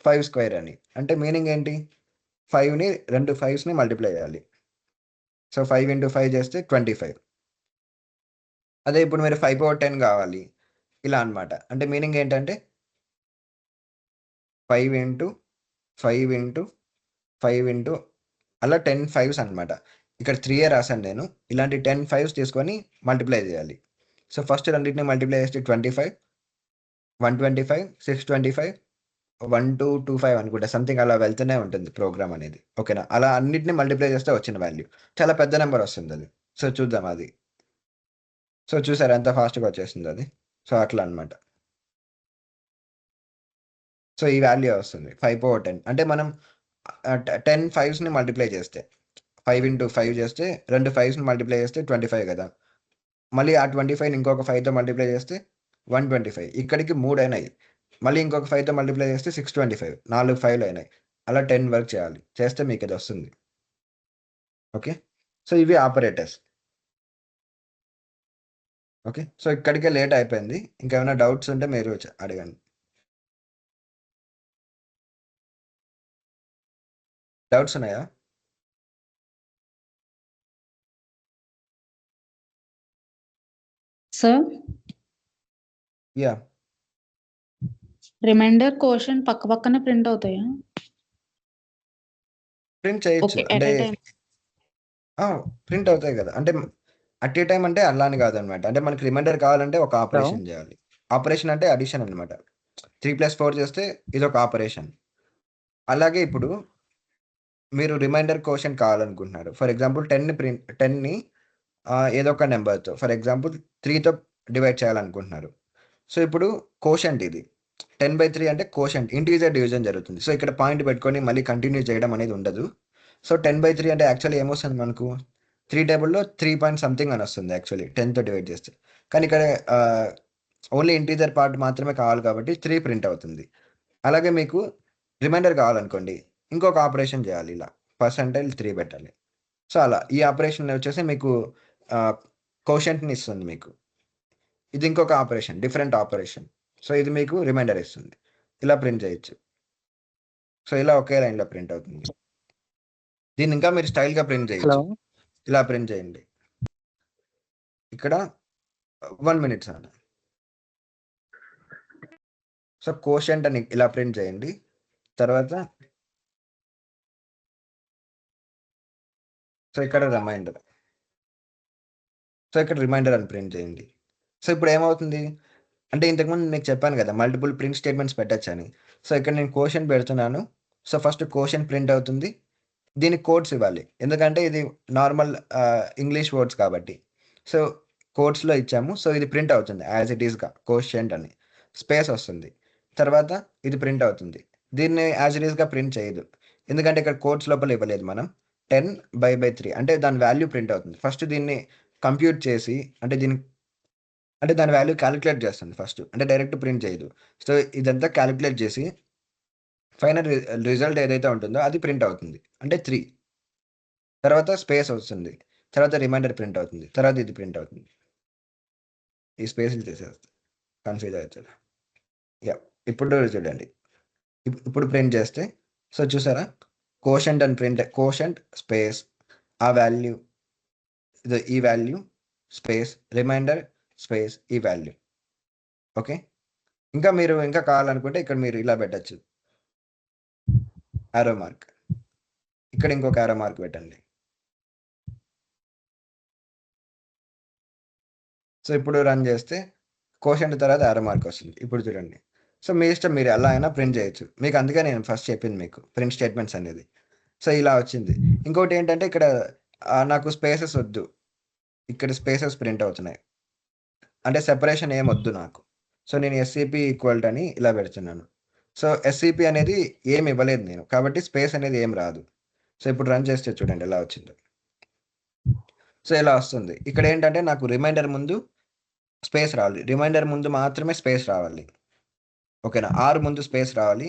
5 స్క్వేర్ అని. అంటే మీనింగ్ ఏంటి? 5ని 2 5స్ని మల్టిప్లై చేయాలి. సో 5 ఇంటూ 5 చేస్తే 25. అదే ఇప్పుడు మీరు 5/10 కావాలి ఇలా అనమాట. అంటే మీనింగ్ ఏంటంటే 5 ఇంటూ 5 ఇంటూ 5 ఇంటూ అలా 10 5s అనమాట. ఇక్కడ 3 రాశాను నేను. ఇలాంటి 10 5s తీసుకొని మల్టిప్లై చేయాలి. సో ఫస్ట్ రెండింటిని మల్టిప్లై చేస్తే 25, 125, 625, 1225 అనుకుంటా. సంథింగ్ అలా వెళ్తూనే ఉంటుంది ప్రోగ్రామ్ అనేది. ఓకేనా? అలా అన్నిటిని మల్టిప్లై చేస్తే వచ్చిన వాల్యూ చాలా పెద్ద నెంబర్ వస్తుంది అది. సో చూద్దాం అది. సో చూసారా ఎంత ఫాస్ట్‌గా వచ్చేసింది అది. సో అట్లా అనమాట. సో ఈ వాల్యూ వస్తుంది 5/10. అంటే మనం 10 5స్ని మల్టిప్లై చేస్తే 5 ఇంటూ 5 చేస్తే 2 5స్ని మల్టిప్లై చేస్తే 25 కదా. మళ్ళీ ఆ 25ని ఇంకొక 5తో మల్టిప్లై చేస్తే 125. ఇక్కడికి 3 అయినాయి. మళ్ళీ ఇంకొక 5తో మల్టిప్లై చేస్తే 625. 4 5లు అయినాయి. అలా 10 వరకు చేయాలి. చేస్తే మీకు ఇది వస్తుంది. ఓకే. సో ఇవి ఆపరేటర్స్. ఓకే. సో ఇక్కడికే లేట్ అయిపోయింది. ఇంకేమైనా డౌట్స్ ఉంటే మీరు అడగండి. డౌట్స్ ఉన్నాయా? Sir yeah! రిమైండర్ క్వశ్చన్ పక్క పక్కనే ప్రింట్ అవుతాయా? ప్రింట్ చేయొచ్చు. ఓకే. ఎట్ అంటే ఎ టైమ్. ప్రింట్ అవుతాయి కదా. అంటే అట్ ఏ టైమ్ అంటే అలా అని కాదనమాట. అంటే మనకి రిమైండర్ కావాలంటే ఒక ఆపరేషన్ చేయాలి. ఆపరేషన్ అంటే అడిషన్ అనమాట. 3 + 4 చేస్తే ఇదొక ఆపరేషన్. అలాగే ఇప్పుడు మీరు రిమైండర్ క్వోషెంట్ కావాలనుకుంటున్నారు. ఫర్ ఎగ్జాంపుల్ 10ని ఏదో ఒక నెంబర్‌తో ఫర్ ఎగ్జాంపుల్ 3తో డివైడ్ చేయాలనుకుంటున్నారు. సో ఇప్పుడు క్వోషెంట్ ఇది. 10/3 అంటే క్వోషెంట్ ఇంటీజర్ డివిజన్ జరుగుతుంది. సో ఇక్కడ పాయింట్ పెట్టుకొని మళ్ళీ కంటిన్యూ చేయడం అనేది ఉండదు. సో 10/3 అంటే యాక్చువల్లీ ఏమొస్తుంది మనకు 3 టేబుల్‌లో 3 పాయింట్ సంథింగ్ అని వస్తుంది యాక్చువల్లీ 10తో డివైడ్ చేస్తే. కానీ ఇక్కడ ఓన్లీ ఇంటీజర్ పార్ట్ మాత్రమే కావాలి కాబట్టి 3 ప్రింట్ అవుతుంది. అలాగే మీకు రిమైండర్ కావాలనుకోండి ఇంకొక ఆపరేషన్ చేయాలి ఇలా పర్సెంటైల్ 3 పెట్టాలి. సో అలా ఈ ఆపరేషన్ వచ్చేసి మీకు క్వోషెంట్‌ని ఇస్తుంది మీకు. ఇది ఇంకొక ఆపరేషన్ డిఫరెంట్ ఆపరేషన్. సో ఇది మీకు రిమైండర్ ఇస్తుంది. ఇలా ప్రింట్ చేయొచ్చు. సో ఇలా ఒకే లైన్‌లో ప్రింట్ అవుతుంది. దీన్ని ఇంకా మీరు స్టైల్‌గా ప్రింట్ చేయొచ్చు. ఇలా ప్రింట్ చేయండి. ఇక్కడ 1 మినిట్ సార్. సో క్వోషెంట్ అని ఇలా ప్రింట్ చేయండి. తర్వాత సో ఇక్కడ రిమైండర్. సో ఇక్కడ రిమైండర్ అని ప్రింట్ చేయండి. సో ఇప్పుడు ఏమవుతుంది అంటే ఇంతకుముందు మీకు చెప్పాను కదా మల్టిపుల్ ప్రింట్ స్టేట్మెంట్స్ పెట్టొచ్చని. సో ఇక్కడ నేను క్వోషెంట్ పెడుతున్నాను. సో ఫస్ట్ క్వోషెంట్ ప్రింట్ అవుతుంది. దీనికి కోడ్స్ ఇవ్వాలి. ఎందుకంటే ఇది నార్మల్ ఇంగ్లీష్ వర్డ్స్ కాబట్టి. సో కోడ్స్‌లో ఇచ్చాము. సో ఇది ప్రింట్ అవుతుంది యాజ్ ఇట్ ఈస్‌గా క్వోషెంట్ అని. స్పేస్ వస్తుంది. తర్వాత ఇది ప్రింట్ అవుతుంది. దీన్ని యాజ్ ఇట్ ఈస్‌గా ప్రింట్ చేయదు. ఎందుకంటే ఇక్కడ కోడ్స్ లోపల ఇవ్వలేదు మనం. 10/3 అంటే దాని వాల్యూ ప్రింట్ అవుతుంది. ఫస్ట్ దీన్ని కంప్యూట్ చేసి అంటే దాని వాల్యూ కాలిక్యులేట్ చేస్తుంది ఫస్ట్. అంటే డైరెక్ట్ ప్రింట్ చేయదు. సో ఇదంతా కాలిక్యులేట్ చేసి ఫైనల్ రిజల్ట్ ఏదైతే ఉంటుందో అది ప్రింట్ అవుతుంది. అంటే 3. తర్వాత స్పేస్ వస్తుంది. తర్వాత రిమైండర్ ప్రింట్ అవుతుంది. తర్వాత ఇది ప్రింట్ అవుతుంది. ఈ స్పేస్‌లు తీసేస్తా. కన్‌ఫ్యూజ్ అవుతది. యాహ్! ఇప్పుడు చూడండి. ఇప్పుడు ప్రింట్ చేస్తే సో చూసారా? క్వోషెంట్ అని ప్రింట్ క్వోషెంట్ స్పేస్ ఆ వాల్యూ ఈ వాల్యూ స్పేస్ రిమైండర్ స్పేస్ ఈ వాల్యూ. ఓకే. మీరు ఇంకా కావాలనుకుంటే ఇక్కడ మీరు ఇలా పెట్టొచ్చు. Arrow mark. ఇక్కడ ఇంకొక యారో మార్క్ పెట్టండి. సో ఇప్పుడు రన్ చేస్తే క్వోషెంట్ తర్వాత యారో మార్క్ వస్తుంది. ఇప్పుడు చూడండి. సో మీ ఇష్టం మీరు ఎలా అయినా ప్రింట్ చేయొచ్చు. మీకు అందుకే నేను ఫస్ట్ చెప్పింది మీకు ప్రింట్ స్టేట్మెంట్స్ అనేది. సో ఇలా వచ్చింది. ఇంకోటి ఏంటంటే ఇక్కడ నాకు స్పేసెస్ వద్దు. ఇక్కడ స్పేసెస్ ప్రింట్ అవుతున్నాయి. అంటే సెపరేషన్ ఏం వద్దు నాకు. సో నేను ఎస్‌సిపి ఈక్వల్ అని ఇలా పెడుతున్నాను. సో ఎస్‌సిపి అనేది ఏమి ఇవ్వలేదు నేను. కాబట్టి స్పేస్ అనేది ఏం రాదు. సో ఇప్పుడు రన్ చేస్తే చూడండి ఎలా వచ్చిందో. సో ఇలా వస్తుంది. ఇక్కడ ఏంటంటే నాకు రిమైండర్ ముందు స్పేస్ రావాలి. రిమైండర్ ముందు మాత్రమే స్పేస్ రావాలి. ఓకేనా? ఆర్ ముందు స్పేస్ రావాలి,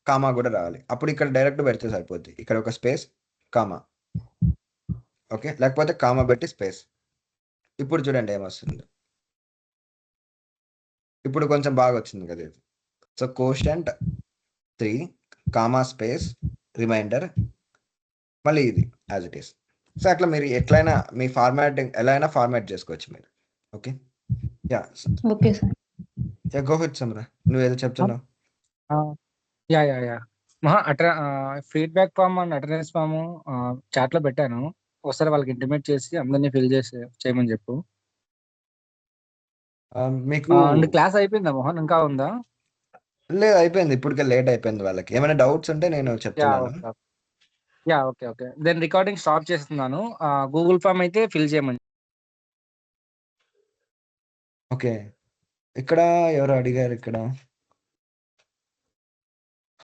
కామా కూడా రావాలి. అప్పుడు ఇక్కడ డైరెక్ట్ పెడితే సరిపోద్ది. ఇక్కడ ఒక స్పేస్, కామా. ఓకే, లేకపోతే కామా పెట్టి స్పేస్. ఇప్పుడు చూడండి ఏమొస్తుంది. ఇప్పుడు కొంచెం బాగా వచ్చింది కదా ఇది. So quotient 3 comma space remainder, మళ్ళీ ఇది యాజ్ ఇట్ ఈస్. సో అట్లా మీరు ఎట్లయినా మీ ఫార్మాటింగ్ ఎలా అయినా ఫార్మాట్ చేసుకోవచ్చు మీరు. Okay, yeah okay sir. Yeah go head Samara, నువ్వేదో చెప్తున్నావు. Yeah yeah yeah feedback form and attendance form chat లో పెట్టాను. ఒకసారి వాళ్ళకి ఇంటిమేట్ చేసి అందరినీ ఫిల్ చేసి చేయమని చెప్పు. మీకు క్లాస్ అయిపోయిందా మోహన్, ఇంకా ఉందా? లేదు, అయిపోయింది. ఇప్పటికే లేట్ అయిపోయింది. వాళ్ళకి ఏమైనా డౌట్స్ ఉంటే నేను చెప్తున్నాను. Yeah okay okay, then recording stop చేస్తున్నాను. గూగుల్ ఫామ్ అయితే ఫిల్ చేయమని. ఓకే, ఇక్కడ ఎవరు అడిగారు ఇక్కడ?